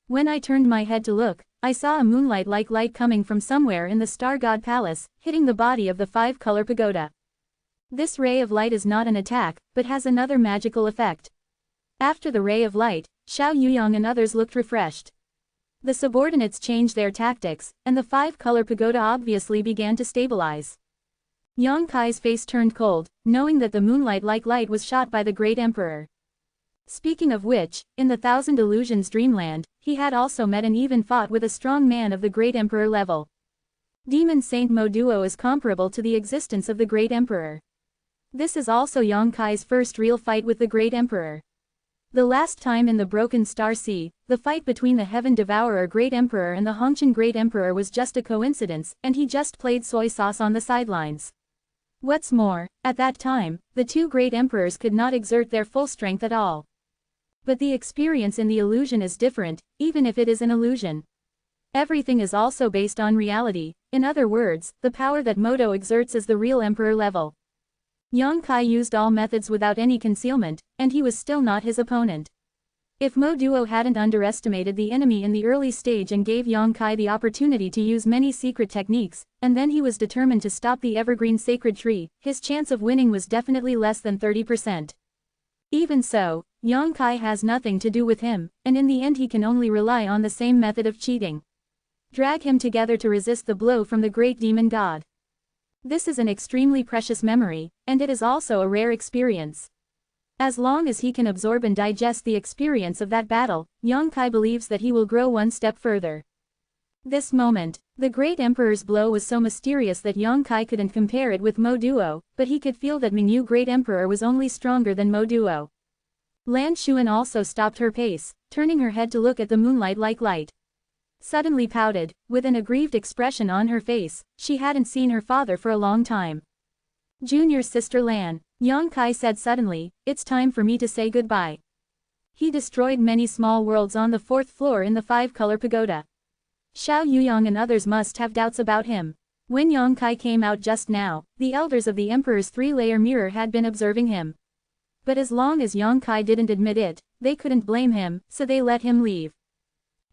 When I turned my head to look, I saw a moonlight-like light coming from somewhere in the Star God Palace, hitting the body of the five-color pagoda. This ray of light is not an attack, but has another magical effect. After the ray of light, Xiao Yuyang and others looked refreshed. The subordinates changed their tactics, and the five-color pagoda obviously began to stabilize. Yang Kai's face turned cold, knowing that the moonlight-like light was shot by the Great Emperor. Speaking of which, in the Thousand Illusions Dreamland, he had also met and even fought with a strong man of the Great Emperor level. Demon Saint Mo Duo is comparable to the existence of the Great Emperor. This is also Yang Kai's first real fight with the Great Emperor. The last time in the Broken Star Sea, the fight between the Heaven Devourer Great Emperor and the Hongqian Great Emperor was just a coincidence, and he just played soy sauce on the sidelines. What's more, at that time, the two Great Emperors could not exert their full strength at all. But the experience in the illusion is different, even if it is an illusion. Everything is also based on reality, in other words, the power that Modo exerts is the real Emperor level. Yang Kai used all methods without any concealment, and he was still not his opponent. If Mo Duo hadn't underestimated the enemy in the early stage and gave Yang Kai the opportunity to use many secret techniques, and then he was determined to stop the evergreen sacred tree, his chance of winning was definitely less than 30%. Even so, Yang Kai has nothing to do with him, and in the end he can only rely on the same method of cheating. Drag him together to resist the blow from the great demon god. This is an extremely precious memory, and it is also a rare experience. As long as he can absorb and digest the experience of that battle, Yang Kai believes that he will grow one step further. This moment, the Great Emperor's blow was so mysterious that Yang Kai couldn't compare it with Mo Duo, but he could feel that Mingyu Great Emperor was only stronger than Mo Duo. Lan Xuan also stopped her pace, turning her head to look at the moonlight-like light. Suddenly pouted, with an aggrieved expression on her face, she hadn't seen her father for a long time. Junior sister Lan, Yang Kai said suddenly, it's time for me to say goodbye. He destroyed many small worlds on the fourth floor in the five-color pagoda. Xiao Yuyang and others must have doubts about him. When Yang Kai came out just now, the elders of the Emperor's three-layer mirror had been observing him. But as long as Yang Kai didn't admit it, they couldn't blame him, so they let him leave.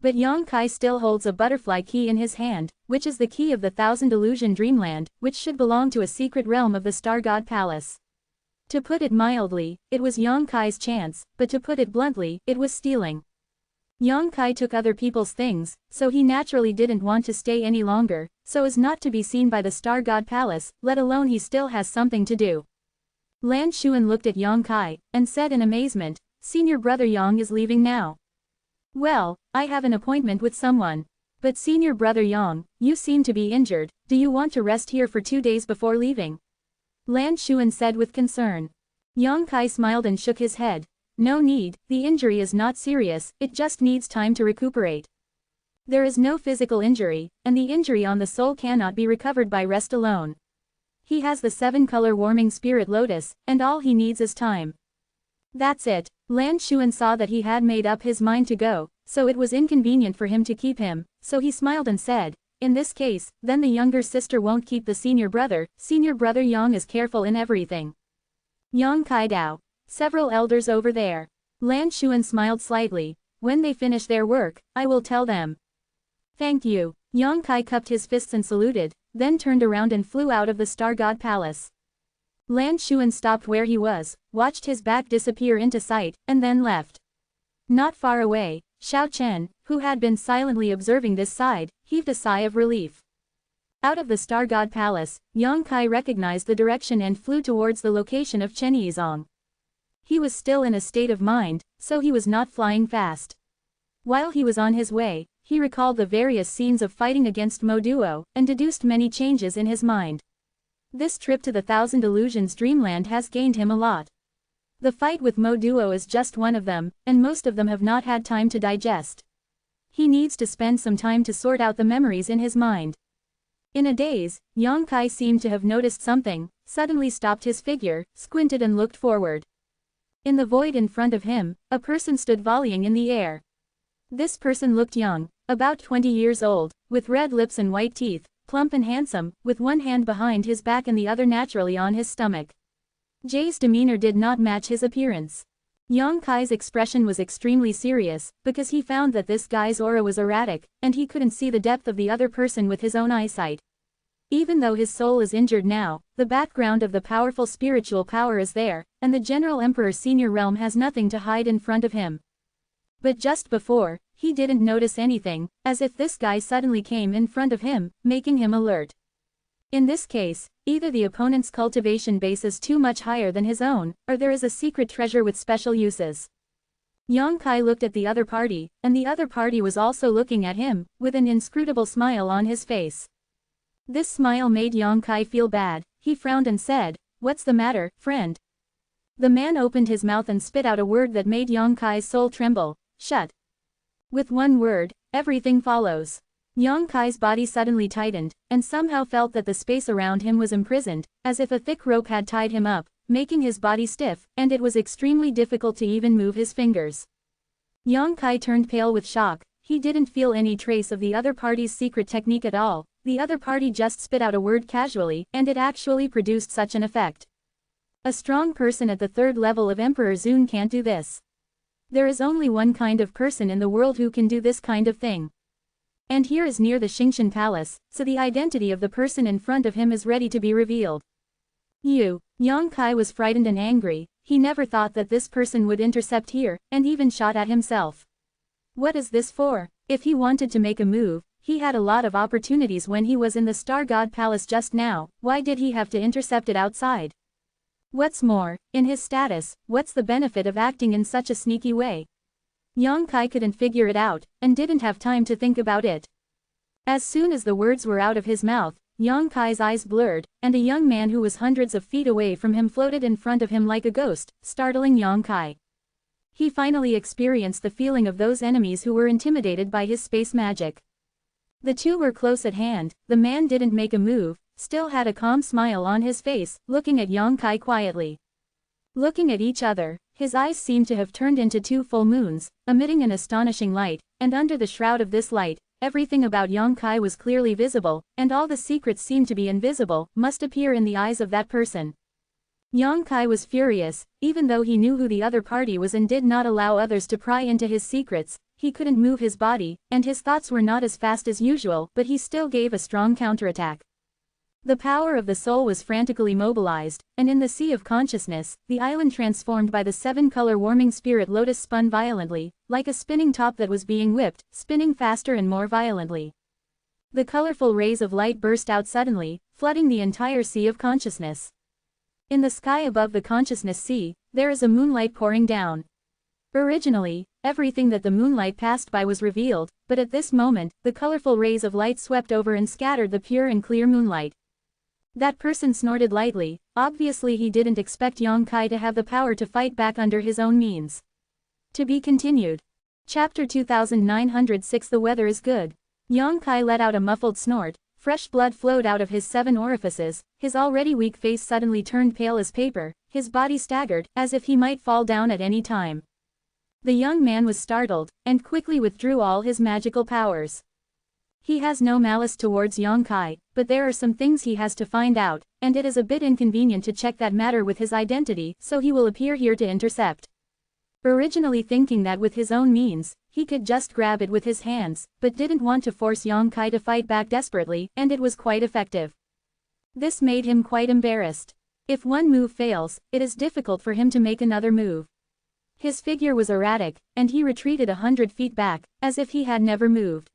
But Yang Kai still holds a butterfly key in his hand, which is the key of the Thousand Illusion Dreamland, which should belong to a secret realm of the Star God Palace. To put it mildly, it was Yang Kai's chance, but to put it bluntly, it was stealing. Yang Kai took other people's things, so he naturally didn't want to stay any longer, so as not to be seen by the Star God Palace, let alone he still has something to do. Lan Xuan looked at Yang Kai, and said in amazement, Senior Brother Yang is leaving now. Well, I have an appointment with someone. But Senior Brother Yang, you seem to be injured, do you want to rest here for 2 days before leaving? Lan Xuan said with concern. Yang Kai smiled and shook his head. No need, the injury is not serious, it just needs time to recuperate. There is no physical injury, and the injury on the soul cannot be recovered by rest alone. He has the 7-color warming spirit lotus, and all he needs is time. That's it. Lan Xuan saw that he had made up his mind to go, so it was inconvenient for him to keep him, so he smiled and said, in this case, then the younger sister won't keep the senior brother Yang is careful in everything. Yang Kai Dao. Several elders over there. Lan Xuan smiled slightly, when they finish their work, I will tell them. Thank you. Yang Kai cupped his fists and saluted, then turned around and flew out of the Star God Palace. Lan Xuan stopped where he was, watched his back disappear into sight, and then left. Not far away, Xiao Chen, who had been silently observing this side, heaved a sigh of relief. Out of the Star God Palace, Yang Kai recognized the direction and flew towards the location of Chen Yizong. He was still in a state of mind, so he was not flying fast. While he was on his way, he recalled the various scenes of fighting against Mo Duo, and deduced many changes in his mind. This trip to the Thousand Illusions Dreamland has gained him a lot. The fight with Mo Duo is just one of them, and most of them have not had time to digest. He needs to spend some time to sort out the memories in his mind. In a daze, Yang Kai seemed to have noticed something, suddenly stopped his figure, squinted and looked forward. In the void in front of him, a person stood volleying in the air. This person looked young, about 20 years old, with red lips and white teeth, plump and handsome, with one hand behind his back and the other naturally on his stomach. Jay's demeanor did not match his appearance. Yang Kai's expression was extremely serious, because he found that this guy's aura was erratic, and he couldn't see the depth of the other person with his own eyesight. Even though his soul is injured now, the background of the powerful spiritual power is there, and the General Emperor Senior Realm has nothing to hide in front of him. But just before, he didn't notice anything, as if this guy suddenly came in front of him, making him alert. In this case, either the opponent's cultivation base is too much higher than his own, or there is a secret treasure with special uses. Yang Kai looked at the other party, and the other party was also looking at him, with an inscrutable smile on his face. This smile made Yang Kai feel bad. He frowned and said, "What's the matter, friend?" The man opened his mouth and spit out a word that made Yang Kai's soul tremble: "Shut." With one word, everything follows. Yang Kai's body suddenly tightened, and somehow felt that the space around him was imprisoned, as if a thick rope had tied him up, making his body stiff, and it was extremely difficult to even move his fingers. Yang Kai turned pale with shock. He didn't feel any trace of the other party's secret technique at all. The other party just spit out a word casually, and it actually produced such an effect. A strong person at the 3rd level of Emperor Zun can't do this. There is only one kind of person in the world who can do this kind of thing. And here is near the Xingshan Palace, so the identity of the person in front of him is ready to be revealed. Yang Kai was frightened and angry. He never thought that this person would intercept here, and even shot at himself. What is this for? If he wanted to make a move, he had a lot of opportunities when he was in the Star God Palace just now. Why did he have to intercept it outside? What's more, in his status, what's the benefit of acting in such a sneaky way? Yang Kai couldn't figure it out, and didn't have time to think about it. As soon as the words were out of his mouth, Yang Kai's eyes blurred, and a young man who was hundreds of feet away from him floated in front of him like a ghost, startling Yang Kai. He finally experienced the feeling of those enemies who were intimidated by his space magic. The two were close at hand. The man didn't make a move, still had a calm smile on his face, looking at Yang Kai quietly. Looking at each other, his eyes seemed to have turned into 2 full moons, emitting an astonishing light, and under the shroud of this light, everything about Yang Kai was clearly visible, and all the secrets seemed to be invisible, must appear in the eyes of that person. Yang Kai was furious, even though he knew who the other party was and did not allow others to pry into his secrets. He couldn't move his body, and his thoughts were not as fast as usual, but he still gave a strong counterattack. The power of the soul was frantically mobilized, and in the sea of consciousness, the island transformed by the 7-color warming spirit lotus spun violently, like a spinning top that was being whipped, spinning faster and more violently. The colorful rays of light burst out suddenly, flooding the entire sea of consciousness. In the sky above the consciousness sea, there is a moonlight pouring down. Originally, everything that the moonlight passed by was revealed, but at this moment, the colorful rays of light swept over and scattered the pure and clear moonlight. That person snorted lightly. Obviously he didn't expect Yang Kai to have the power to fight back under his own means. To be continued. Chapter 2906. The weather is good. Yang Kai let out a muffled snort. Fresh blood flowed out of his 7 orifices. His already weak face suddenly turned pale as paper. His body staggered, as if he might fall down at any time. The young man was startled, and quickly withdrew all his magical powers. He has no malice towards Yang Kai, but there are some things he has to find out, and it is a bit inconvenient to check that matter with his identity, so he will appear here to intercept. Originally thinking that with his own means, he could just grab it with his hands, but didn't want to force Yang Kai to fight back desperately, and it was quite effective. This made him quite embarrassed. If one move fails, it is difficult for him to make another move. His figure was erratic, and he retreated 100 feet back, as if he had never moved.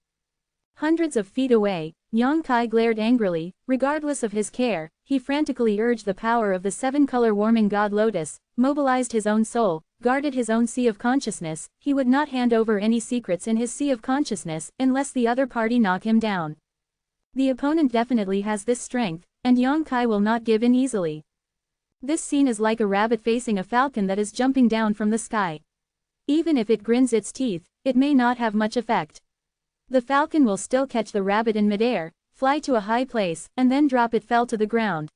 Hundreds of feet away, Yang Kai glared angrily. Regardless of his care, he frantically urged the power of the 7-color warming god Lotus, mobilized his own soul, guarded his own sea of consciousness. He would not hand over any secrets in his sea of consciousness, unless the other party knock him down. The opponent definitely has this strength, and Yang Kai will not give in easily. This scene is like a rabbit facing a falcon that is jumping down from the sky. Even if it grins its teeth, it may not have much effect. The falcon will still catch the rabbit in midair, fly to a high place, and then drop it fell to the ground.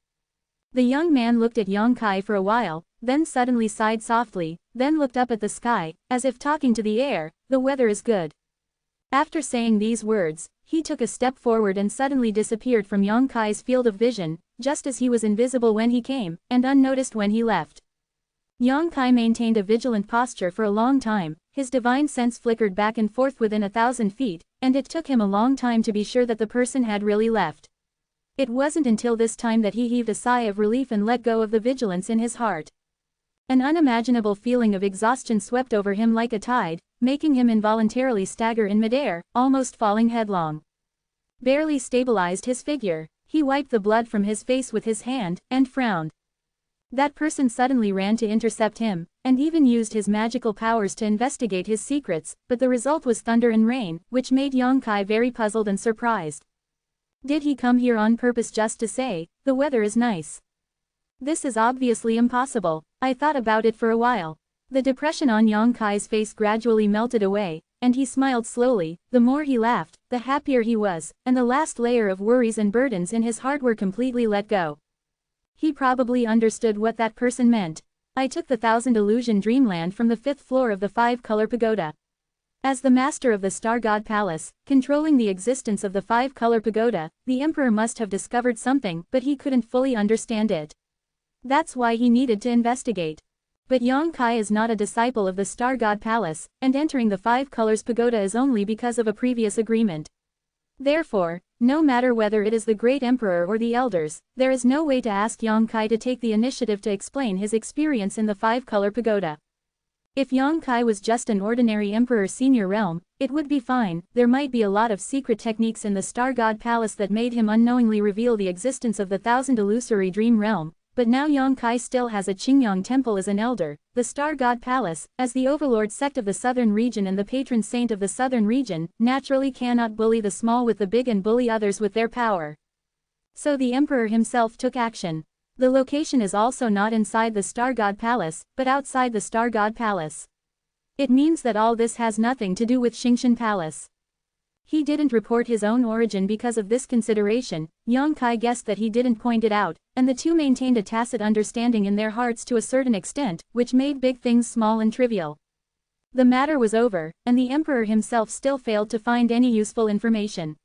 The young man looked at Yang Kai for a while, then suddenly sighed softly, then looked up at the sky, as if talking to the air. The weather is good. After saying these words, he took a step forward and suddenly disappeared from Yang Kai's field of vision, just as he was invisible when he came, and unnoticed when he left. Yang Kai maintained a vigilant posture for a long time, his divine sense flickered back and forth within 1,000 feet, and it took him a long time to be sure that the person had really left. It wasn't until this time that he heaved a sigh of relief and let go of the vigilance in his heart. An unimaginable feeling of exhaustion swept over him like a tide, making him involuntarily stagger in midair, almost falling headlong. Barely stabilized his figure, he wiped the blood from his face with his hand, and frowned. That person suddenly ran to intercept him, and even used his magical powers to investigate his secrets, but the result was thunder and rain, which made Yang Kai very puzzled and surprised. Did he come here on purpose just to say, "The weather is nice"? This is obviously impossible. I thought about it for a while. The depression on Yang Kai's face gradually melted away, and he smiled slowly. The more he laughed, the happier he was, and the last layer of worries and burdens in his heart were completely let go. He probably understood what that person meant. I took the 1,000 illusion dreamland from the 5th floor of the 5-color pagoda. As the master of the Star God Palace, controlling the existence of the 5-color pagoda, the emperor must have discovered something, but he couldn't fully understand it. That's why he needed to investigate. But Yang Kai is not a disciple of the Star God Palace, and entering the 5 colors pagoda is only because of a previous agreement. Therefore, no matter whether it is the great emperor or the elders, there is no way to ask Yang Kai to take the initiative to explain his experience in the 5-color pagoda. If Yang Kai was just an ordinary emperor senior realm, it would be fine. There might be a lot of secret techniques in the Star God Palace that made him unknowingly reveal the existence of the 1,000 illusory dream realm, but now Yang Kai still has a Qingyang temple as an elder, the Star God Palace, as the overlord sect of the southern region and the patron saint of the southern region, naturally cannot bully the small with the big and bully others with their power. So the emperor himself took action. The location is also not inside the Star God Palace, but outside the Star God Palace. It means that all this has nothing to do with Xingshan Palace. He didn't report his own origin because of this consideration. Yang Kai guessed that he didn't point it out, and the two maintained a tacit understanding in their hearts to a certain extent, which made big things small and trivial. The matter was over, and the emperor himself still failed to find any useful information.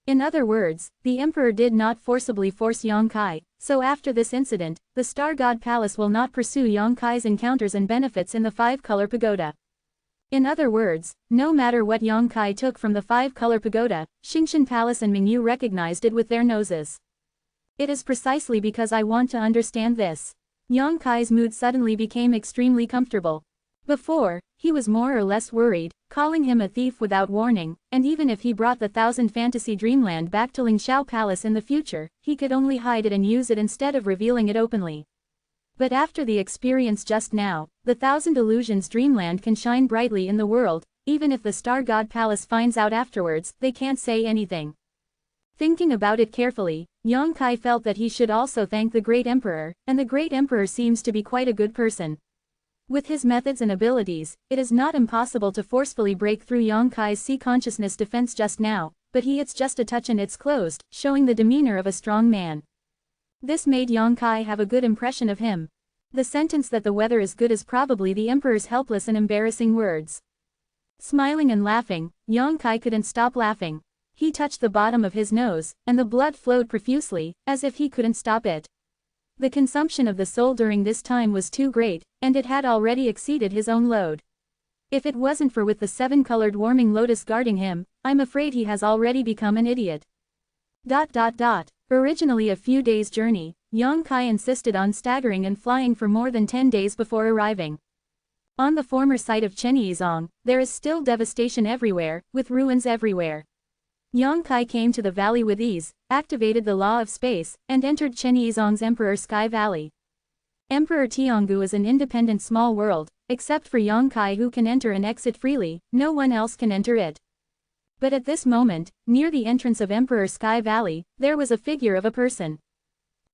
In other words, the emperor did not forcibly force Yang Kai, so after this incident, the Star God Palace will not pursue Yang Kai's encounters and benefits in the 5-color pagoda. In other words, no matter what Yang Kai took from the 5-color pagoda, Xingshan Palace and Mingyu recognized it with their noses. It is precisely because I want to understand this. Yang Kai's mood suddenly became extremely comfortable. Before, he was more or less worried, calling him a thief without warning, and even if he brought the 1,000 fantasy dreamland back to Lingxiao Palace in the future, he could only hide it and use it instead of revealing it openly. But after the experience just now, the 1,000 illusions dreamland can shine brightly in the world. Even if the Star God Palace finds out afterwards, they can't say anything. Thinking about it carefully, Yang Kai felt that he should also thank the Great Emperor, and the Great Emperor seems to be quite a good person. With his methods and abilities, it is not impossible to forcefully break through Yang Kai's sea consciousness defense just now, but it's just a touch and it's closed, showing the demeanor of a strong man. This made Yang Kai have a good impression of him. The sentence that the weather is good is probably the emperor's helpless and embarrassing words. Smiling and laughing, Yang Kai couldn't stop laughing. He touched the bottom of his nose, and the blood flowed profusely, as if he couldn't stop it. The consumption of the soul during this time was too great, and it had already exceeded his own load. If it wasn't for with the 7-colored warming lotus guarding him, I'm afraid he has already become an idiot. Originally a few days' journey, Yang Kai insisted on staggering and flying for more than 10 days before arriving. On the former site of Chenyizong, there is still devastation everywhere, with ruins everywhere. Yang Kai came to the valley with ease, activated the law of space, and entered Chenyizong's Emperor Sky Valley. Emperor Tiangu is an independent small world, except for Yang Kai who can enter and exit freely, no one else can enter it. But at this moment, near the entrance of Emperor Sky Valley, there was a figure of a person.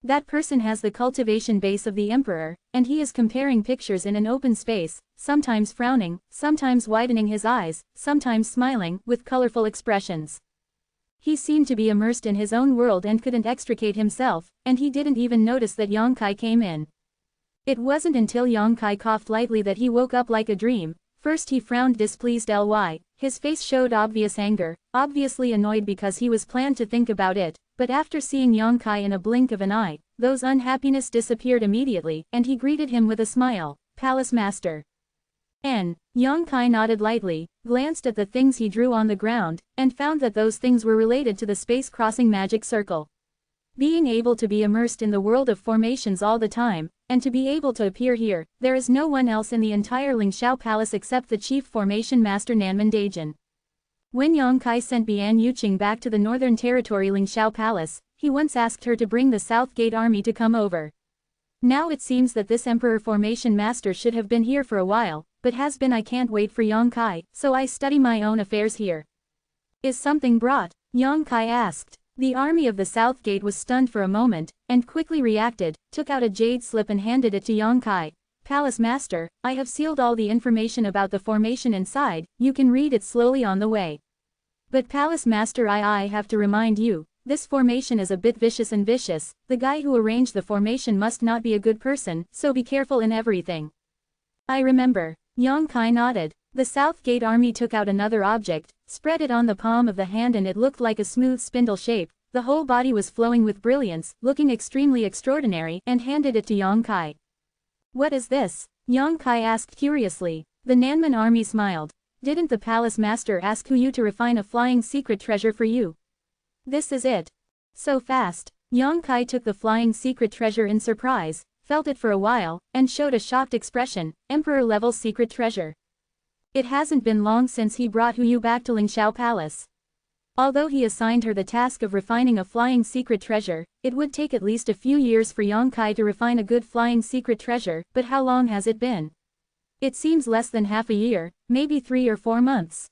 That person has the cultivation base of the emperor, and he is comparing pictures in an open space, sometimes frowning, sometimes widening his eyes, sometimes smiling, with colorful expressions. He seemed to be immersed in his own world and couldn't extricate himself, and he didn't even notice that Yang Kai came in. It wasn't until Yang Kai coughed lightly that he woke up like a dream. First he frowned displeased. His face showed obvious anger, obviously annoyed because he was planned to think about it, but after seeing Yang Kai in a blink of an eye, those unhappiness disappeared immediately, and he greeted him with a smile, "Palace Master." Yang Kai nodded lightly, glanced at the things he drew on the ground, and found that those things were related to the space-crossing magic circle. Being able to be immersed in the world of formations all the time, and to be able to appear here, there is no one else in the entire Lingxiao Palace except the chief formation master Nanman Daijin. When Yang Kai sent Bian Yuqing back to the Northern Territory Lingxiao Palace, he once asked her to bring the South Gate army to come over. Now it seems that this Emperor Formation Master should have been here for a while, but has been. I can't wait for Yang Kai, so I study my own affairs here. Is something brought? Yang Kai asked. The army of the South Gate was stunned for a moment, and quickly reacted, took out a jade slip and handed it to Yang Kai. "Palace Master, I have sealed all the information about the formation inside, you can read it slowly on the way. But Palace Master, I have to remind you, this formation is a bit vicious and vicious, the guy who arranged the formation must not be a good person, so be careful in everything." "I remember." Yang Kai nodded. The South Gate army took out another object, spread it on the palm of the hand, and it looked like a smooth spindle shape, the whole body was flowing with brilliance, looking extremely extraordinary, and handed it to Yang Kai. "What is this?" Yang Kai asked curiously. The Nanman army smiled. "Didn't the Palace Master ask you to refine a flying secret treasure for you? This is it." "So fast." Yang Kai took the flying secret treasure in surprise, felt it for a while, and showed a shocked expression. "Emperor-level secret treasure. It hasn't been long since he brought Huyu back to Lingxiao Palace." Although he assigned her the task of refining a flying secret treasure, it would take at least a few years for Yang Kai to refine a good flying secret treasure, but how long has it been? "It seems less than half a year, maybe 3 or 4 months.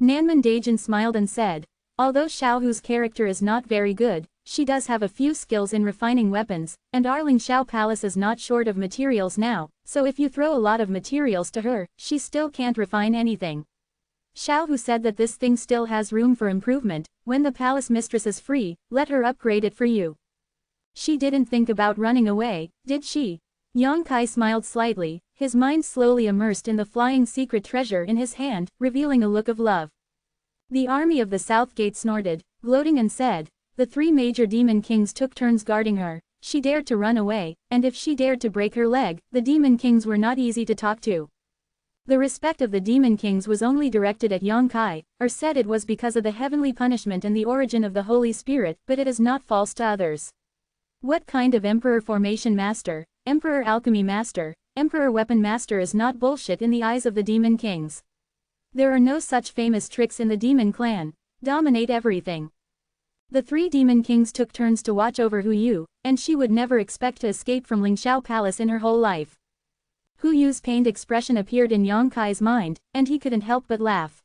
Nanman Daijin smiled and said, "Although Xiaohu's character is not very good, she does have a few skills in refining weapons, and our Lingxiao Palace is not short of materials now, so if you throw a lot of materials to her, she still can't refine anything. Xiaohu said that this thing still has room for improvement. When the palace mistress is free, let her upgrade it for you." "She didn't think about running away, did she?" Yang Kai smiled slightly, his mind slowly immersed in the flying secret treasure in his hand, revealing a look of love. The army of the South Gate snorted, gloating, and said, "The 3 major demon kings took turns guarding her. She dared to run away, and if she dared to break her leg, the demon kings were not easy to talk to." The respect of the demon kings was only directed at Yang Kai, or said it was because of the heavenly punishment and the origin of the Holy Spirit, but it is not false to others. What kind of Emperor Formation Master, Emperor Alchemy Master, Emperor Weapon Master is not bullshit in the eyes of the demon kings? There are no such famous tricks in the demon clan. Dominate everything. The 3 demon kings took turns to watch over Huyu, and she would never expect to escape from Lingxiao Palace in her whole life. Huyu's pained expression appeared in Yang Kai's mind, and he couldn't help but laugh.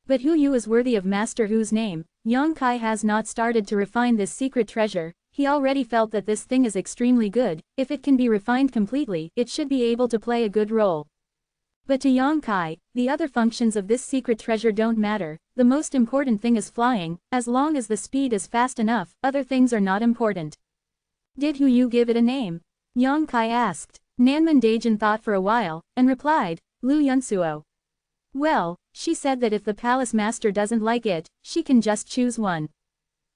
But Huyu is worthy of Master Hu's name. Yang Kai has not started to refine this secret treasure. He already felt that this thing is extremely good. If it can be refined completely, it should be able to play a good role. But to Yang Kai, the other functions of this secret treasure don't matter. The most important thing is flying. As long as the speed is fast enough, other things are not important. "Did Huyu give it a name?" Yang Kai asked. Nanman Daijin thought for a while, and replied, "Lu Yunsuo." "Well, she said that if the palace master doesn't like it, she can just choose one.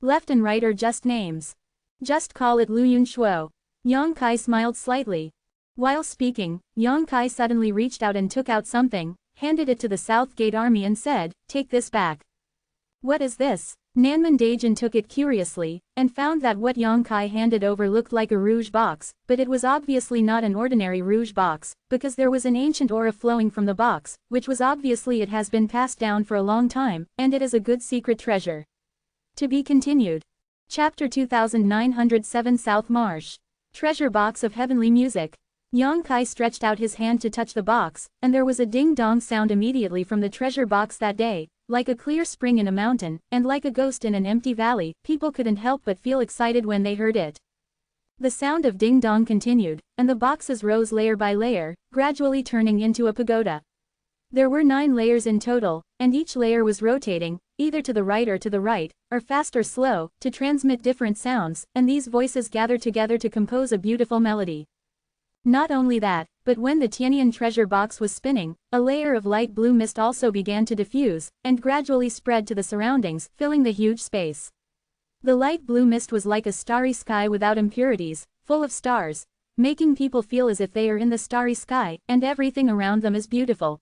Left and right are just names. Just call it Lu Yunshuo." Yang Kai smiled slightly. While speaking, Yang Kai suddenly reached out and took out something, handed it to the South Gate army and said, "Take this back." "What is this?" Nanman Daijin took it curiously, and found that what Yang Kai handed over looked like a rouge box, but it was obviously not an ordinary rouge box, because there was an ancient aura flowing from the box, which was obviously it has been passed down for a long time, and it is a good secret treasure. To be continued. Chapter 2907 South Marsh. Treasure Box of Heavenly Music. Yang Kai stretched out his hand to touch the box, and there was a ding-dong sound immediately from the treasure box that day. Like a clear spring in a mountain, and like a ghost in an empty valley, people couldn't help but feel excited when they heard it. The sound of ding-dong continued, and the boxes rose layer by layer, gradually turning into a pagoda. There were 9 layers in total, and each layer was rotating, either to the right, or fast or slow, to transmit different sounds, and these voices gathered together to compose a beautiful melody. Not only that, but when the Tianyan treasure box was spinning, a layer of light blue mist also began to diffuse, and gradually spread to the surroundings, filling the huge space. The light blue mist was like a starry sky without impurities, full of stars, making people feel as if they are in the starry sky, and everything around them is beautiful.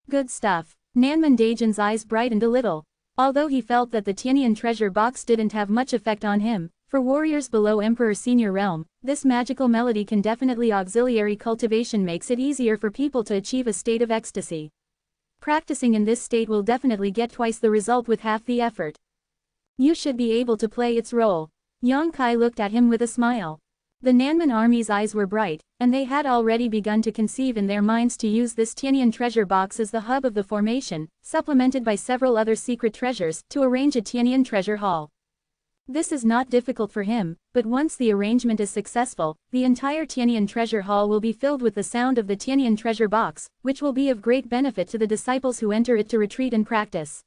Good stuff. Nanman Daijin's eyes brightened a little. Although he felt that the Tianyan treasure box didn't have much effect on him, for warriors below Emperor Senior Realm, this magical melody can definitely auxiliary cultivation makes it easier for people to achieve a state of ecstasy. Practicing in this state will definitely get twice the result with half the effort. You should be able to play its role. Yang Kai looked at him with a smile. The Nanman army's eyes were bright, and they had already begun to conceive in their minds to use this Tianyan treasure box as the hub of the formation, supplemented by several other secret treasures, to arrange a Tianyan treasure hall. This is not difficult for him, but once the arrangement is successful, the entire Tianyan treasure hall will be filled with the sound of the Tianyan treasure box, which will be of great benefit to the disciples who enter it to retreat and practice.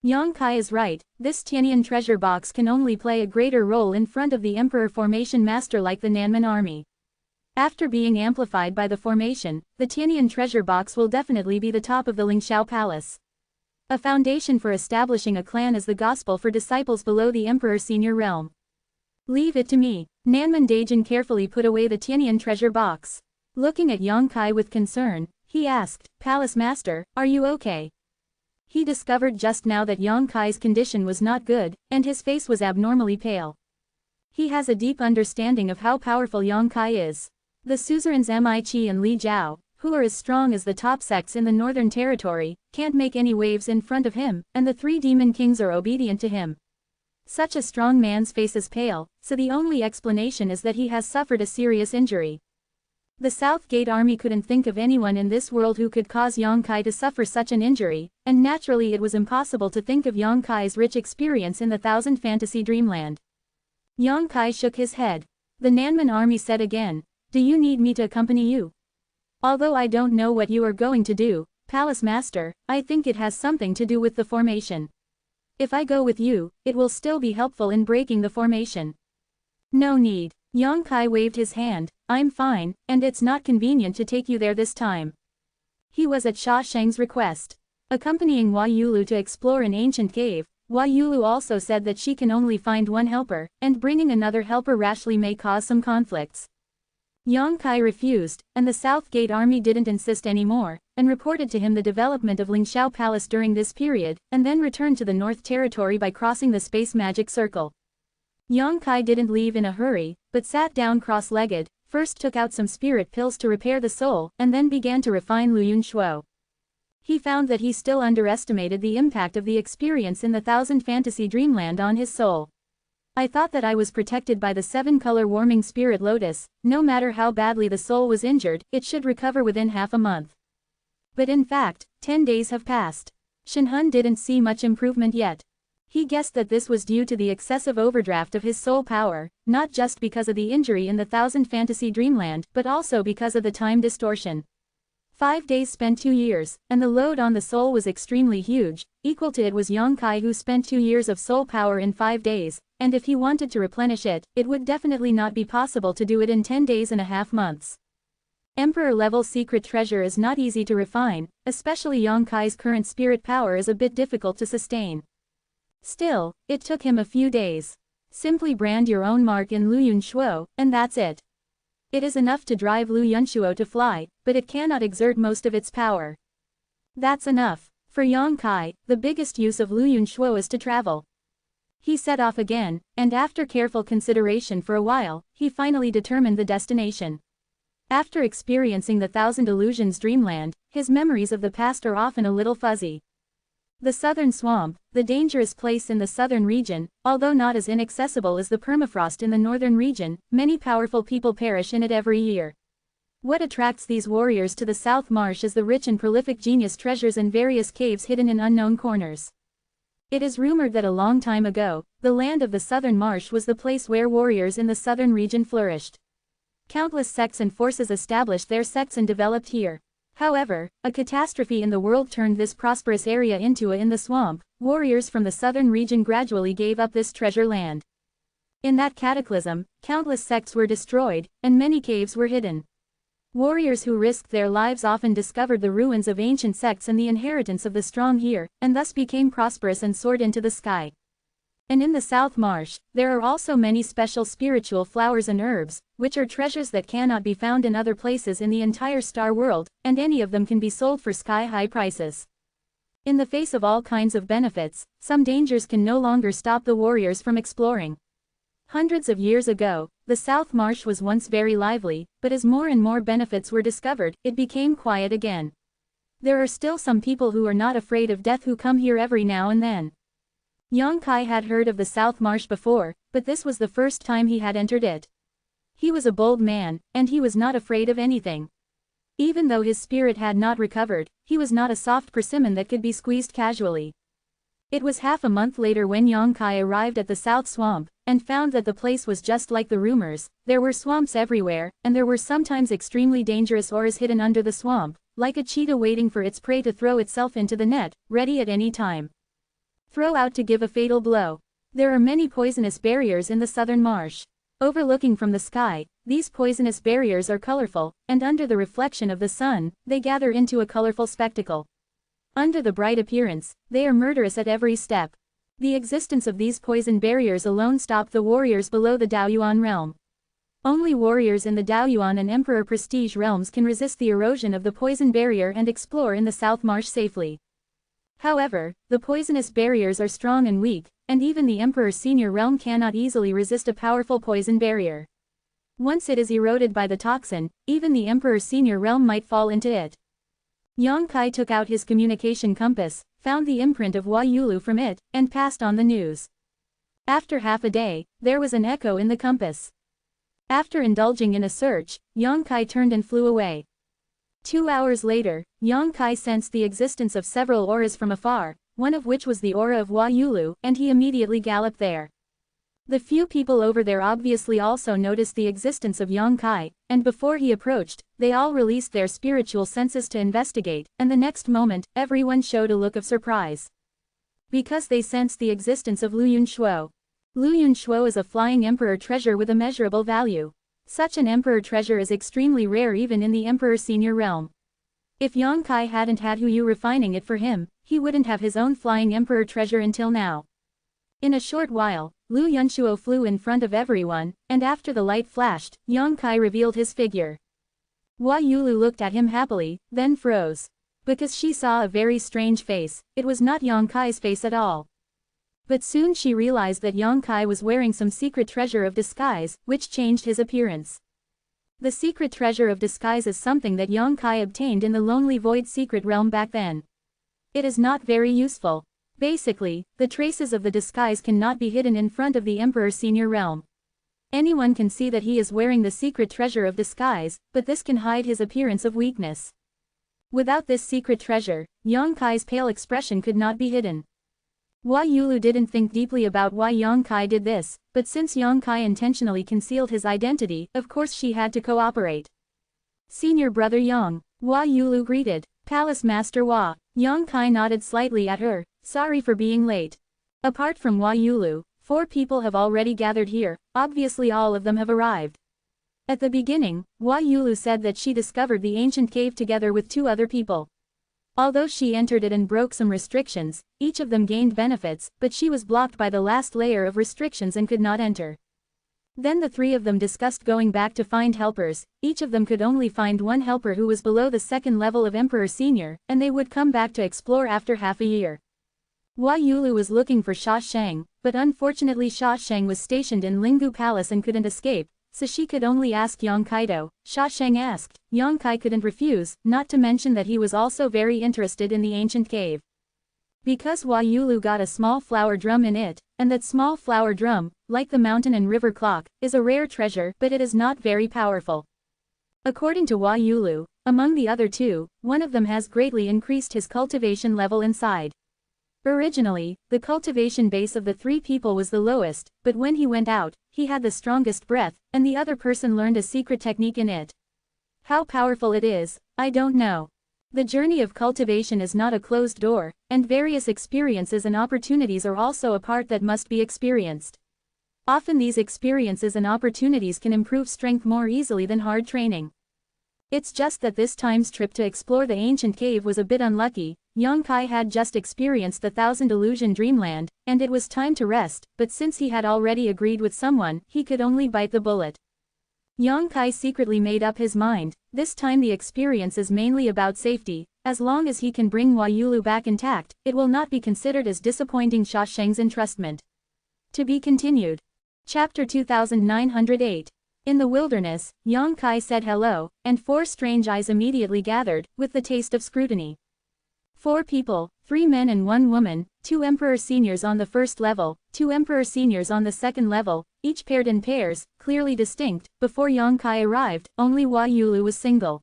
Yang Kai is right, this Tianyan treasure box can only play a greater role in front of the Emperor formation master like the Nanman army. After being amplified by the formation, the Tianyan treasure box will definitely be the top of the Lingxiao Palace. A foundation for establishing a clan is the gospel for disciples below the Emperor Senior Realm. Leave it to me. Nanman Daijin carefully put away the Tianyan treasure box. Looking at Yang Kai with concern, he asked, Palace Master, are you okay? He discovered just now that Yang Kai's condition was not good, and his face was abnormally pale. He has a deep understanding of how powerful Yang Kai is. The suzerains Mi Qi and Li Jiao, who are as strong as the top sects in the northern territory, can't make any waves in front of him, and the 3 demon kings are obedient to him. Such a strong man's face is pale, so the only explanation is that he has suffered a serious injury. The South Gate army couldn't think of anyone in this world who could cause Yang Kai to suffer such an injury, and naturally it was impossible to think of Yang Kai's rich experience in the Thousand Fantasy Dreamland. Yang Kai shook his head. The Nanman army said again, do you need me to accompany you? Although I don't know what you are going to do, Palace Master, I think it has something to do with the formation. If I go with you, it will still be helpful in breaking the formation. No need. Yang Kai waved his hand, I'm fine, and it's not convenient to take you there this time. He was at Sha Sheng's request. Accompanying Hua Yulu to explore an ancient cave, Hua Yulu also said that she can only find one helper, and bringing another helper rashly may cause some conflicts. Yang Kai refused, and the South Gate army didn't insist anymore, and reported to him the development of Lingxiao Palace during this period, and then returned to the North Territory by crossing the space magic circle. Yang Kai didn't leave in a hurry, but sat down cross-legged, first took out some spirit pills to repair the soul, and then began to refine Luyun Shuo. He found that he still underestimated the impact of the experience in the Thousand Fantasy Dreamland on his soul. I thought that I was protected by the 7-color warming spirit lotus, no matter how badly the soul was injured, it should recover within half a month. But in fact, 10 days have passed. Shenhun didn't see much improvement yet. He guessed that this was due to the excessive overdraft of his soul power, not just because of the injury in the Thousand Fantasy Dreamland, but also because of the time distortion. 5 days spent 2 years, and the load on the soul was extremely huge, equal to it was Yang Kai who spent 2 years of soul power in 5 days, and if he wanted to replenish it, it would definitely not be possible to do it in 10 days and a half months. Emperor-level secret treasure is not easy to refine, especially Yang Kai's current spirit power is a bit difficult to sustain. Still, it took him a few days. Simply brand your own mark in Luyun Shuo, and that's it. It is enough to drive Luyun Shuo to fly, but it cannot exert most of its power. That's enough. For Yang Kai, the biggest use of Luyun Shuo is to travel. He set off again, and after careful consideration for a while, he finally determined the destination. After experiencing the Thousand Illusions Dreamland, his memories of the past are often a little fuzzy. The southern swamp, the dangerous place in the southern region, although not as inaccessible as the permafrost in the northern region, many powerful people perish in it every year. What attracts these warriors to the South Marsh is the rich and prolific genius treasures in various caves hidden in unknown corners. It is rumored that a long time ago, the land of the southern marsh was the place where warriors in the southern region flourished. Countless sects and forces established their sects and developed here. However, a catastrophe in the world turned this prosperous area into a in the swamp. Warriors from the southern region gradually gave up this treasure land. In that cataclysm, countless sects were destroyed, and many caves were hidden. Warriors who risked their lives often discovered the ruins of ancient sects and the inheritance of the strong here, and thus became prosperous and soared into the sky. And in the South Marsh, there are also many special spiritual flowers and herbs, which are treasures that cannot be found in other places in the entire star world, and any of them can be sold for sky-high prices. In the face of all kinds of benefits, some dangers can no longer stop the warriors from exploring. Hundreds of years ago, the South Marsh was once very lively, but as more and more benefits were discovered, it became quiet again. There are still some people who are not afraid of death who come here every now and then. Yang Kai had heard of the South Marsh before, but this was the first time he had entered it. He was a bold man, and he was not afraid of anything. Even though his spirit had not recovered, he was not a soft persimmon that could be squeezed casually. It was half a month later when Yang Kai arrived at the South Swamp, and found that the place was just like the rumors. There were swamps everywhere, and there were sometimes extremely dangerous auras hidden under the swamp, like a cheetah waiting for its prey to throw itself into the net, ready at any time. Throw out to give a fatal blow. There are many poisonous barriers in the southern marsh. Overlooking from the sky, these poisonous barriers are colorful, and under the reflection of the sun, they gather into a colorful spectacle. Under the bright appearance, they are murderous at every step. The existence of these poison barriers alone stopped the warriors below the Daoyuan realm. Only warriors in the Daoyuan and Emperor Prestige realms can resist the erosion of the poison barrier and explore in the South Marsh safely. However, the poisonous barriers are strong and weak, and even the Emperor Senior realm cannot easily resist a powerful poison barrier. Once it is eroded by the toxin, even the Emperor Senior realm might fall into it. Yang Kai took out his communication compass, found the imprint of Hua Yulu from it, and passed on the news. After half a day, there was an echo in the compass. After indulging in a search, Yang Kai turned and flew away. 2 hours later, Yang Kai sensed the existence of several auras from afar, one of which was the aura of Hua Yulu, and he immediately galloped there. The few people over there obviously also noticed the existence of Yang Kai, and before he approached, they all released their spiritual senses to investigate, and the next moment, everyone showed a look of surprise. Because they sensed the existence of Luyun Shuo. Luyun Shuo is a flying emperor treasure with immeasurable value. Such an emperor treasure is extremely rare even in the Emperor Senior realm. If Yang Kai hadn't had Huyu refining it for him, he wouldn't have his own flying emperor treasure until now. In a short while, Lu Yunshuo flew in front of everyone, and after the light flashed, Yang Kai revealed his figure. Hua Yulu looked at him happily, then froze. Because she saw a very strange face, it was not Yang Kai's face at all. But soon she realized that Yang Kai was wearing some secret treasure of disguise, which changed his appearance. The secret treasure of disguise is something that Yang Kai obtained in the Lonely Void secret realm back then. It is not very useful. Basically, the traces of the disguise cannot be hidden in front of the Emperor Senior realm. Anyone can see that he is wearing the secret treasure of disguise, but this can hide his appearance of weakness. Without this secret treasure, Yang Kai's pale expression could not be hidden. Hua Yulu didn't think deeply about why Yang Kai did this, but since Yang Kai intentionally concealed his identity, of course she had to cooperate. Senior brother Yang, Hua Yulu greeted. Palace Master Hua. Yang Kai nodded slightly at her. Sorry for being late. Apart from Hua Yulu, 4 people have already gathered here, obviously all of them have arrived. At the beginning, Hua Yulu said that she discovered the ancient cave together with 2 other people. Although she entered it and broke some restrictions, each of them gained benefits, but she was blocked by the last layer of restrictions and could not enter. Then the 3 of them discussed going back to find helpers. Each of them could only find 1 helper who was below the 2nd level of Emperor Senior, and they would come back to explore after half a year. Hua Yulu was looking for Sha Sheng, but unfortunately Sha Sheng was stationed in Linggu Palace and couldn't escape, so she could only ask Yang Kaido. Sha Sheng asked, Yang Kai couldn't refuse, not to mention that he was also very interested in the ancient cave. Because Hua Yulu got a small flower drum in it, and that small flower drum, like the mountain and river clock, is a rare treasure, but it is not very powerful. According to Hua Yulu, among the other 2, one of them has greatly increased his cultivation level inside. Originally, the cultivation base of the 3 people was the lowest, but when he went out, he had the strongest breath, and the other person learned a secret technique in it. How powerful it is, I don't know. The journey of cultivation is not a closed door, and various experiences and opportunities are also a part that must be experienced. Often these experiences and opportunities can improve strength more easily than hard training. It's just that this time's trip to explore the ancient cave was a bit unlucky. Yang Kai had just experienced the Thousand Illusion Dreamland, and it was time to rest, but since he had already agreed with someone, he could only bite the bullet. Yang Kai secretly made up his mind. This time the experience is mainly about safety. As long as he can bring Hua Yulu back intact, it will not be considered as disappointing Sha Sheng's entrustment. To be continued. Chapter 2908. In the wilderness, Yang Kai said hello, and 4 strange eyes immediately gathered, with the taste of scrutiny. 4 people, 3 men and 1 woman, 2 Emperor Seniors on the first level, 2 Emperor Seniors on the second level, each paired in pairs, clearly distinct. Before Yang Kai arrived, only Hua Yulu was single.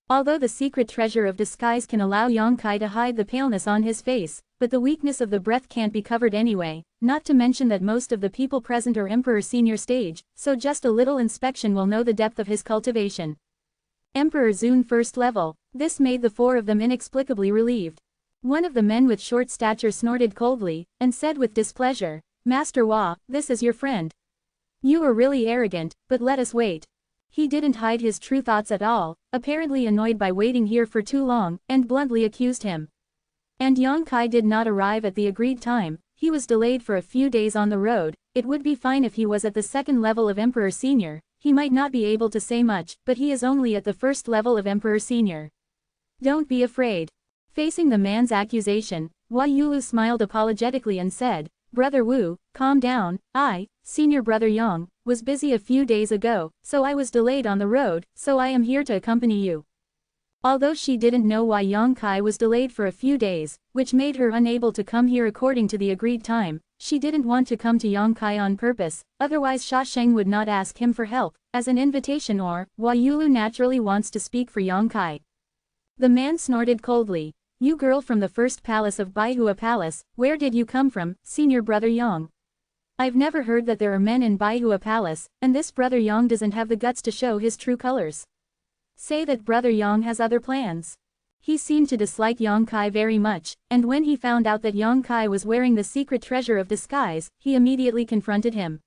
Although the secret treasure of disguise can allow Yang Kai to hide the paleness on his face, but the weakness of the breath can't be covered anyway, not to mention that most of the people present are Emperor Senior stage, so just a little inspection will know the depth of his cultivation. Emperor Zun first level. This made the 4 of them inexplicably relieved. One of the men with short stature snorted coldly, and said with displeasure, "Master Hua, this is your friend. You are really arrogant, but let us wait." He didn't hide his true thoughts at all, apparently annoyed by waiting here for too long, and bluntly accused him. And Yang Kai did not arrive at the agreed time. He was delayed for a few days on the road. It would be fine if he was at the second level of Emperor Senior. He might not be able to say much, but he is only at the first level of Emperor Senior. Don't be afraid. Facing the man's accusation, Hua Yulu smiled apologetically and said, "Brother Wu, calm down. I, Senior Brother Yang, was busy a few days ago, so I was delayed on the road, so I am here to accompany you." Although she didn't know why Yang Kai was delayed for a few days, which made her unable to come here according to the agreed time, she didn't want to come to Yang Kai on purpose, otherwise Sha Sheng would not ask him for help, as an invitation or, Hua Yulu naturally wants to speak for Yang Kai. The man snorted coldly. "You girl from the first palace of Baihua Palace, where did you come from, Senior Brother Yang? I've never heard that there are men in Baihua Palace, and this Brother Yang doesn't have the guts to show his true colors. Say that Brother Yang has other plans." He seemed to dislike Yang Kai very much, and when he found out that Yang Kai was wearing the secret treasure of disguise, he immediately confronted him.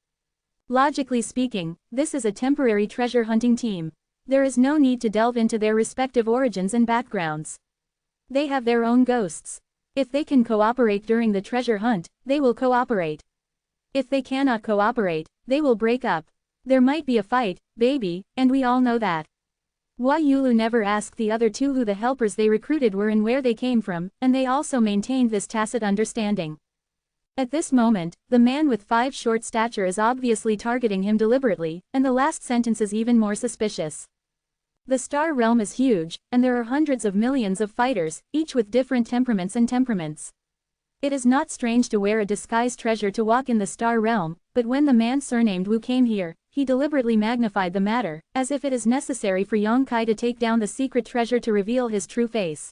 Logically speaking, this is a temporary treasure hunting team. There is no need to delve into their respective origins and backgrounds. They have their own ghosts. If they can cooperate during the treasure hunt, they will cooperate. If they cannot cooperate, they will break up. There might be a fight, baby, and we all know that. Hua Yulu never asked the other 2 who the helpers they recruited were and where they came from, and they also maintained this tacit understanding. At this moment, the man with 5 short stature is obviously targeting him deliberately, and the last sentence is even more suspicious. The star realm is huge, and there are hundreds of millions of fighters, each with different temperaments and temperaments. It is not strange to wear a disguised treasure to walk in the star realm, but when the man surnamed Wu came here, he deliberately magnified the matter, as if it is necessary for Yang Kai to take down the secret treasure to reveal his true face.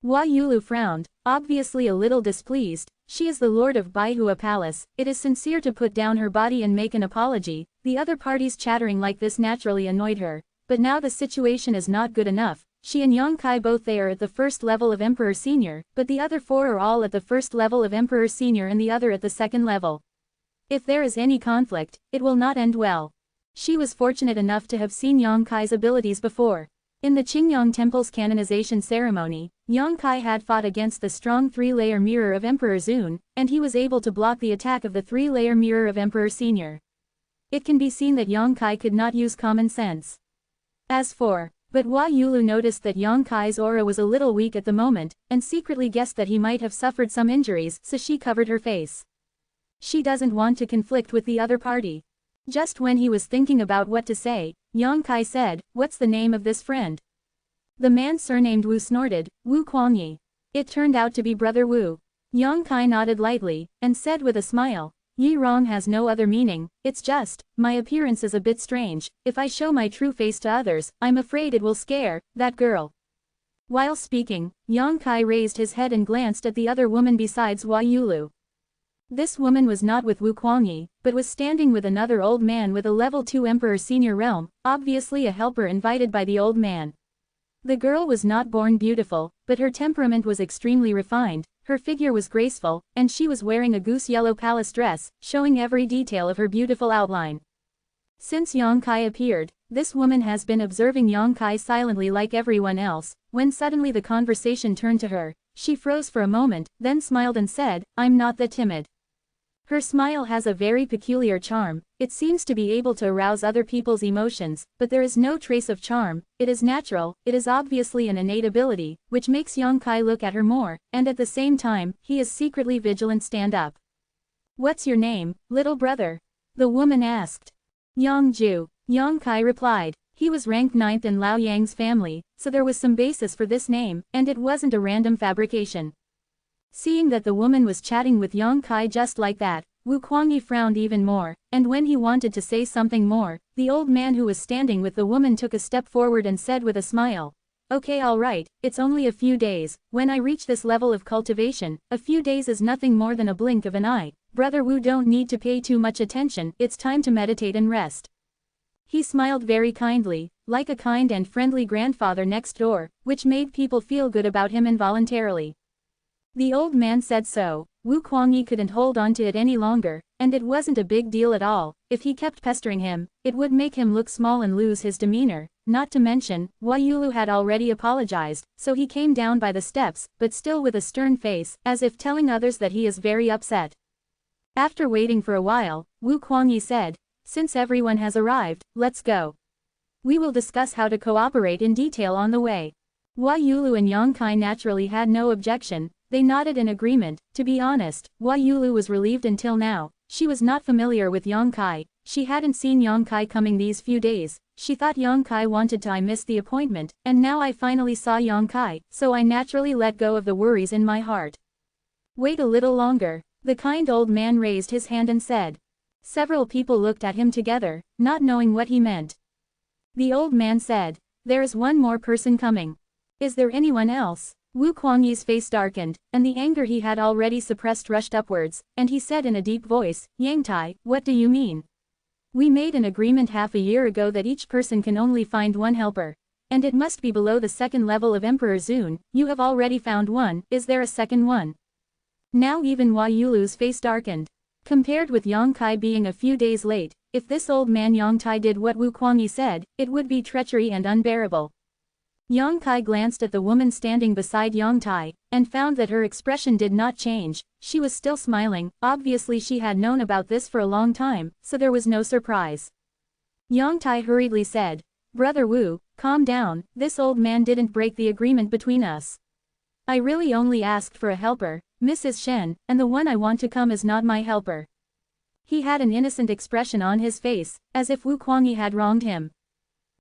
Hua Yulu frowned, obviously a little displeased. She is the lord of Baihua Palace. It is sincere to put down her body and make an apology. The other parties chattering like this naturally annoyed her. But now the situation is not good enough. She and Yang Kai both they are at the first level of Emperor Senior, but the other 4 are all at the first level of Emperor Senior and the other at the second level. If there is any conflict, it will not end well. She was fortunate enough to have seen Yang Kai's abilities before. In the Qingyang Temple's canonization ceremony, Yang Kai had fought against the strong 3-layer mirror of Emperor Zun, and he was able to block the attack of the 3-layer mirror of Emperor Senior. It can be seen that Yang Kai could not use common sense. But Hua Yulu noticed that Yang Kai's aura was a little weak at the moment, and secretly guessed that he might have suffered some injuries, so she covered her face. She doesn't want to conflict with the other party. Just when he was thinking about what to say, Yang Kai said, "What's the name of this friend?" The man surnamed Wu snorted, "Wu Kuangyi." It turned out to be Brother Wu. Yang Kai nodded lightly, and said with a smile, "Yi Rong has no other meaning, it's just, my appearance is a bit strange. If I show my true face to others, I'm afraid it will scare that girl." While speaking, Yang Kai raised his head and glanced at the other woman besides Hua Yulu. This woman was not with Wu Kuangyi, but was standing with another old man with a level 2 Emperor Senior realm, obviously a helper invited by the old man. The girl was not born beautiful, but her temperament was extremely refined, her figure was graceful, and she was wearing a goose yellow palace dress, showing every detail of her beautiful outline. Since Yang Kai appeared, this woman has been observing Yang Kai silently like everyone else. When suddenly the conversation turned to her, she froze for a moment, then smiled and said, "I'm not that timid." Her smile has a very peculiar charm. It seems to be able to arouse other people's emotions, but there is no trace of charm. It is natural, it is obviously an innate ability, which makes Yang Kai look at her more, and at the same time, he is secretly vigilant. Stand up. "What's your name, little brother?" the woman asked. "Yang Ju," Yang Kai replied. He was ranked 9th in Lao Yang's family, so there was some basis for this name, and it wasn't a random fabrication. Seeing that the woman was chatting with Yang Kai just like that, Wu Kuangyi frowned even more, and when he wanted to say something more, the old man who was standing with the woman took a step forward and said with a smile, "Okay, all right, it's only a few days. When I reach this level of cultivation, a few days is nothing more than a blink of an eye. Brother Wu don't need to pay too much attention, it's time to meditate and rest." He smiled very kindly, like a kind and friendly grandfather next door, which made people feel good about him involuntarily. The old man said so. Wu Kuangyi couldn't hold on to it any longer, and it wasn't a big deal at all. If he kept pestering him, it would make him look small and lose his demeanor. Not to mention, Yulu had already apologized, so he came down by the steps, but still with a stern face, as if telling others that he is very upset. After waiting for a while, Wu Kuangyi said, "Since everyone has arrived, let's go. We will discuss how to cooperate in detail on the way." Yulu and Yang Kai naturally had no objection. They nodded in agreement. To be honest, Yulu was relieved until now. She was not familiar with Yang Kai. She hadn't seen Yang Kai coming these few days. She thought Yang Kai wanted to miss the appointment, and now I finally saw Yang Kai, so I naturally let go of the worries in my heart. "Wait a little longer." The kind old man raised his hand and said. Several people looked at him together, not knowing what he meant. The old man said, "There is one more person coming. Is there anyone else?" Wu Kuangyi's face darkened, and the anger he had already suppressed rushed upwards, and he said in a deep voice, "Yang Tai, what do you mean? We made an agreement half a year ago that each person can only find one helper. And it must be below the second level of Emperor Zun. You have already found one, is there a second one?" Now even Yulu's face darkened. Compared with Yang Kai being a few days late, if this old man Yang Tai did what Wu Kuangyi said, it would be treachery and unbearable. Yang Kai glanced at the woman standing beside Yang Tai, and found that her expression did not change. She was still smiling. Obviously she had known about this for a long time, so there was no surprise. Yang Tai hurriedly said, "Brother Wu, calm down, this old man didn't break the agreement between us. I really only asked for a helper, Mrs. Shen, and the one I want to come is not my helper." He had an innocent expression on his face, as if Wu Kuangyi had wronged him.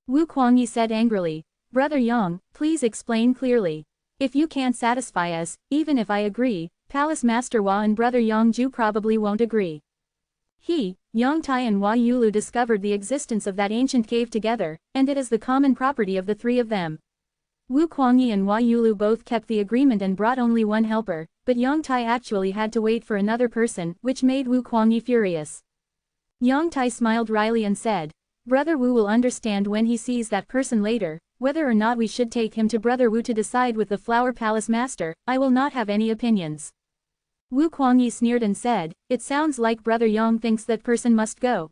Wu Kuangyi said angrily, "Brother Yang, please explain clearly. If you can't satisfy us, even if I agree, Palace Master Hua and Brother Yang Ju probably won't agree." Yang Tai and Yulu discovered the existence of that ancient cave together, and it is the common property of the three of them. Wu Kuangyi and Yulu both kept the agreement and brought only one helper, but Yang Tai actually had to wait for another person, which made Wu Kuangyi furious. Yang Tai smiled wryly and said, "Brother Wu will understand when he sees that person later. Whether or not we should take him to Brother Wu to decide with the Flower Palace Master, I will not have any opinions." Wu Kuangyi sneered and said, "It sounds like Brother Yang thinks that person must go.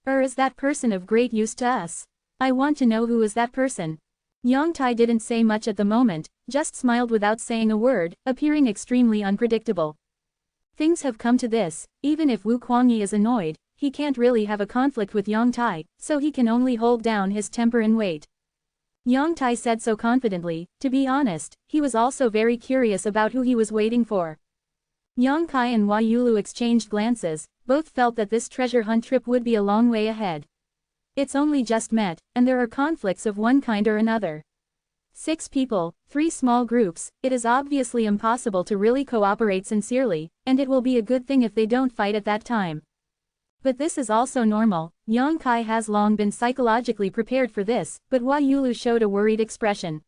Or is that person of great use to us? I want to know who is that person." Yang Tai didn't say much at the moment, just smiled without saying a word, appearing extremely unpredictable. Things have come to this. Even if Wu Kuangyi is annoyed, he can't really have a conflict with Yang Tai, so he can only hold down his temper and wait. Yang Tai said so confidently. To be honest, he was also very curious about who he was waiting for. Yang Kai and Yulu exchanged glances. Both felt that this treasure hunt trip would be a long way ahead. It's only just met, and there are conflicts of one kind or another. 6 people, 3 small groups, it is obviously impossible to really cooperate sincerely, and it will be a good thing if they don't fight at that time. But this is also normal. Yang Kai has long been psychologically prepared for this, but Yulu showed a worried expression.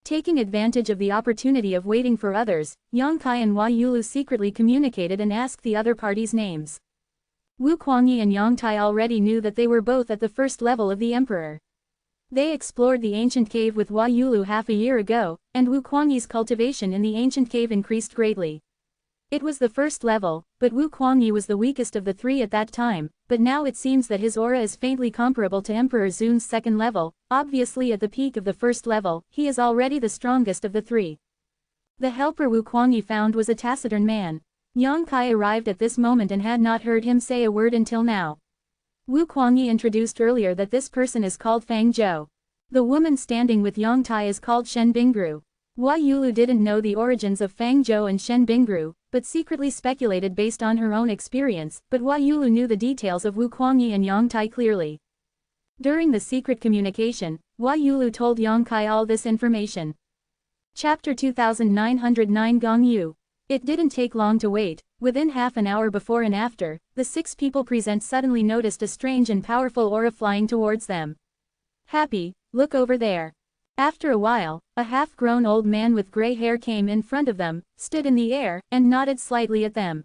Taking advantage of the opportunity of waiting for others, Yang Kai and Yulu secretly communicated and asked the other parties' names. Wu Kuangyi and Yang Tai already knew that they were both at the first level of the Emperor. They explored the ancient cave with Yulu half a year ago, and Wu Kuangyi's cultivation in the ancient cave increased greatly. It was the first level, but Wu Kuangyi was the weakest of the three at that time, but now it seems that his aura is faintly comparable to Emperor Zun's second level. Obviously at the peak of the first level, he is already the strongest of the three. The helper Wu Kuangyi found was a taciturn man. Yang Kai arrived at this moment and had not heard him say a word until now. Wu Kuangyi introduced earlier that this person is called Fang Zhou. The woman standing with Yang Tai is called Shen Bingru. Hua Yulu didn't know the origins of Fang Zhou and Shen Bingru, but secretly speculated based on her own experience, but Hua Yulu knew the details of Wu Kuangyi and Yang Tai clearly. During the secret communication, Hua Yulu told Yang Kai all this information. Chapter 2909 Gong Yu. It didn't take long to wait. Within half an hour before and after, the six people present suddenly noticed a strange and powerful aura flying towards them. Happy, look over there. After a while, a half-grown old man with gray hair came in front of them, stood in the air, and nodded slightly at them.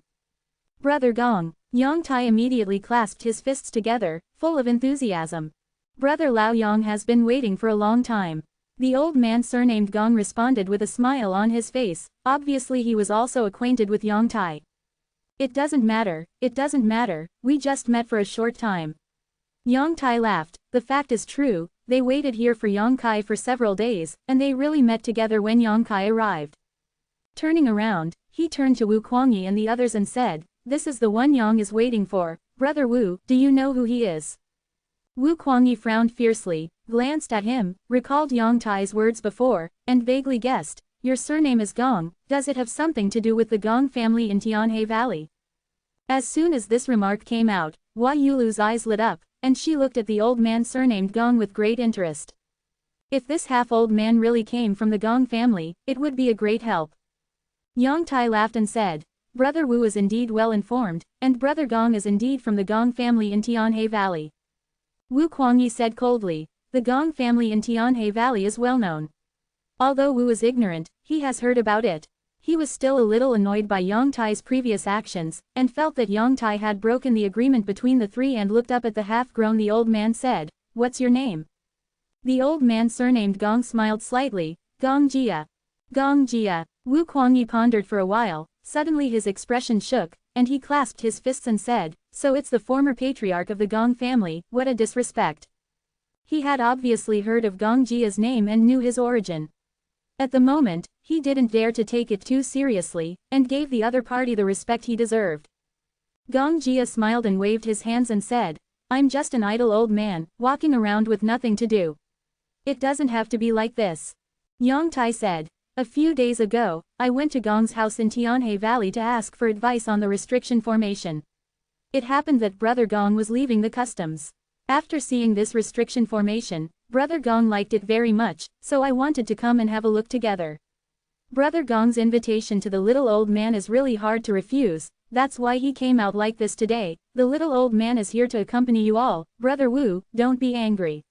Brother Gong. Yang Tai immediately clasped his fists together, full of enthusiasm. Brother Lao Yang has been waiting for a long time. The old man surnamed Gong responded with a smile on his face. Obviously he was also acquainted with Yang Tai. It doesn't matter, we just met for a short time. Yang Tai laughed. The fact is true, they waited here for Yang Kai for several days, and they really met together when Yang Kai arrived. Turning around, he turned to Wu Kuangyi and the others and said, "This is the one Yang is waiting for. Brother Wu, do you know who he is?" Wu Kuangyi frowned fiercely, glanced at him, recalled Yang Tai's words before, and vaguely guessed, "Your surname is Gong, does it have something to do with the Gong family in Tianhe Valley?" As soon as this remark came out, Hua Yulu's eyes lit up, and she looked at the old man surnamed Gong with great interest. If this half-old man really came from the Gong family, it would be a great help. Yang Tai laughed and said, "Brother Wu is indeed well informed, and Brother Gong is indeed from the Gong family in Tianhe Valley." Wu Kuangyi said coldly, "The Gong family in Tianhe Valley is well known. Although Wu is ignorant, he has heard about it." He was still a little annoyed by Yang Tai's previous actions, and felt that Yang Tai had broken the agreement between the three and looked up at the half-grown. The old man said, "What's your name?" The old man surnamed Gong smiled slightly, "Gong Jia." Gong Jia. Wu Kuangyi pondered for a while, suddenly his expression shook, and he clasped his fists and said, "So it's the former patriarch of the Gong family, what a disrespect." He had obviously heard of Gong Jia's name and knew his origin. At the moment, he didn't dare to take it too seriously, and gave the other party the respect he deserved. Gong Jia smiled and waved his hands and said, "I'm just an idle old man, walking around with nothing to do. It doesn't have to be like this." Yang Tai said, "A few days ago, I went to Gong's house in Tianhe Valley to ask for advice on the restriction formation. It happened that Brother Gong was leaving the customs. After seeing this restriction formation, Brother Gong liked it very much, so I wanted to come and have a look together. Brother Gong's invitation to the little old man is really hard to refuse, that's why he came out like this today. The little old man is here to accompany you all. Brother Wu, don't be angry."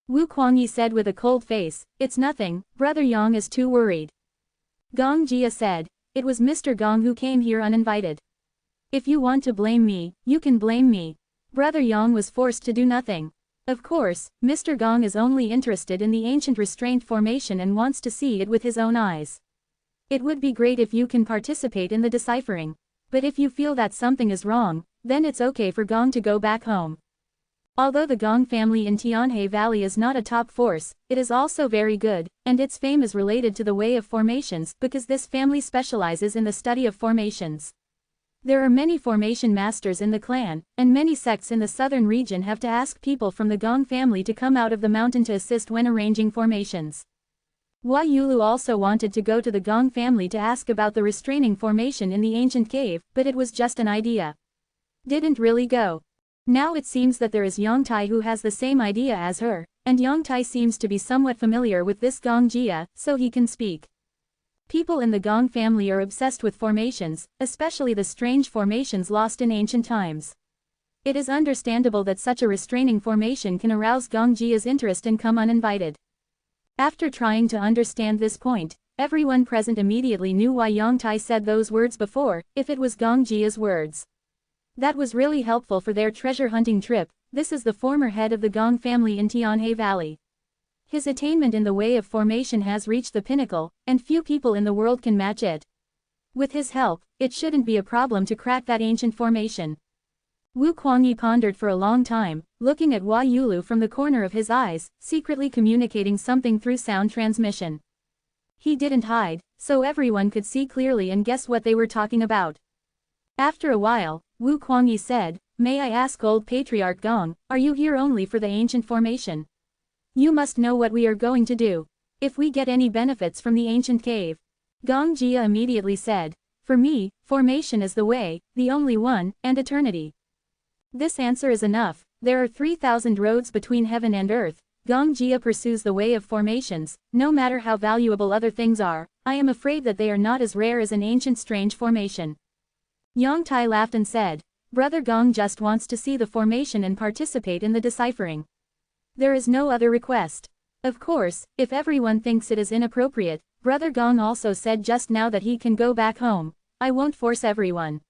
Wu Kuangyi said with a cold face, "It's nothing, Brother Yang is too worried." Gong Jia said, "It was Mr. Gong who came here uninvited. If you want to blame me, you can blame me. Brother Yang was forced to do nothing. Of course, Mr. Gong is only interested in the ancient restraint formation and wants to see it with his own eyes. It would be great if you can participate in the deciphering. But if you feel that something is wrong, then it's okay for Gong to go back home. Although the Gong family in Tianhe Valley is not a top force, it is also very good, and its fame is related to the way of formations because this family specializes in the study of formations. There are many formation masters in the clan, and many sects in the southern region have to ask people from the Gong family to come out of the mountain to assist when arranging formations. Hua Yulu also wanted to go to the Gong family to ask about the restraining formation in the ancient cave, but it was just an idea. Didn't really go. Now it seems that there is Yang Tai who has the same idea as her, and Yang Tai seems to be somewhat familiar with this Gong Jia, so he can speak. People in the Gong family are obsessed with formations, especially the strange formations lost in ancient times. It is understandable that such a restraining formation can arouse Gong Jia's interest and come uninvited. After trying to understand this point, everyone present immediately knew why Yang Tai said those words before, if it was Gong Jia's words. That was really helpful for their treasure hunting trip. This is the former head of the Gong family in Tianhe Valley. His attainment in the way of formation has reached the pinnacle, and few people in the world can match it. With his help, it shouldn't be a problem to crack that ancient formation. Wu Kuangyi pondered for a long time, looking at Hua Yulu from the corner of his eyes, secretly communicating something through sound transmission. He didn't hide, so everyone could see clearly and guess what they were talking about. After a while, Wu Kuangyi said, "May I ask old Patriarch Gong, are you here only for the ancient formation? You must know what we are going to do. If we get any benefits from the ancient cave." Gong Jia immediately said, "For me, formation is the way, the only one, and eternity." This answer is enough. There are 3,000 roads between heaven and earth. Gong Jia pursues the way of formations, no matter how valuable other things are. I am afraid that they are not as rare as an ancient strange formation. Yang Tai laughed and said, "Brother Gong just wants to see the formation and participate in the deciphering. There is no other request. Of course, if everyone thinks it is inappropriate, Brother Gong also said just now that he can go back home. I won't force everyone.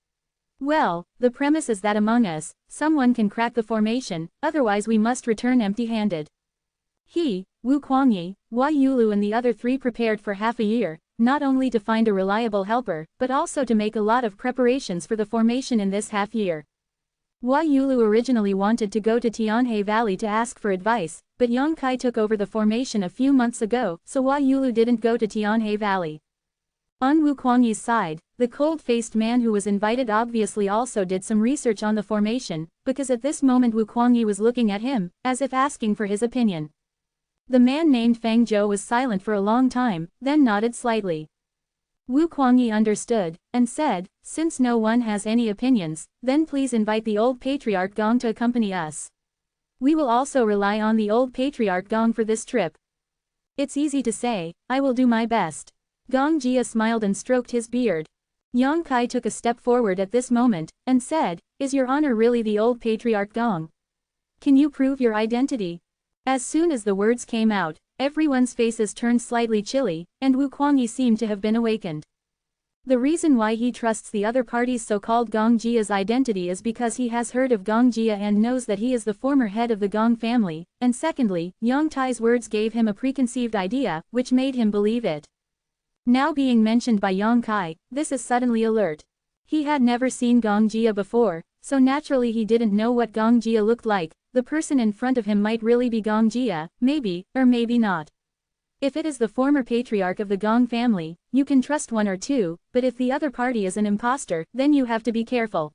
Well, the premise is that among us, someone can crack the formation, otherwise we must return empty-handed." He, Wu Kuangyi, Hua Yulu and the other three prepared for half a year, not only to find a reliable helper, but also to make a lot of preparations for the formation in this half year. Hua Yulu originally wanted to go to Tianhe Valley to ask for advice, but Yang Kai took over the formation a few months ago, so Hua Yulu didn't go to Tianhe Valley. On Wu Kuangyi's side, the cold-faced man who was invited obviously also did some research on the formation, because at this moment Wu Kuangyi was looking at him, as if asking for his opinion. The man named Feng Zhou was silent for a long time, then nodded slightly. Wu Kuangyi understood, and said, "Since no one has any opinions, then please invite the old Patriarch Gong to accompany us. We will also rely on the old Patriarch Gong for this trip." "It's easy to say, I will do my best." Gong Jia smiled and stroked his beard. Yang Kai took a step forward at this moment, and said, "Is your honor really the old Patriarch Gong? Can you prove your identity?" As soon as the words came out, everyone's faces turned slightly chilly, and Wu Kuangyi seemed to have been awakened. The reason why he trusts the other party's so-called Gong Jia's identity is because he has heard of Gong Jia and knows that he is the former head of the Gong family, and secondly, Yang Tai's words gave him a preconceived idea, which made him believe it. Now being mentioned by Yang Kai, this is suddenly alert. He had never seen Gong Jia before, so naturally he didn't know what Gong Jia looked like. The person in front of him might really be Gong Jia, maybe, or maybe not. If it is the former patriarch of the Gong family, you can trust one or two, but if the other party is an imposter, then you have to be careful.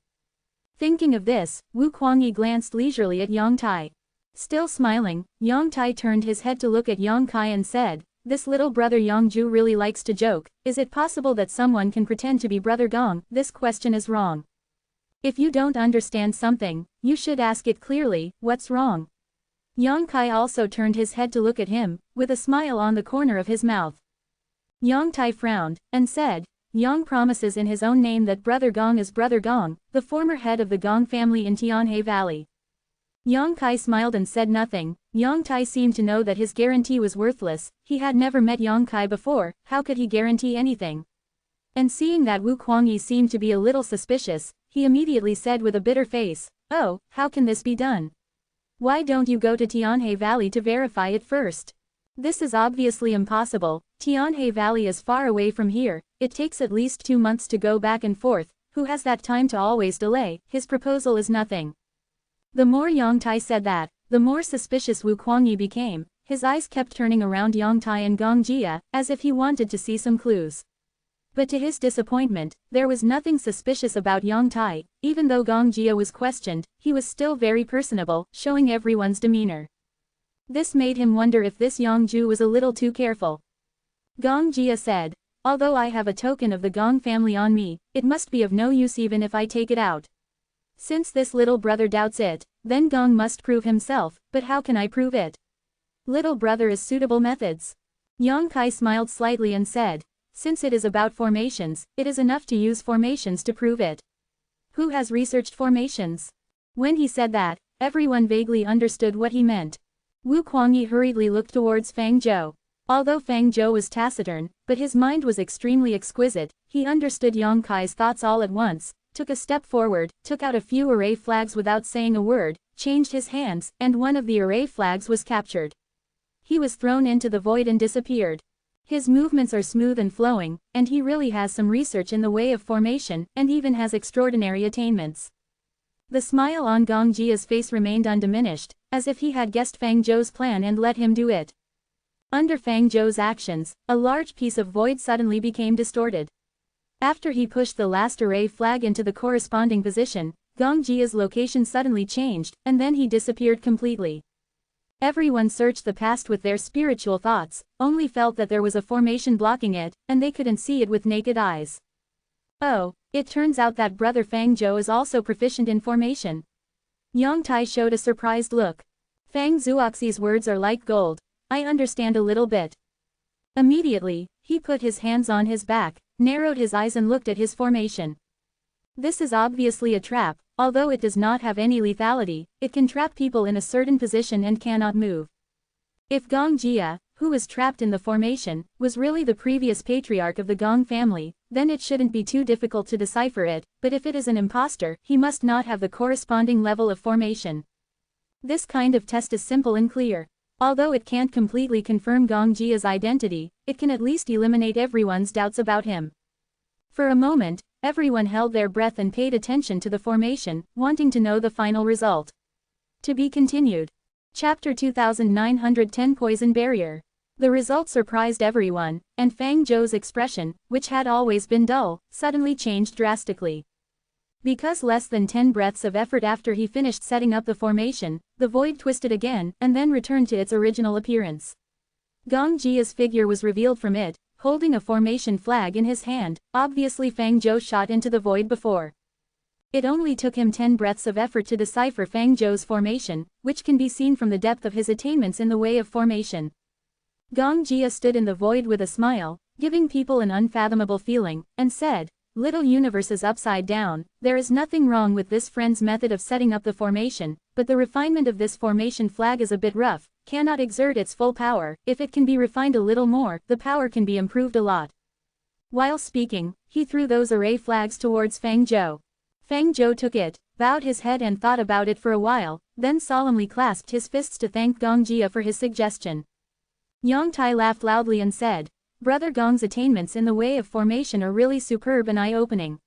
Thinking of this, Wu Kuangyi glanced leisurely at Yang Tai. Still smiling, Yang Tai turned his head to look at Yang Kai and said, "This little brother Yang Ju really likes to joke. Is it possible that someone can pretend to be Brother Gong? This question is wrong. If you don't understand something, you should ask it clearly. What's wrong?" Yang Kai also turned his head to look at him, with a smile on the corner of his mouth. Yang Tai frowned, and said, "Yang promises in his own name that Brother Gong is Brother Gong, the former head of the Gong family in Tianhe Valley." Yang Kai smiled and said nothing. Yang Tai seemed to know that his guarantee was worthless. He had never met Yang Kai before, how could he guarantee anything? And seeing that Wu Kuangyi seemed to be a little suspicious, he immediately said with a bitter face, "Oh, how can this be done? Why don't you go to Tianhe Valley to verify it first? This is obviously impossible. Tianhe Valley is far away from here. It takes at least 2 months to go back and forth. Who has that time to always delay? His proposal is nothing." The more Yang Tai said that, the more suspicious Wu Kuangyi became. His eyes kept turning around Yang Tai and Gong Jia, as if he wanted to see some clues. But to his disappointment, there was nothing suspicious about Yang Tai. Even though Gong Jia was questioned, he was still very personable, showing everyone's demeanor. This made him wonder if this Yang Ju was a little too careful. Gong Jia said, "Although I have a token of the Gong family on me, it must be of no use even if I take it out. Since this little brother doubts it, then Gong must prove himself, but how can I prove it? Little brother is suitable methods." Yang Kai smiled slightly and said, "Since it is about formations, it is enough to use formations to prove it. Who has researched formations?" When he said that, everyone vaguely understood what he meant. Wu Kuangyi hurriedly looked towards Feng Zhou. Although Feng Zhou was taciturn, but his mind was extremely exquisite, he understood Yang Kai's thoughts all at once, took a step forward, took out a few array flags without saying a word, changed his hands, and one of the array flags was captured. He was thrown into the void and disappeared. His movements are smooth and flowing, and he really has some research in the way of formation, and even has extraordinary attainments. The smile on Gong Jia's face remained undiminished, as if he had guessed Fang Zhou's plan and let him do it. Under Fang Zhou's actions, a large piece of void suddenly became distorted. After he pushed the last array flag into the corresponding position, Gong Jia's location suddenly changed, and then he disappeared completely. Everyone searched the past with their spiritual thoughts, only felt that there was a formation blocking it, and they couldn't see it with naked eyes. Oh, it turns out that brother Fang Zhou is also proficient in formation. Yang Tai showed a surprised look. Fang Zuoxi's words are like gold. I understand a little bit. Immediately, he put his hands on his back, narrowed his eyes and looked at his formation. This is obviously a trap. Although it does not have any lethality, it can trap people in a certain position and cannot move. If Gong Jia, who was trapped in the formation, was really the previous patriarch of the Gong family, then it shouldn't be too difficult to decipher it, but if it is an imposter, he must not have the corresponding level of formation. This kind of test is simple and clear. Although it can't completely confirm Gong Jia's identity, it can at least eliminate everyone's doubts about him. For a moment, everyone held their breath and paid attention to the formation, wanting to know the final result. To be continued. Chapter 2910 Poison Barrier. The result surprised everyone, and Fang Zhou's expression, which had always been dull, suddenly changed drastically. Because less than 10 breaths of effort after he finished setting up the formation, the void twisted again, and then returned to its original appearance. Gong Jia's figure was revealed from it, holding a formation flag in his hand. Obviously Fang Zhou shot into the void before. It only took him 10 breaths of effort to decipher Fang Zhou's formation, which can be seen from the depth of his attainments in the way of formation. Gong Jia stood in the void with a smile, giving people an unfathomable feeling, and said, "Little universe is upside down, there is nothing wrong with this friend's method of setting up the formation, but the refinement of this formation flag is a bit rough, cannot exert its full power. If it can be refined a little more, the power can be improved a lot." While speaking, he threw those array flags towards Fang Zhou. Fang Zhou took it, bowed his head and thought about it for a while, then solemnly clasped his fists to thank Gong Jia for his suggestion. Yang Tai laughed loudly and said, "Brother Gong's attainments in the way of formation are really superb and eye-opening.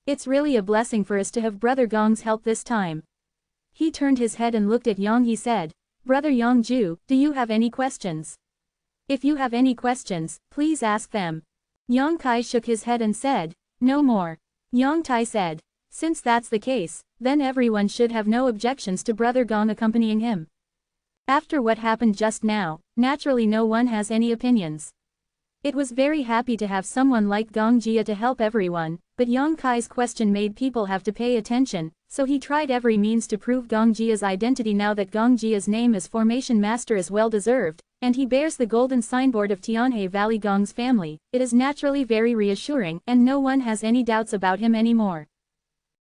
It's really a blessing for us to have Brother Gong's help this time." He turned his head and looked at Yang. He said, "Brother Yang Ju, do you have any questions? If you have any questions, please ask them." Yang Kai shook his head and said, "No more." Yang Tai said, "Since that's the case, then everyone should have no objections to Brother Gong accompanying him. After what happened just now, naturally no one has any opinions." It was very happy to have someone like Gong Jia to help everyone, but Yang Kai's question made people have to pay attention, so he tried every means to prove Gong Jia's identity. Now that Gong Jia's name as Formation Master is well deserved, and he bears the golden signboard of Tianhe Valley Gong's family, it is naturally very reassuring, and no one has any doubts about him anymore.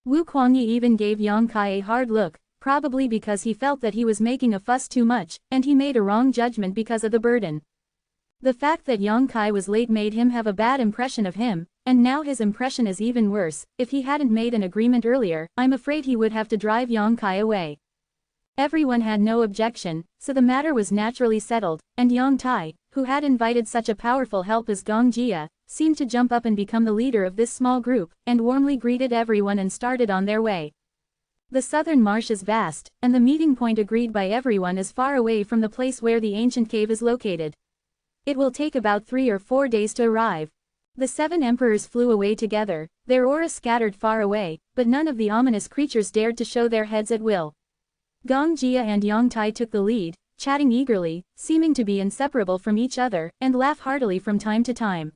Wu Kuangyi even gave Yang Kai a hard look, probably because he felt that he was making a fuss too much, and he made a wrong judgment because of the burden. The fact that Yang Kai was late made him have a bad impression of him, and now his impression is even worse. If he hadn't made an agreement earlier, I'm afraid he would have to drive Yang Kai away. Everyone had no objection, so the matter was naturally settled, and Yang Tai, who had invited such a powerful help as Gong Jia, seemed to jump up and become the leader of this small group, and warmly greeted everyone and started on their way. The southern marsh is vast, and the meeting point agreed by everyone is far away from the place where the ancient cave is located. It will take about 3 or 4 days to arrive. The 7 emperors flew away together, their auras scattered far away, but none of the ominous creatures dared to show their heads at will. Gong Jia and Yang Tai took the lead, chatting eagerly, seeming to be inseparable from each other, and laugh heartily from time to time.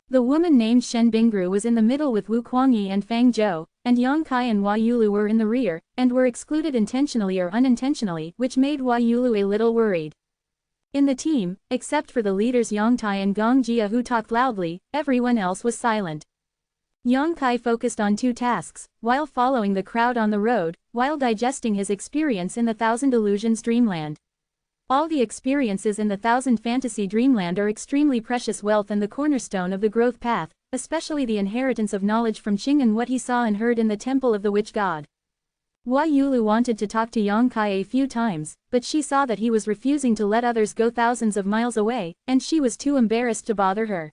The woman named Shen Bingru was in the middle with Wu Kuangyi and Fang Zhou, and Yang Kai and Hua Yulu were in the rear, and were excluded intentionally or unintentionally, which made Hua Yulu a little worried. In the team, except for the leaders Yang Tai and Gong Jia who talked loudly, everyone else was silent. Yang Kai focused on 2 tasks, while following the crowd on the road, while digesting his experience in the Thousand Illusions Dreamland. All the experiences in the Thousand Fantasy Dreamland are extremely precious wealth and the cornerstone of the growth path, especially the inheritance of knowledge from Qing and what he saw and heard in the Temple of the Witch God. Hua Yulu wanted to talk to Yang Kai a few times, but she saw that he was refusing to let others go thousands of miles away, and she was too embarrassed to bother her.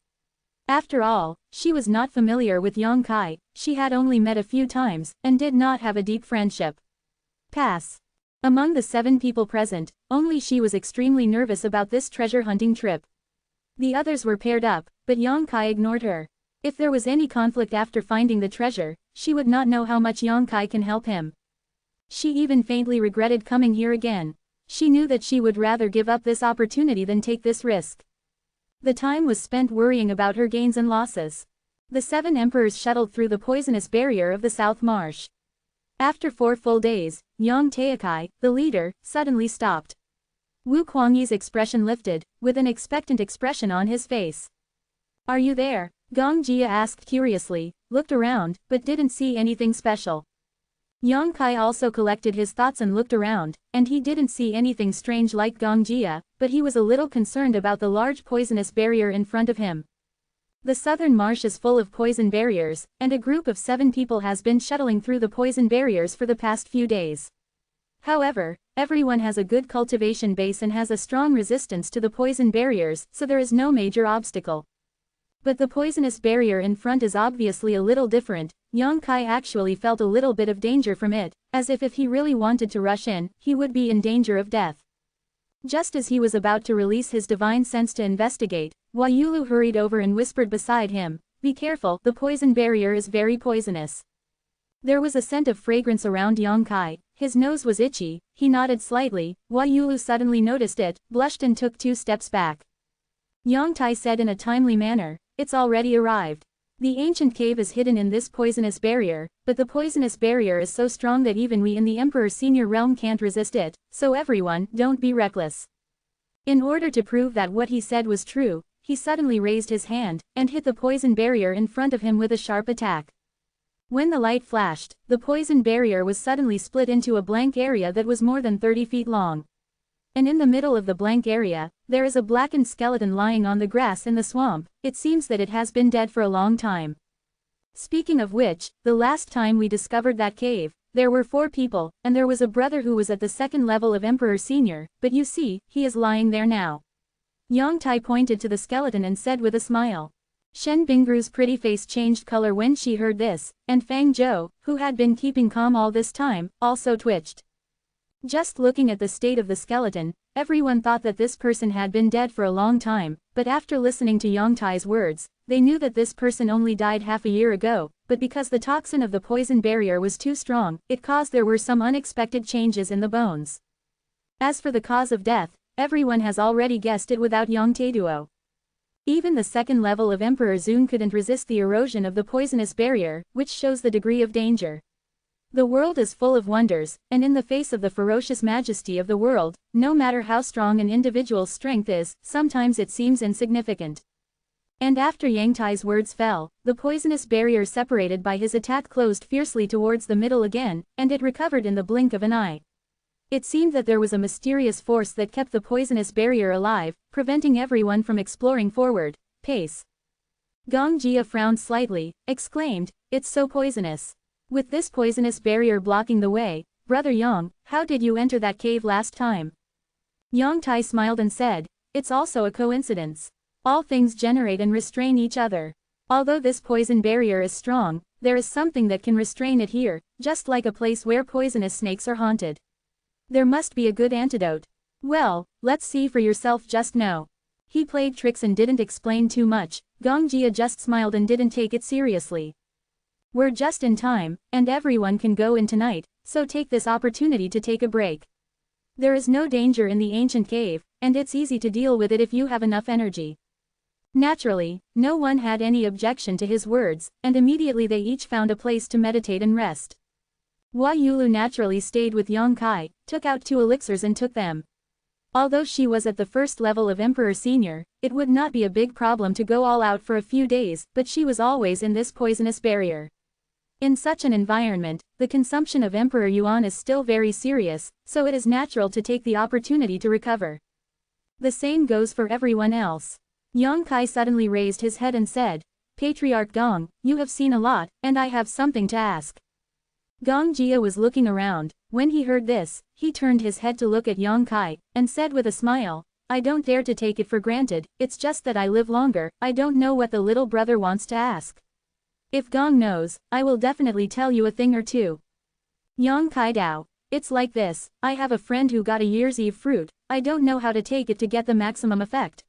After all, she was not familiar with Yang Kai, she had only met a few times, and did not have a deep friendship. Pass. Among the 7 people present, only she was extremely nervous about this treasure hunting trip. The others were paired up, but Yang Kai ignored her. If there was any conflict after finding the treasure, she would not know how much Yang Kai can help him. She even faintly regretted coming here again. She knew that she would rather give up this opportunity than take this risk. The time was spent worrying about her gains and losses. The 7 emperors shuttled through the poisonous barrier of the South Marsh. After 4 full days, Yang Taokai, the leader, suddenly stopped. Wu Kuangyi's expression lifted, with an expectant expression on his face. "Are you there?" Gong Jia asked curiously, looked around, but didn't see anything special. Yang Kai also collected his thoughts and looked around, and he didn't see anything strange like Gong Jia, but he was a little concerned about the large poisonous barrier in front of him. The southern marsh is full of poison barriers, and a group of 7 people has been shuttling through the poison barriers for the past few days. However, everyone has a good cultivation base and has a strong resistance to the poison barriers, so there is no major obstacle. But the poisonous barrier in front is obviously a little different. Yang Kai actually felt a little bit of danger from it, as if he really wanted to rush in, he would be in danger of death. Just as he was about to release his divine sense to investigate, Hua Yulu hurried over and whispered beside him, "Be careful, the poison barrier is very poisonous." There was a scent of fragrance around Yang Kai, his nose was itchy, he nodded slightly. Hua Yulu suddenly noticed it, blushed and took 2 steps back. Yang Tai said in a timely manner, "It's already arrived. The ancient cave is hidden in this poisonous barrier, but the poisonous barrier is so strong that even we in the Emperor's senior realm can't resist it, so everyone, don't be reckless." In order to prove that what he said was true, he suddenly raised his hand, and hit the poison barrier in front of him with a sharp attack. When the light flashed, the poison barrier was suddenly split into a blank area that was more than 30 feet long. And in the middle of the blank area, there is a blackened skeleton lying on the grass in the swamp. It seems that it has been dead for a long time. Speaking of which, the last time we discovered that cave, there were 4 people, and there was a brother who was at the 2nd level of Emperor Senior, but you see, he is lying there now. Yang Tai pointed to the skeleton and said with a smile. Shen Bingru's pretty face changed color when she heard this, and Fang Zhou, who had been keeping calm all this time, also twitched. Just looking at the state of the skeleton, everyone thought that this person had been dead for a long time, but after listening to Yang Tai's words, they knew that this person only died half a year ago, but because the toxin of the poison barrier was too strong, it caused there were some unexpected changes in the bones. As for the cause of death, everyone has already guessed it without Yang Taiduo. Even the 2nd level of Emperor Zun couldn't resist the erosion of the poisonous barrier, which shows the degree of danger. The world is full of wonders, and in the face of the ferocious majesty of the world, no matter how strong an individual's strength is, sometimes it seems insignificant. And after Yang Tai's words fell, the poisonous barrier separated by his attack closed fiercely towards the middle again, and it recovered in the blink of an eye. It seemed that there was a mysterious force that kept the poisonous barrier alive, preventing everyone from exploring forward. Pace. Gong Jia frowned slightly, exclaimed, "It's so poisonous. With this poisonous barrier blocking the way, Brother Yang, how did you enter that cave last time?" Yang Tai smiled and said, "It's also a coincidence. All things generate and restrain each other. Although this poison barrier is strong, there is something that can restrain it here, just like a place where poisonous snakes are haunted. There must be a good antidote. Well, let's see for yourself just now." He played tricks and didn't explain too much. Gong Jia just smiled and didn't take it seriously. "We're just in time, and everyone can go in tonight, so take this opportunity to take a break. There is no danger in the ancient cave, and it's easy to deal with it if you have enough energy." Naturally, no one had any objection to his words, and immediately they each found a place to meditate and rest. Hua Yulu naturally stayed with Yang Kai, took out 2 elixirs and took them. Although she was at the 1st level of Emperor Senior, it would not be a big problem to go all out for a few days, but she was always in this poisonous barrier. In such an environment, the consumption of Emperor Yuan is still very serious, so it is natural to take the opportunity to recover. The same goes for everyone else. Yang Kai suddenly raised his head and said, "Patriarch Gong, you have seen a lot, and I have something to ask." Gong Jia was looking around. When he heard this, he turned his head to look at Yang Kai, and said with a smile, I don't dare to take it for granted, it's just that I live longer, I don't know what the little brother wants to ask. If Gong knows, I will definitely tell you a thing or two. Yang Kai Dao. It's like this, I have a friend who got a year's eve fruit, I don't know how to take it to get the maximum effect.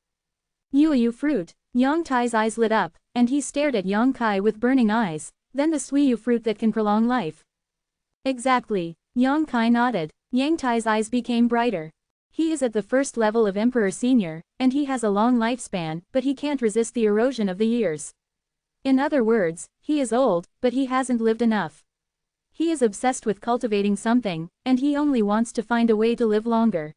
Yuewen fruit. Yang Kai's eyes lit up, and he stared at Yang Kai with burning eyes, then the suiyu fruit that can prolong life. Exactly. Yang Kai nodded. Yang Tai's eyes became brighter. He is at the first level of Emperor Senior, and he has a long lifespan, but he can't resist the erosion of the years. In other words, he is old, but he hasn't lived enough. He is obsessed with cultivating something, and he only wants to find a way to live longer.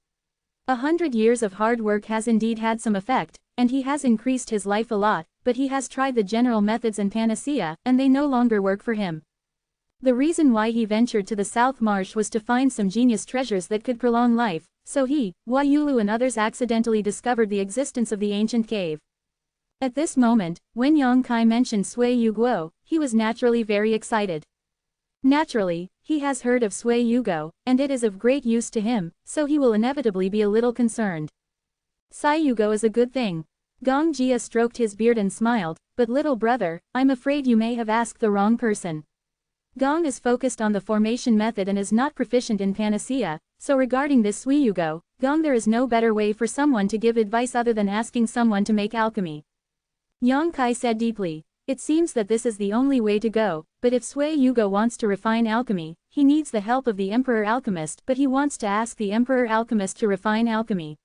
100 years of hard work has indeed had some effect, and he has increased his life a lot, but he has tried the general methods and panacea, and they no longer work for him. The reason why he ventured to the South Marsh was to find some genius treasures that could prolong life, so he, Hua Yulu and others accidentally discovered the existence of the ancient cave. At this moment, when Yang Kai mentioned Sui Yu Guo, he was naturally very excited. Naturally, he has heard of Sui Yu Guo, and it is of great use to him, so he will inevitably be a little concerned. Sai Yu Guo is a good thing. Gong Jia stroked his beard and smiled, but little brother, I'm afraid you may have asked the wrong person. Gong is focused on the formation method and is not proficient in panacea, so regarding this Suiyugo, Gong there is no better way for someone to give advice other than asking someone to make alchemy. Yang Kai said deeply, it seems that this is the only way to go, but if Sui Yugo wants to refine alchemy, he needs the help of the Emperor Alchemist, but he wants to ask the Emperor Alchemist to refine alchemy.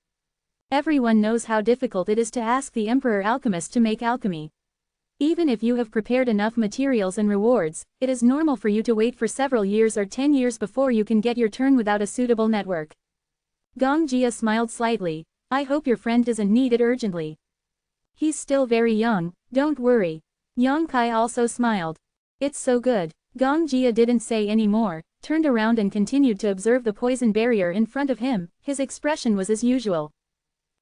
Everyone knows how difficult it is to ask the Emperor Alchemist to make alchemy. Even if you have prepared enough materials and rewards, it is normal for you to wait for several years or 10 years before you can get your turn without a suitable network. Gong Jia smiled slightly, I hope your friend doesn't need it urgently. He's still very young, don't worry. Yang Kai also smiled. It's so good. Gong Jia didn't say any more, turned around and continued to observe the poison barrier in front of him, his expression was as usual.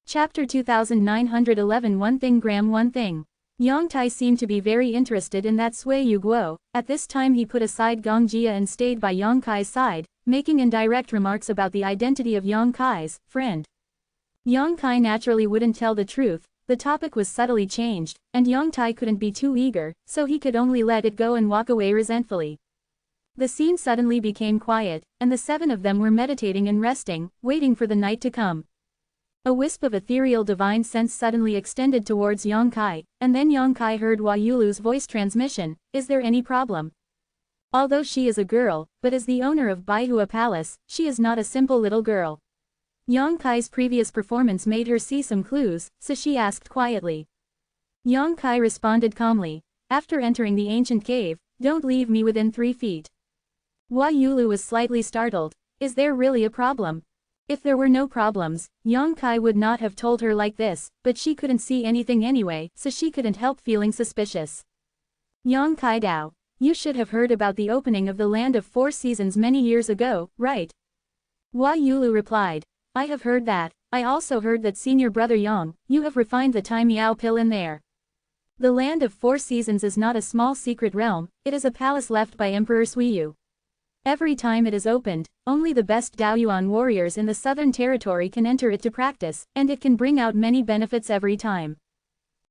Chapter 2911 One Thing Gram One Thing. Yang Tai seemed to be very interested in that Sui Yu Guo. At this time he put aside Gong Jia and stayed by Yang Kai's side, making indirect remarks about the identity of Yang Kai's friend. Yang Kai naturally wouldn't tell the truth, the topic was subtly changed, and Yang Tai couldn't be too eager, so he could only let it go and walk away resentfully. The scene suddenly became quiet, and the 7 of them were meditating and resting, waiting for the night to come. A wisp of ethereal divine sense suddenly extended towards Yang Kai, and then Yang Kai heard Hua Yulu's voice transmission, is there any problem? Although she is a girl, but as the owner of Baihua Palace, she is not a simple little girl. Yang Kai's previous performance made her see some clues, so she asked quietly. Yang Kai responded calmly, after entering the ancient cave, don't leave me within 3 feet. Hua Yulu was slightly startled, is there really a problem? If there were no problems, Yang Kai would not have told her like this, but she couldn't see anything anyway, so she couldn't help feeling suspicious. Yang Kai Dao, you should have heard about the opening of the Land of 4 Seasons many years ago, right? Hua Yulu replied, I have heard that, I also heard that senior brother Yang, you have refined the Tai Miao pill in there. The Land of 4 Seasons is not a small secret realm, it is a palace left by Emperor Suiyu. Every time it is opened, only the best Daoyuan warriors in the southern territory can enter it to practice, and it can bring out many benefits every time.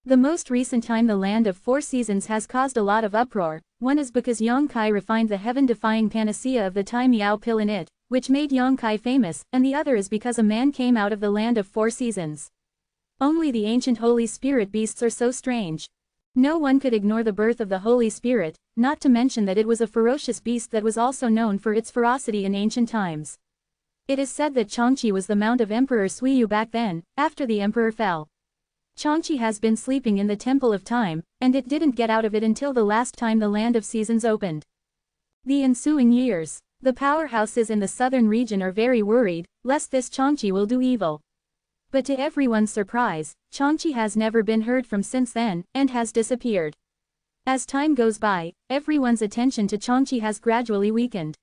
The most recent time the Land of 4 Seasons has caused a lot of uproar, one is because Yang Kai refined the heaven-defying panacea of the Tai Miao pill in it, which made Yang Kai famous, and the other is because a man came out of the Land of 4 Seasons. Only the ancient Holy Spirit beasts are so strange. No one could ignore the birth of the Holy Spirit, not to mention that it was a ferocious beast that was also known for its ferocity in ancient times. It is said that Changqi was the mount of Emperor Suiyu back then, after the emperor fell. Changqi has been sleeping in the Temple of Time, and it didn't get out of it until the last time the Land of Seasons opened. The ensuing years, the powerhouses in the southern region are very worried, lest this Changqi will do evil. But to everyone's surprise, Changqi has never been heard from since then, and has disappeared. As time goes by, everyone's attention to Changqi has gradually weakened.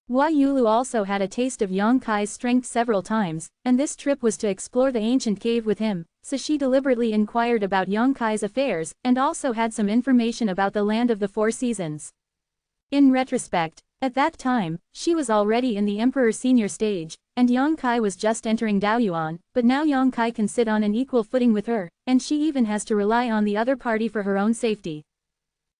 Hua Yulu also had a taste of Yang Kai's strength several times, and this trip was to explore the ancient cave with him, so she deliberately inquired about Yang Kai's affairs, and also had some information about the Land of the 4 Seasons. In retrospect, at that time, she was already in the Emperor Senior stage, and Yang Kai was just entering Daoyuan, but now Yang Kai can sit on an equal footing with her, and she even has to rely on the other party for her own safety.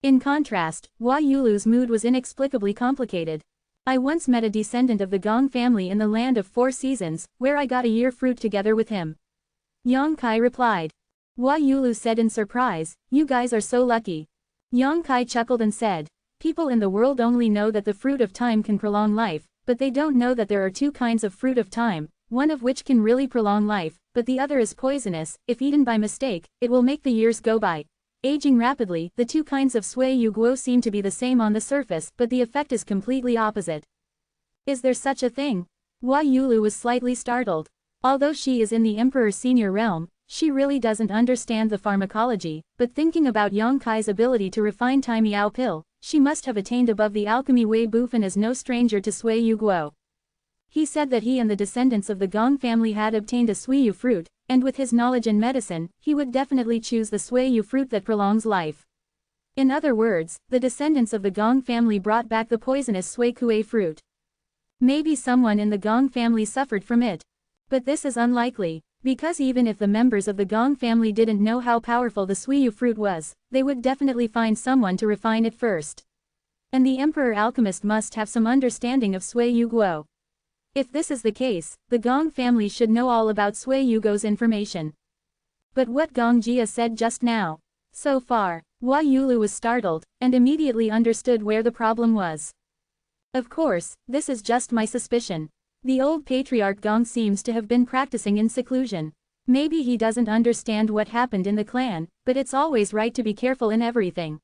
In contrast, Hua Yulu's mood was inexplicably complicated. I once met a descendant of the Gong family in the land of 4 seasons, where I got a year fruit together with him. Yang Kai replied. Hua Yulu said in surprise, "You guys are so lucky." Yang Kai chuckled and said, "People in the world only know that the fruit of time can prolong life, but they don't know that there are 2 kinds of fruit of time, one of which can really prolong life, but the other is poisonous. If eaten by mistake, it will make the years go by." Aging rapidly, the 2 kinds of sui yu guo seem to be the same on the surface, but the effect is completely opposite. Is there such a thing? Hua Yulu was slightly startled. Although she is in the Emperor Senior realm, she really doesn't understand the pharmacology, but thinking about Yang Kai's ability to refine Tai Miao pill, she must have attained above the alchemy Wei Buf and is no stranger to sui yu guo. He said that he and the descendants of the Gong family had obtained a sui yu fruit, and with his knowledge in medicine, he would definitely choose the sui yu fruit that prolongs life. In other words, the descendants of the Gong family brought back the poisonous sui kue fruit. Maybe someone in the Gong family suffered from it. But this is unlikely, because even if the members of the Gong family didn't know how powerful the sui yu fruit was, they would definitely find someone to refine it first. And the Emperor Alchemist must have some understanding of sui yu guo. If this is the case, the Gong family should know all about sui yu guo's information. But what Gong Jia said just now? So far, Hua Yulu was startled, and immediately understood where the problem was. Of course, this is just my suspicion. The old patriarch Gong seems to have been practicing in seclusion. Maybe he doesn't understand what happened in the clan, but it's always right to be careful in everything.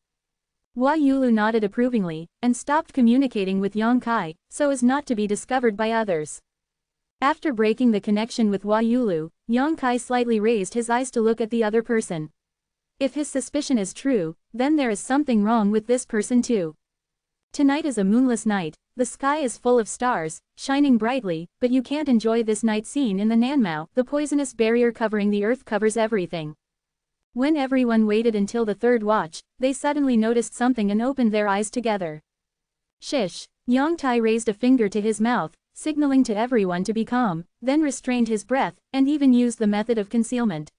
Hua Yulu nodded approvingly, and stopped communicating with Yang Kai, so as not to be discovered by others. After breaking the connection with Hua Yulu, Yang Kai slightly raised his eyes to look at the other person. If his suspicion is true, then there is something wrong with this person too. Tonight is a moonless night, the sky is full of stars, shining brightly, but you can't enjoy this night scene in the Nanmao. The poisonous barrier covering the earth covers everything. When everyone waited until the 3rd watch, they suddenly noticed something and opened their eyes together. Shish! Yang Tai raised a finger to his mouth, signaling to everyone to be calm, then restrained his breath, and even used the method of concealment.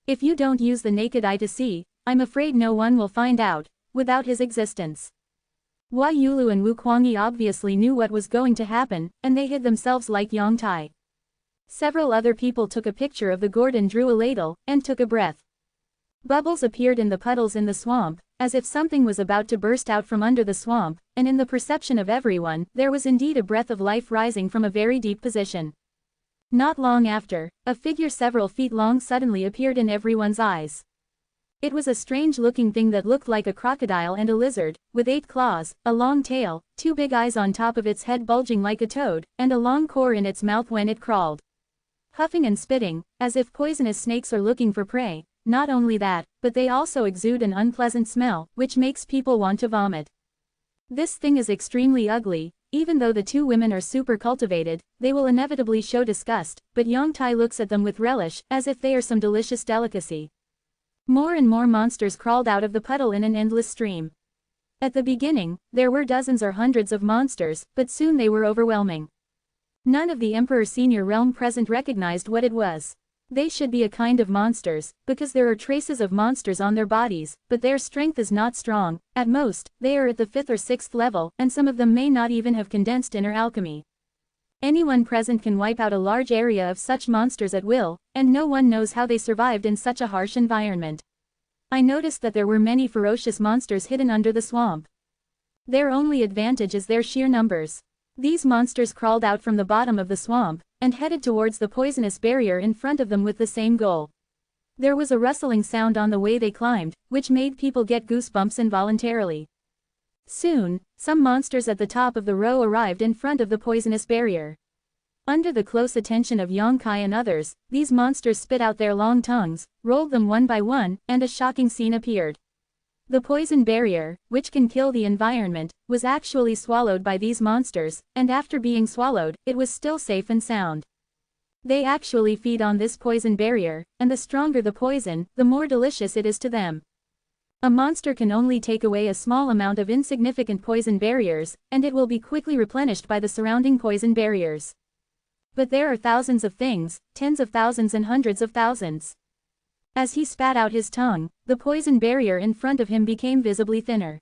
If you don't use the naked eye to see, I'm afraid no one will find out, without his existence. Hua Yulu and Wu Kuangyi obviously knew what was going to happen, and they hid themselves like Yang Tai. Several other people took a picture of the gourd and drew a ladle, and took a breath. Bubbles appeared in the puddles in the swamp, as if something was about to burst out from under the swamp, and in the perception of everyone, there was indeed a breath of life rising from a very deep position. Not long after, a figure several feet long suddenly appeared in everyone's eyes. It was a strange-looking thing that looked like a crocodile and a lizard, with 8 claws, a long tail, 2 big eyes on top of its head bulging like a toad, and a long core in its mouth when it crawled. Huffing and spitting, as if poisonous snakes are looking for prey. Not only that, but they also exude an unpleasant smell, which makes people want to vomit. This thing is extremely ugly. Even though the 2 women are super cultivated, they will inevitably show disgust, but Yang Tai looks at them with relish, as if they are some delicious delicacy. More and more monsters crawled out of the puddle in an endless stream. At the beginning, there were dozens or hundreds of monsters, but soon they were overwhelming. None of the Emperor Senior realm present recognized what it was. They should be a kind of monsters, because there are traces of monsters on their bodies, but their strength is not strong. At most, they are at the 5th or 6th level, and some of them may not even have condensed inner alchemy. Anyone present can wipe out a large area of such monsters at will, and no one knows how they survived in such a harsh environment. I noticed that there were many ferocious monsters hidden under the swamp. Their only advantage is their sheer numbers. These monsters crawled out from the bottom of the swamp, and headed towards the poisonous barrier in front of them with the same goal. There was a rustling sound on the way they climbed, which made people get goosebumps involuntarily. Soon, some monsters at the top of the row arrived in front of the poisonous barrier. Under the close attention of Yang Kai and others, these monsters spit out their long tongues, rolled them one by one, and a shocking scene appeared. The poison barrier, which can kill the environment, was actually swallowed by these monsters, and after being swallowed, it was still safe and sound. They actually feed on this poison barrier, and the stronger the poison, the more delicious it is to them. A monster can only take away a small amount of insignificant poison barriers, and it will be quickly replenished by the surrounding poison barriers. But there are thousands of things, tens of thousands and hundreds of thousands. As he spat out his tongue, the poison barrier in front of him became visibly thinner.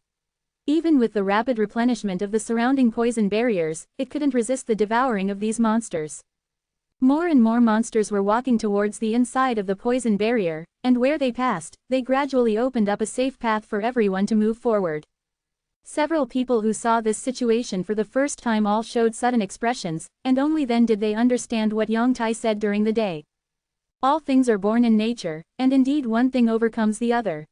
Even with the rapid replenishment of the surrounding poison barriers, it couldn't resist the devouring of these monsters. More and more monsters were walking towards the inside of the poison barrier, and where they passed, they gradually opened up a safe path for everyone to move forward. Several people who saw this situation for the first time all showed sudden expressions, and only then did they understand what Yang Tai said during the day. All things are born in nature, and indeed one thing overcomes the other.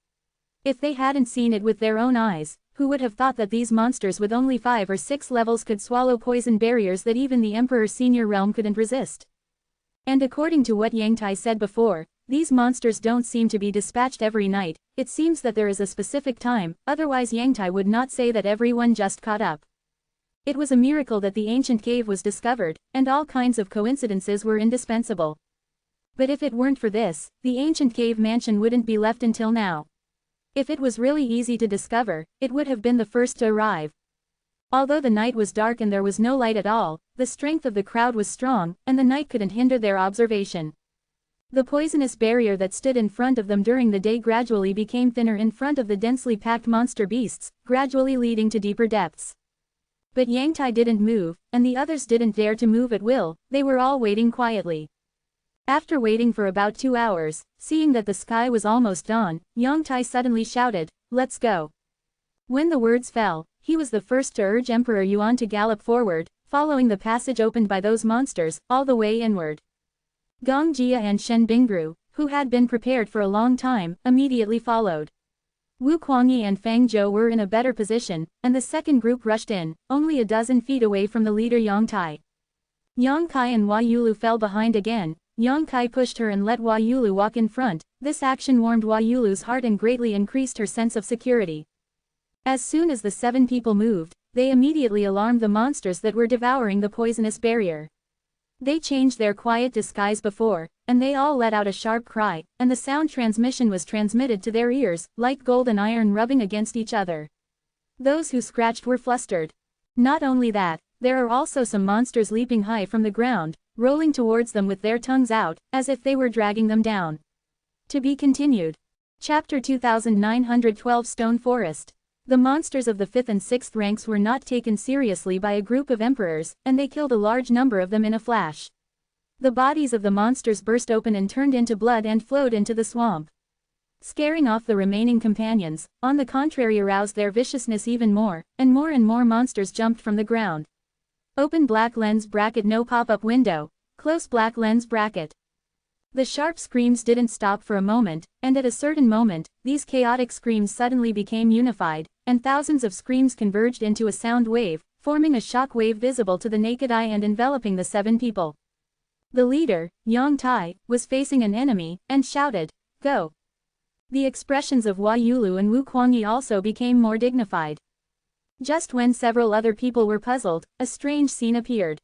If they hadn't seen it with their own eyes, who would have thought that these monsters with only 5 or 6 levels could swallow poison barriers that even the Emperor's senior realm couldn't resist? And according to what Yang Tai said before, these monsters don't seem to be dispatched every night. It seems that there is a specific time, otherwise Yang Tai would not say that everyone just caught up. It was a miracle that the ancient cave was discovered, and all kinds of coincidences were indispensable. But if it weren't for this, the ancient cave mansion wouldn't be left until now. If it was really easy to discover, it would have been the first to arrive. Although the night was dark and there was no light at all, the strength of the crowd was strong, and the night couldn't hinder their observation. The poisonous barrier that stood in front of them during the day gradually became thinner in front of the densely packed monster beasts, gradually leading to deeper depths. But Yang Tai didn't move, and the others didn't dare to move at will. They were all waiting quietly. After waiting for about 2 hours, seeing that the sky was almost dawn, Yang Tai suddenly shouted, "Let's go." When the words fell, he was the first to urge Emperor Yuan to gallop forward, following the passage opened by those monsters, all the way inward. Gong Jia and Shen Bingru, who had been prepared for a long time, immediately followed. Wu Kuangyi and Fang Zhou were in a better position, and the second group rushed in, only a dozen feet away from the leader Yang Tai. Yang Kai and Hua Yulu fell behind again. Yang Kai pushed her and let Hua Yulu walk in front. This action warmed Hua Yulu's heart and greatly increased her sense of security. As soon as the 7 people moved, they immediately alarmed the monsters that were devouring the poisonous barrier. They changed their quiet disguise before, and they all let out a sharp cry, and the sound transmission was transmitted to their ears, like gold and iron rubbing against each other. Those who scratched were flustered. Not only that, there are also some monsters leaping high from the ground, rolling towards them with their tongues out, as if they were dragging them down. To be continued. Chapter 2912 Stone Forest. The monsters of the 5th and 6th ranks were not taken seriously by a group of emperors, and they killed a large number of them in a flash. The bodies of the monsters burst open and turned into blood and flowed into the swamp. Scaring off the remaining companions, on the contrary aroused their viciousness even more, and more monsters jumped from the ground. Open black lens bracket no pop-up window, close black lens bracket. The sharp screams didn't stop for a moment, and at a certain moment, these chaotic screams suddenly became unified, and thousands of screams converged into a sound wave, forming a shock wave visible to the naked eye and enveloping the 7 people. The leader, Yang Tai, was facing an enemy, and shouted, "Go!" The expressions of Hua Yulu and Wu Kuangyi also became more dignified. Just when several other people were puzzled, a strange scene appeared.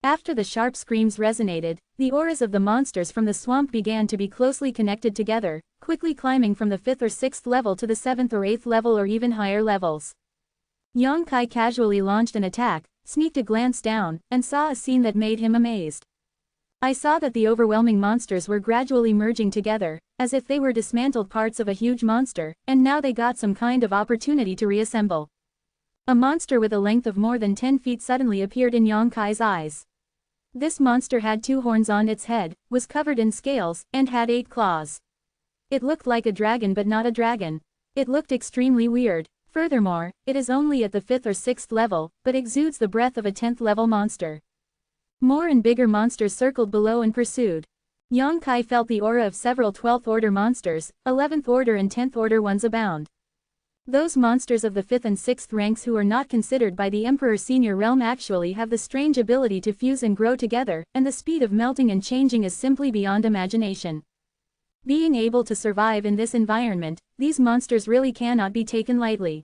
After the sharp screams resonated, the auras of the monsters from the swamp began to be closely connected together, quickly climbing from the 5th or 6th level to the 7th or 8th level or even higher levels. Yang Kai casually launched an attack, sneaked a glance down, and saw a scene that made him amazed. I saw that the overwhelming monsters were gradually merging together, as if they were dismantled parts of a huge monster, and now they got some kind of opportunity to reassemble. A monster with a length of more than 10 feet suddenly appeared in Yang Kai's eyes. This monster had 2 horns on its head, was covered in scales, and had 8 claws. It looked like a dragon but not a dragon. It looked extremely weird. Furthermore, it is only at the 5th or 6th level, but exudes the breath of a 10th level monster. More and bigger monsters circled below and pursued. Yang Kai felt the aura of several 12th order monsters, 11th order and 10th order ones abound. Those monsters of the 5th and 6th ranks who are not considered by the Emperor's senior realm actually have the strange ability to fuse and grow together, and the speed of melting and changing is simply beyond imagination. Being able to survive in this environment, these monsters really cannot be taken lightly.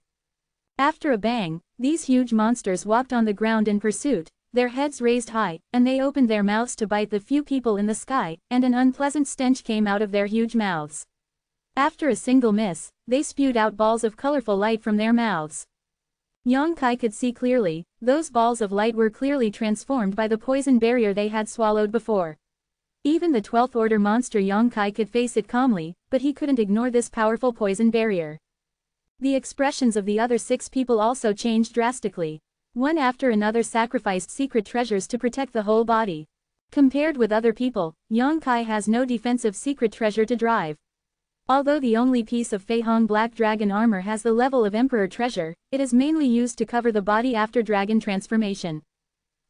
After a bang, these huge monsters walked on the ground in pursuit, their heads raised high, and they opened their mouths to bite the few people in the sky, and an unpleasant stench came out of their huge mouths. After a single miss, they spewed out balls of colorful light from their mouths. Yang Kai could see clearly, those balls of light were clearly transformed by the poison barrier they had swallowed before. Even the 12th order monster Yang Kai could face it calmly, but he couldn't ignore this powerful poison barrier. The expressions of the other 6 people also changed drastically. One after another sacrificed secret treasures to protect the whole body. Compared with other people, Yang Kai has no defensive secret treasure to drive. Although the only piece of Fei Hong Black Dragon armor has the level of Emperor treasure, it is mainly used to cover the body after dragon transformation.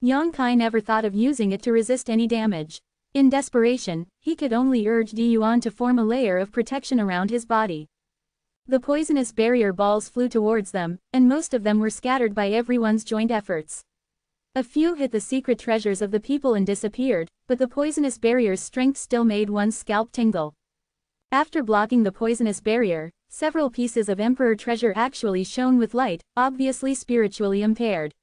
Yang Kai never thought of using it to resist any damage. In desperation, he could only urge Di Yuan to form a layer of protection around his body. The poisonous barrier balls flew towards them, and most of them were scattered by everyone's joint efforts. A few hit the secret treasures of the people and disappeared, but the poisonous barrier's strength still made one's scalp tingle. After blocking the poisonous barrier, several pieces of Emperor treasure actually shone with light, obviously spiritually impaired.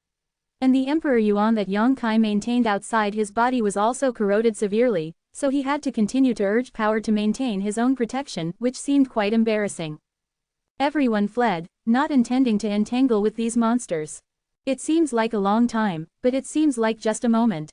And the Emperor Yuan that Yang Kai maintained outside his body was also corroded severely, so he had to continue to urge power to maintain his own protection, which seemed quite embarrassing. Everyone fled, not intending to entangle with these monsters. It seems like a long time, but it seems like just a moment.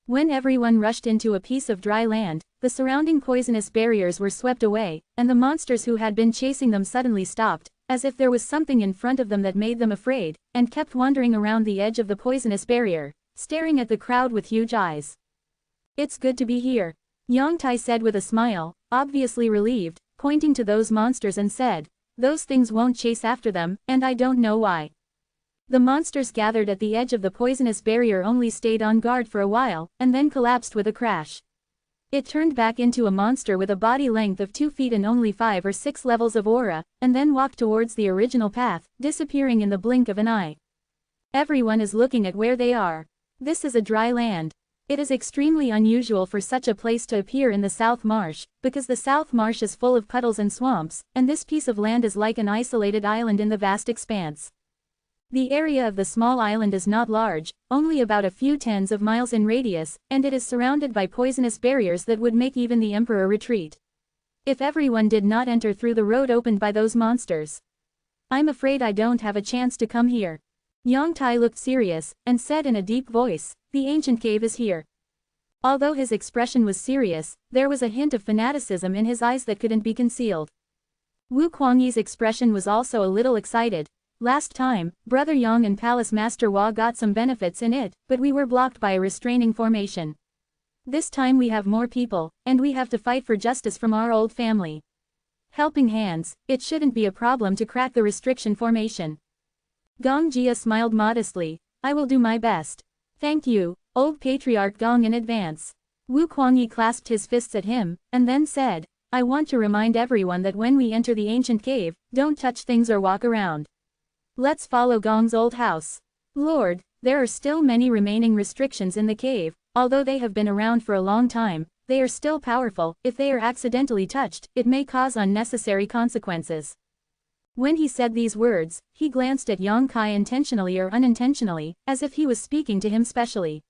When everyone rushed into a piece of dry land, the surrounding poisonous barriers were swept away, and the monsters who had been chasing them suddenly stopped, as if there was something in front of them that made them afraid, and kept wandering around the edge of the poisonous barrier, staring at the crowd with huge eyes. "It's good to be here," Yang Tai said with a smile, obviously relieved, pointing to those monsters and said, "Those things won't chase after them, and I don't know why." The monsters gathered at the edge of the poisonous barrier only stayed on guard for a while, and then collapsed with a crash. It turned back into a monster with a body length of 2 feet and only 5 or 6 levels of aura, and then walked towards the original path, disappearing in the blink of an eye. Everyone is looking at where they are. This is a dry land. It is extremely unusual for such a place to appear in the South Marsh, because the South Marsh is full of puddles and swamps, and this piece of land is like an isolated island in the vast expanse. The area of the small island is not large, only about a few tens of miles in radius, and it is surrounded by poisonous barriers that would make even the Emperor retreat. If everyone did not enter through the road opened by those monsters. "I'm afraid I don't have a chance to come here." Yang Tai looked serious, and said in a deep voice, "The ancient cave is here." Although his expression was serious, there was a hint of fanaticism in his eyes that couldn't be concealed. Wu Kuangyi's expression was also a little excited. "Last time, Brother Yang and Palace Master Hua got some benefits in it, but we were blocked by a restraining formation. This time we have more people, and we have to fight for justice from our old family. Helping hands, it shouldn't be a problem to crack the restriction formation." Gong Jia smiled modestly. "I will do my best. Thank you, old Patriarch Gong in advance." Wu Kuangyi clasped his fists at him, and then said, "I want to remind everyone that when we enter the ancient cave, don't touch things or walk around. Let's follow Gong's old house. Lord, there are still many remaining restrictions in the cave, although they have been around for a long time, they are still powerful. If they are accidentally touched, it may cause unnecessary consequences." When he said these words, he glanced at Yang Kai intentionally or unintentionally, as if he was speaking to him specially.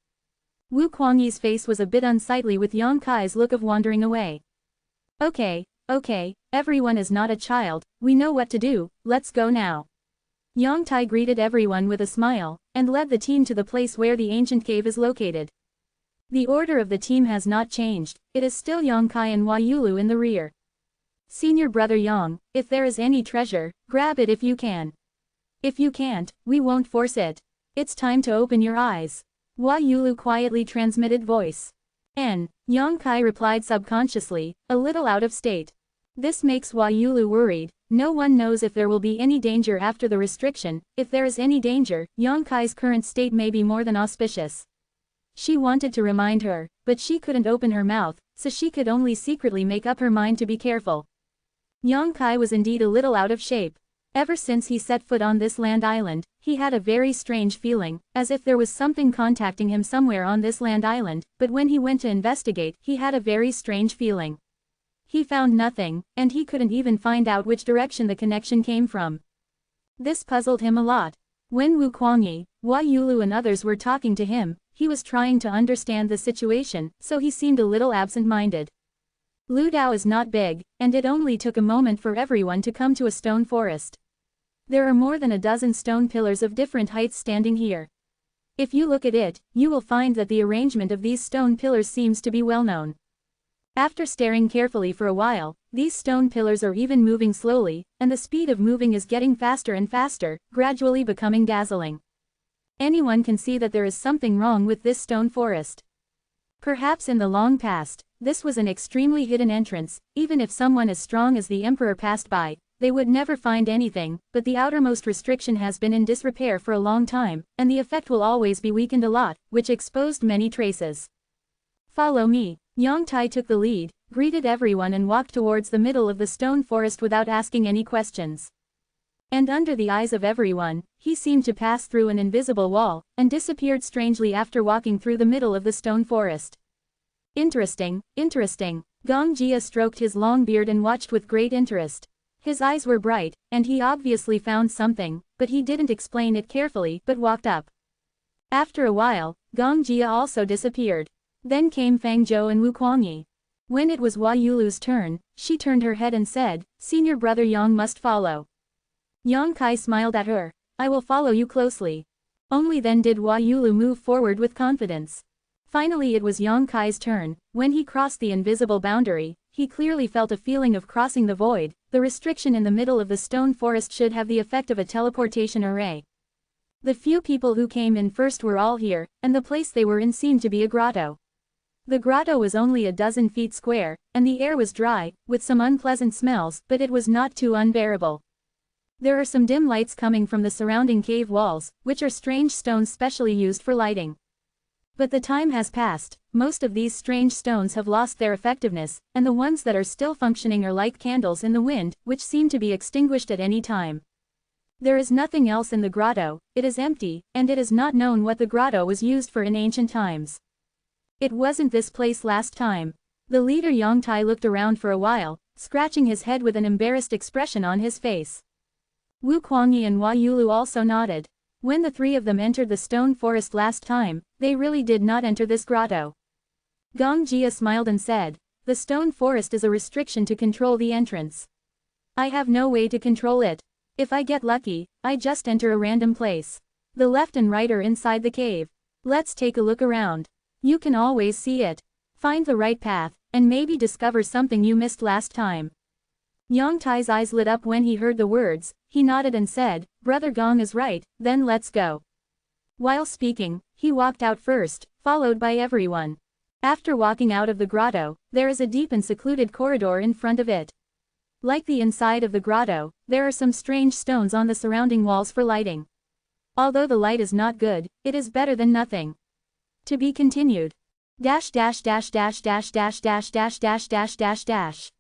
Wu Kuangyi's face was a bit unsightly with Yang Kai's look of wandering away. Okay, everyone is not a child, we know what to do, let's go now." Yang Tai greeted everyone with a smile, and led the team to the place where the ancient cave is located. The order of the team has not changed, it is still Yang Kai and Hua Yulu in the rear. "Senior Brother Yang, if there is any treasure, grab it if you can. If you can't, we won't force it. It's time to open your eyes." Hua Yulu quietly transmitted voice. Yang Kai replied subconsciously, a little out of state. This makes Hua Yulu worried. No one knows if there will be any danger after the restriction. If there is any danger, Yang Kai's current state may be more than auspicious. She wanted to remind her, but she couldn't open her mouth, so she could only secretly make up her mind to be careful. Yang Kai was indeed a little out of shape. Ever since he set foot on this land island, he had a very strange feeling, as if there was something contacting him somewhere on this land island, but when he went to investigate, he had a very strange feeling. He found nothing, and he couldn't even find out which direction the connection came from. This puzzled him a lot. When Wu Kuangyi, Hua Yulu and others were talking to him, he was trying to understand the situation, so he seemed a little absent-minded. Lu Dao is not big, and it only took a moment for everyone to come to a stone forest. There are more than a dozen stone pillars of different heights standing here. If you look at it, you will find that the arrangement of these stone pillars seems to be well known. After staring carefully for a while, these stone pillars are even moving slowly, and the speed of moving is getting faster and faster, gradually becoming dazzling. Anyone can see that there is something wrong with this stone forest. Perhaps in the long past, this was an extremely hidden entrance. Even if someone as strong as the Emperor passed by, they would never find anything, but the outermost restriction has been in disrepair for a long time, and the effect will always be weakened a lot, which exposed many traces. Follow me. Yang Tai took the lead, greeted everyone and walked towards the middle of the stone forest without asking any questions. And under the eyes of everyone, he seemed to pass through an invisible wall, and disappeared strangely after walking through the middle of the stone forest. Interesting, interesting. Gong Jia stroked his long beard and watched with great interest. His eyes were bright, and he obviously found something, but he didn't explain it carefully but walked up. After a while, Gong Jia also disappeared. Then came Fang Zhou and Wu Kuangyi. When it was Hua Yulu's turn, she turned her head and said, "Senior brother Yang must follow." Yang Kai smiled at her. "I will follow you closely." Only then did Hua Yulu move forward with confidence. Finally it was Yang Kai's turn. When he crossed the invisible boundary, he clearly felt a feeling of crossing the void. The restriction in the middle of the stone forest should have the effect of a teleportation array. The few people who came in first were all here, and the place they were in seemed to be a grotto. The grotto was only a dozen feet square, and the air was dry, with some unpleasant smells, but it was not too unbearable. There are some dim lights coming from the surrounding cave walls, which are strange stones specially used for lighting. But the time has passed, most of these strange stones have lost their effectiveness, and the ones that are still functioning are like candles in the wind, which seem to be extinguished at any time. There is nothing else in the grotto, it is empty, and it is not known what the grotto was used for in ancient times. It wasn't this place last time. The leader Yang Tai looked around for a while, scratching his head with an embarrassed expression on his face. Wu Kuangyi and Hua Yulu also nodded. When the three of them entered the stone forest last time, they really did not enter this grotto. Gong Jia smiled and said, "The stone forest is a restriction to control the entrance. I have no way to control it. If I get lucky, I just enter a random place. The left and right are inside the cave. Let's take a look around. You can always see it. Find the right path, and maybe discover something you missed last time." Yang Tai's eyes lit up when he heard the words. He nodded and said, "Brother Gong is right, then let's go." While speaking, he walked out first, followed by everyone. After walking out of the grotto, there is a deep and secluded corridor in front of it. Like the inside of the grotto, there are some strange stones on the surrounding walls for lighting. Although the light is not good, it is better than nothing. To be continued. Dash dash dash dash dash dash dash dash dash dash dash dash.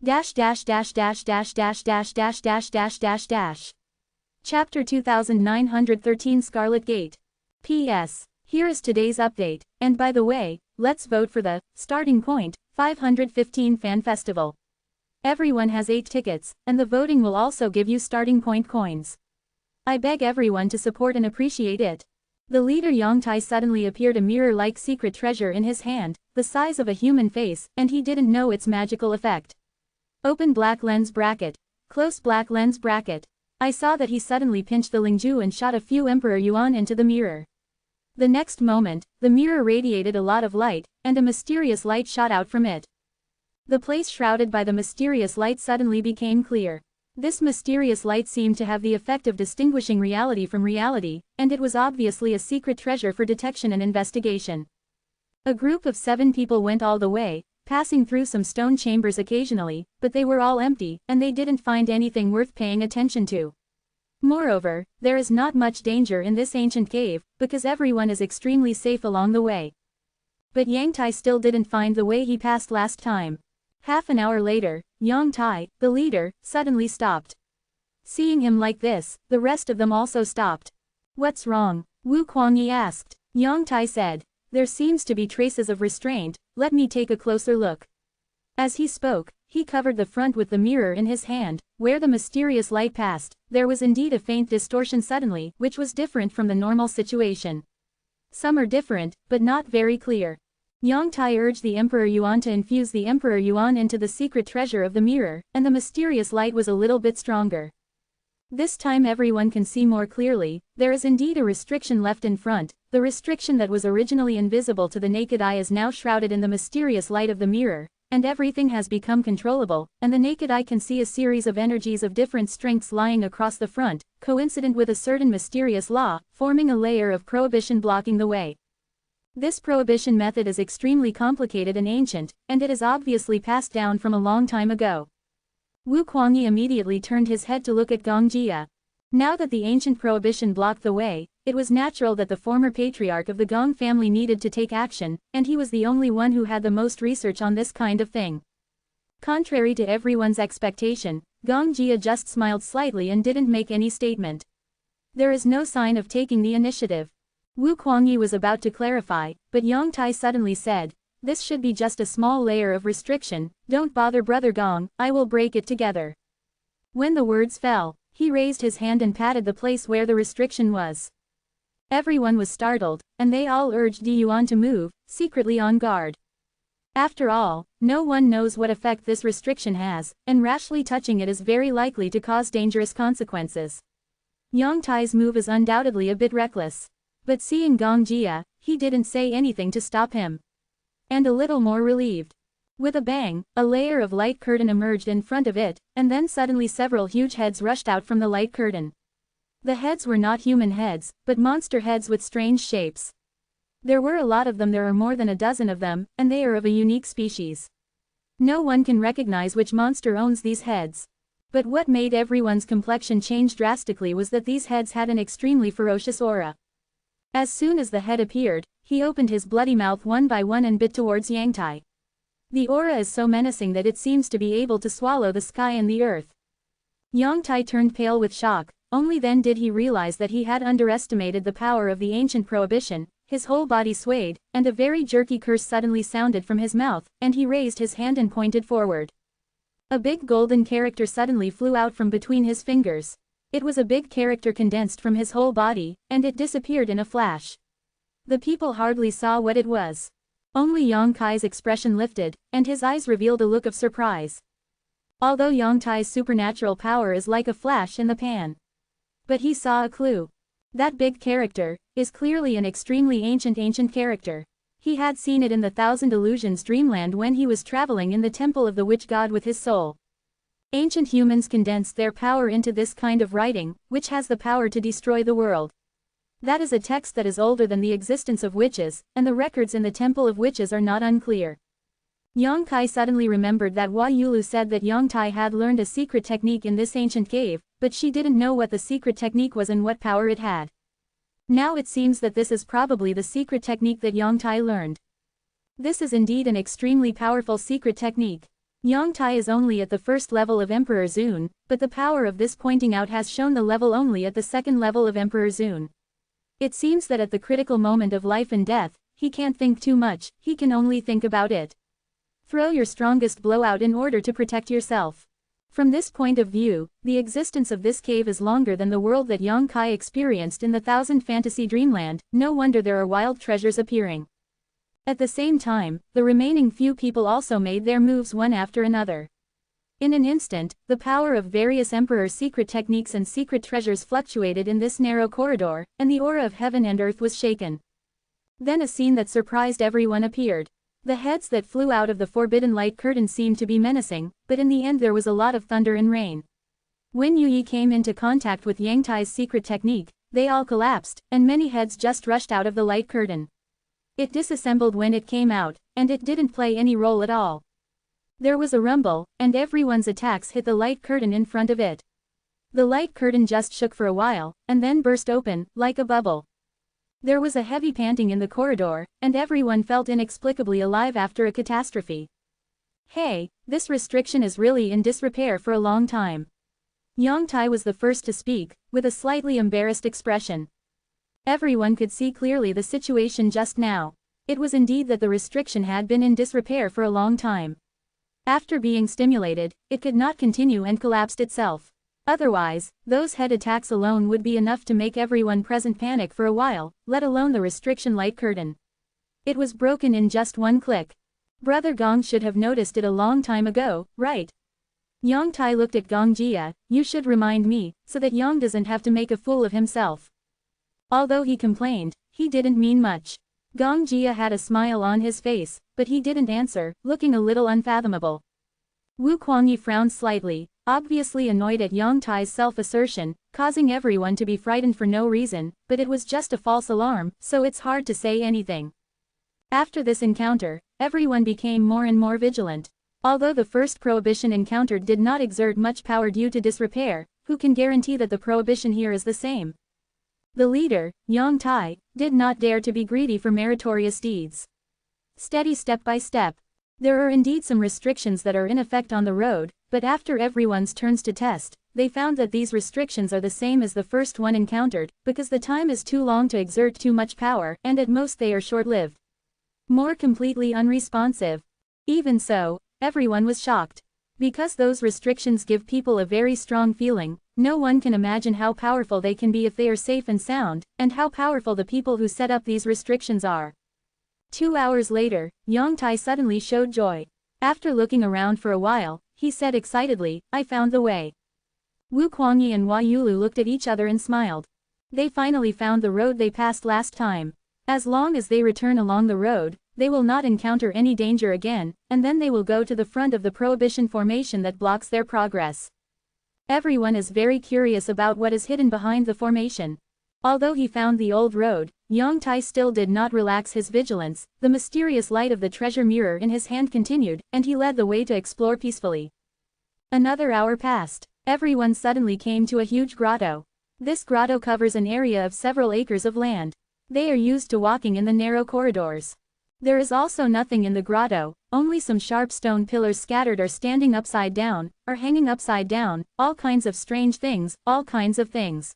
Dash dash dash dash dash dash dash dash dash dash dash dash. Chapter 2913 Scarlet Gate. P.S. Here is today's update, and by the way, let's vote for the starting point 515 Fan Festival. Everyone has 8 tickets, and the voting will also give you starting point coins. I beg everyone to support and appreciate it. The leader Yang Tai suddenly appeared a mirror-like secret treasure in his hand, the size of a human face, and he didn't know its magical effect. Open black lens bracket. Close black lens bracket. I saw that he suddenly pinched the Lingju and shot a few Emperor Yuan into the mirror. The next moment, the mirror radiated a lot of light, and a mysterious light shot out from it. The place shrouded by the mysterious light suddenly became clear. This mysterious light seemed to have the effect of distinguishing reality from reality, and it was obviously a secret treasure for detection and investigation. A group of 7 people went all the way, passing through some stone chambers occasionally, but they were all empty, and they didn't find anything worth paying attention to. Moreover, there is not much danger in this ancient cave, because everyone is extremely safe along the way. But Yang Tai still didn't find the way he passed last time. Half an hour later, Yang Tai, the leader, suddenly stopped. Seeing him like this, the rest of them also stopped. "What's wrong?" Wu Kuangyi asked. Yang Tai said, "There seems to be traces of restraint, let me take a closer look." As he spoke, he covered the front with the mirror in his hand. Where the mysterious light passed, there was indeed a faint distortion suddenly, which was different from the normal situation. Some are different, but not very clear. Yang Tai urged the Emperor Yuan to infuse the Emperor Yuan into the secret treasure of the mirror, and the mysterious light was a little bit stronger. This time everyone can see more clearly. There is indeed a restriction left in front. The restriction that was originally invisible to the naked eye is now shrouded in the mysterious light of the mirror, and everything has become controllable, and the naked eye can see a series of energies of different strengths lying across the front, coincident with a certain mysterious law, forming a layer of prohibition blocking the way. This prohibition method is extremely complicated and ancient, and it is obviously passed down from a long time ago. Wu Kuangyi immediately turned his head to look at Gong Jia. Now that the ancient prohibition blocked the way, it was natural that the former patriarch of the Gong family needed to take action, and he was the only one who had the most research on this kind of thing. Contrary to everyone's expectation, Gong Jia just smiled slightly and didn't make any statement. There is no sign of taking the initiative. Wu Kuangyi was about to clarify, but Yang Tai suddenly said, "This should be just a small layer of restriction, don't bother Brother Gong, I will break it together." When the words fell, he raised his hand and patted the place where the restriction was. Everyone was startled, and they all urged Di Yuan to move, secretly on guard. After all, no one knows what effect this restriction has, and rashly touching it is very likely to cause dangerous consequences. Yang Tai's move is undoubtedly a bit reckless. But seeing Gong Jia, he didn't say anything to stop him. And a little more relieved. With a bang, a layer of light curtain emerged in front of it, and then suddenly several huge heads rushed out from the light curtain. The heads were not human heads, but monster heads with strange shapes. There were a lot of them, there are more than a dozen of them, and they are of a unique species. No one can recognize which monster owns these heads. But what made everyone's complexion change drastically was that these heads had an extremely ferocious aura. As soon as the head appeared, he opened his bloody mouth one by one and bit towards Yang Tai. The aura is so menacing that it seems to be able to swallow the sky and the earth. Yang Tai turned pale with shock, only then did he realize that he had underestimated the power of the ancient prohibition. His whole body swayed, and a very jerky curse suddenly sounded from his mouth, and he raised his hand and pointed forward. A big golden character suddenly flew out from between his fingers. It was a big character condensed from his whole body, and it disappeared in a flash. The people hardly saw what it was. Only Yang Tai's expression lifted, and his eyes revealed a look of surprise. Although Yang Tai's supernatural power is like a flash in the pan. But he saw a clue. That big character is clearly an extremely ancient character. He had seen it in the Thousand Illusions dreamland when he was traveling in the temple of the witch god with his soul. Ancient humans condensed their power into this kind of writing, which has the power to destroy the world. That is a text that is older than the existence of witches, and the records in the temple of witches are not unclear. Yang Kai suddenly remembered that Hua Yulu said that Yang Tai had learned a secret technique in this ancient cave, but she didn't know what the secret technique was and what power it had. Now it seems that this is probably the secret technique that Yang Tai learned. This is indeed an extremely powerful secret technique. Yang Tai is only at the first level of Emperor Zun, but the power of this pointing out has shown the level only at the second level of Emperor Zun. It seems that at the critical moment of life and death, he can't think too much, he can only think about it. Throw your strongest blow out in order to protect yourself. From this point of view, the existence of this cave is longer than the world that Yang Kai experienced in the Thousand Fantasy Dreamland, no wonder there are wild treasures appearing. At the same time, the remaining few people also made their moves one after another. In an instant, the power of various emperors' secret techniques and secret treasures fluctuated in this narrow corridor, and the aura of heaven and earth was shaken. Then a scene that surprised everyone appeared. The heads that flew out of the forbidden light curtain seemed to be menacing, but in the end there was a lot of thunder and rain. When Yi came into contact with Yang Tai's secret technique, they all collapsed, and many heads just rushed out of the light curtain. It disassembled when it came out, and it didn't play any role at all. There was a rumble, and everyone's attacks hit the light curtain in front of it. The light curtain just shook for a while, and then burst open, like a bubble. There was a heavy panting in the corridor, and everyone felt inexplicably alive after a catastrophe. Hey, this restriction is really in disrepair for a long time. Yang Tai was the first to speak, with a slightly embarrassed expression. Everyone could see clearly the situation just now. It was indeed that the restriction had been in disrepair for a long time. After being stimulated, it could not continue and collapsed itself. Otherwise, those head attacks alone would be enough to make everyone present panic for a while, let alone the restriction light curtain. It was broken in just one click. Brother Gong should have noticed it a long time ago, right? Yang Tai looked at Gong Jia. You should remind me, so that Yang doesn't have to make a fool of himself. Although he complained, he didn't mean much. Gong Jia had a smile on his face, but he didn't answer, looking a little unfathomable. Wu Kuangyi frowned slightly, obviously annoyed at Yang Tai's self-assertion, causing everyone to be frightened for no reason, but it was just a false alarm, so it's hard to say anything. After this encounter, everyone became more and more vigilant. Although the first prohibition encountered did not exert much power due to disrepair, who can guarantee that the prohibition here is the same? The leader, Yang Tai, did not dare to be greedy for meritorious deeds. Steady step by step. There are indeed some restrictions that are in effect on the road, but after everyone's turns to test, they found that these restrictions are the same as the first one encountered, because the time is too long to exert too much power, and at most they are short-lived. More completely unresponsive. Even so, everyone was shocked. Because those restrictions give people a very strong feeling, no one can imagine how powerful they can be if they are safe and sound, and how powerful the people who set up these restrictions are. 2 hours later, Yang Tai suddenly showed joy. After looking around for a while, he said excitedly, I found the way. Wu Kuangyi and Hua Yulu looked at each other and smiled. They finally found the road they passed last time. As long as they return along the road, they will not encounter any danger again, and then they will go to the front of the prohibition formation that blocks their progress. Everyone is very curious about what is hidden behind the formation. Although he found the old road, Yang Tai still did not relax his vigilance. The mysterious light of the treasure mirror in his hand continued, and he led the way to explore peacefully. Another hour passed. Everyone suddenly came to a huge grotto. This grotto covers an area of several acres of land. They are used to walking in the narrow corridors. There is also nothing in the grotto, only some sharp stone pillars scattered or standing upside down, or hanging upside down, all kinds of strange things, all kinds of things.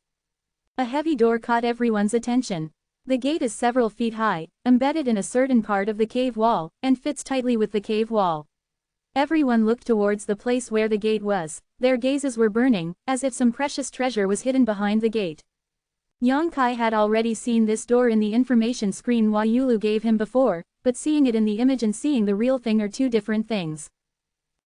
A heavy door caught everyone's attention. The gate is several feet high, embedded in a certain part of the cave wall, and fits tightly with the cave wall. Everyone looked towards the place where the gate was. Their gazes were burning, as if some precious treasure was hidden behind the gate. Yang Kai had already seen this door in the information screen Hua Yulu gave him before, but seeing it in the image and seeing the real thing are two different things.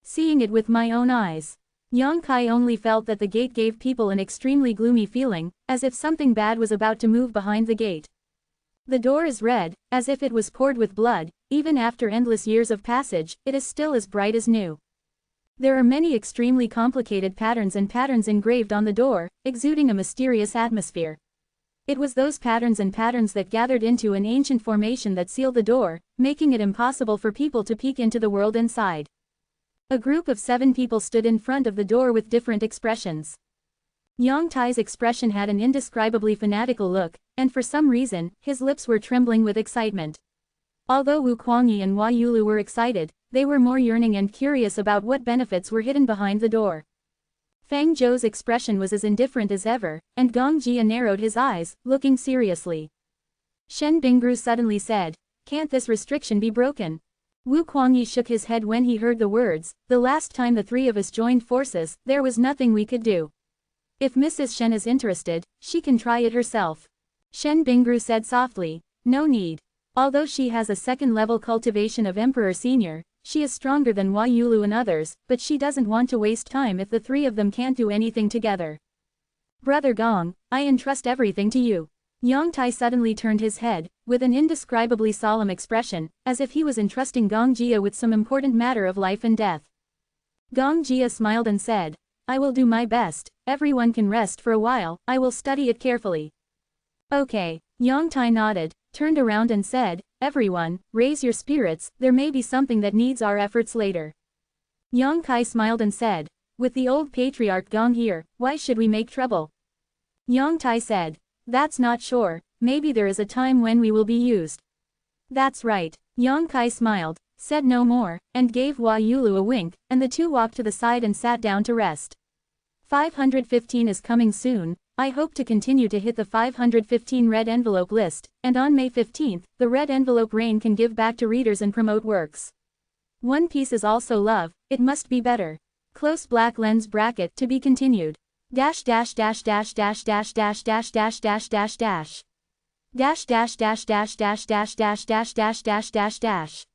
Seeing it with my own eyes, Yang Kai only felt that the gate gave people an extremely gloomy feeling, as if something bad was about to move behind the gate. The door is red, as if it was poured with blood. Even after endless years of passage, it is still as bright as new. There are many extremely complicated patterns and patterns engraved on the door, exuding a mysterious atmosphere. It was those patterns and patterns that gathered into an ancient formation that sealed the door, making it impossible for people to peek into the world inside. A group of 7 people stood in front of the door with different expressions. Yang Tai's expression had an indescribably fanatical look, and for some reason, his lips were trembling with excitement. Although Wu Kuangyi and Hua Yulu were excited, they were more yearning and curious about what benefits were hidden behind the door. Feng Zhou's expression was as indifferent as ever, and Gong Jia narrowed his eyes, looking seriously. Shen Bingru suddenly said, "Can't this restriction be broken?" Wu Kuangyi shook his head when he heard the words. The last time the 3 of us joined forces, there was nothing we could do. If Mrs. Shen is interested, she can try it herself. Shen Bingru said softly, "No need. Although she has a second-level cultivation of Emperor Senior, she is stronger than Hua Yulu and others, but she doesn't want to waste time if the 3 of them can't do anything together. Brother Gong, I entrust everything to you." Yang Tai suddenly turned his head, with an indescribably solemn expression, as if he was entrusting Gong Jia with some important matter of life and death. Gong Jia smiled and said, "I will do my best. Everyone can rest for a while. I will study it carefully." "Okay." Yang Tai nodded, turned around and said, "Everyone, raise your spirits, there may be something that needs our efforts later." Yang Kai smiled and said, "With the old patriarch Gong here, why should we make trouble?" Yang Tai said, "That's not sure, maybe there is a time when we will be used." "That's right." Yang Kai smiled, said no more, and gave Hua Yulu a wink, and the 2 walked to the side and sat down to rest. 515 is coming soon. I hope to continue to hit the 515 red envelope list, and on May 15th, the red envelope rain can give back to readers and promote works. One Piece is also love, it must be better. Close black lens bracket to be continued. Dash dash dash dash dash dash dash dash dash dash dash dash. Dash dash dash dash dash dash dash dash dash dash dash dash.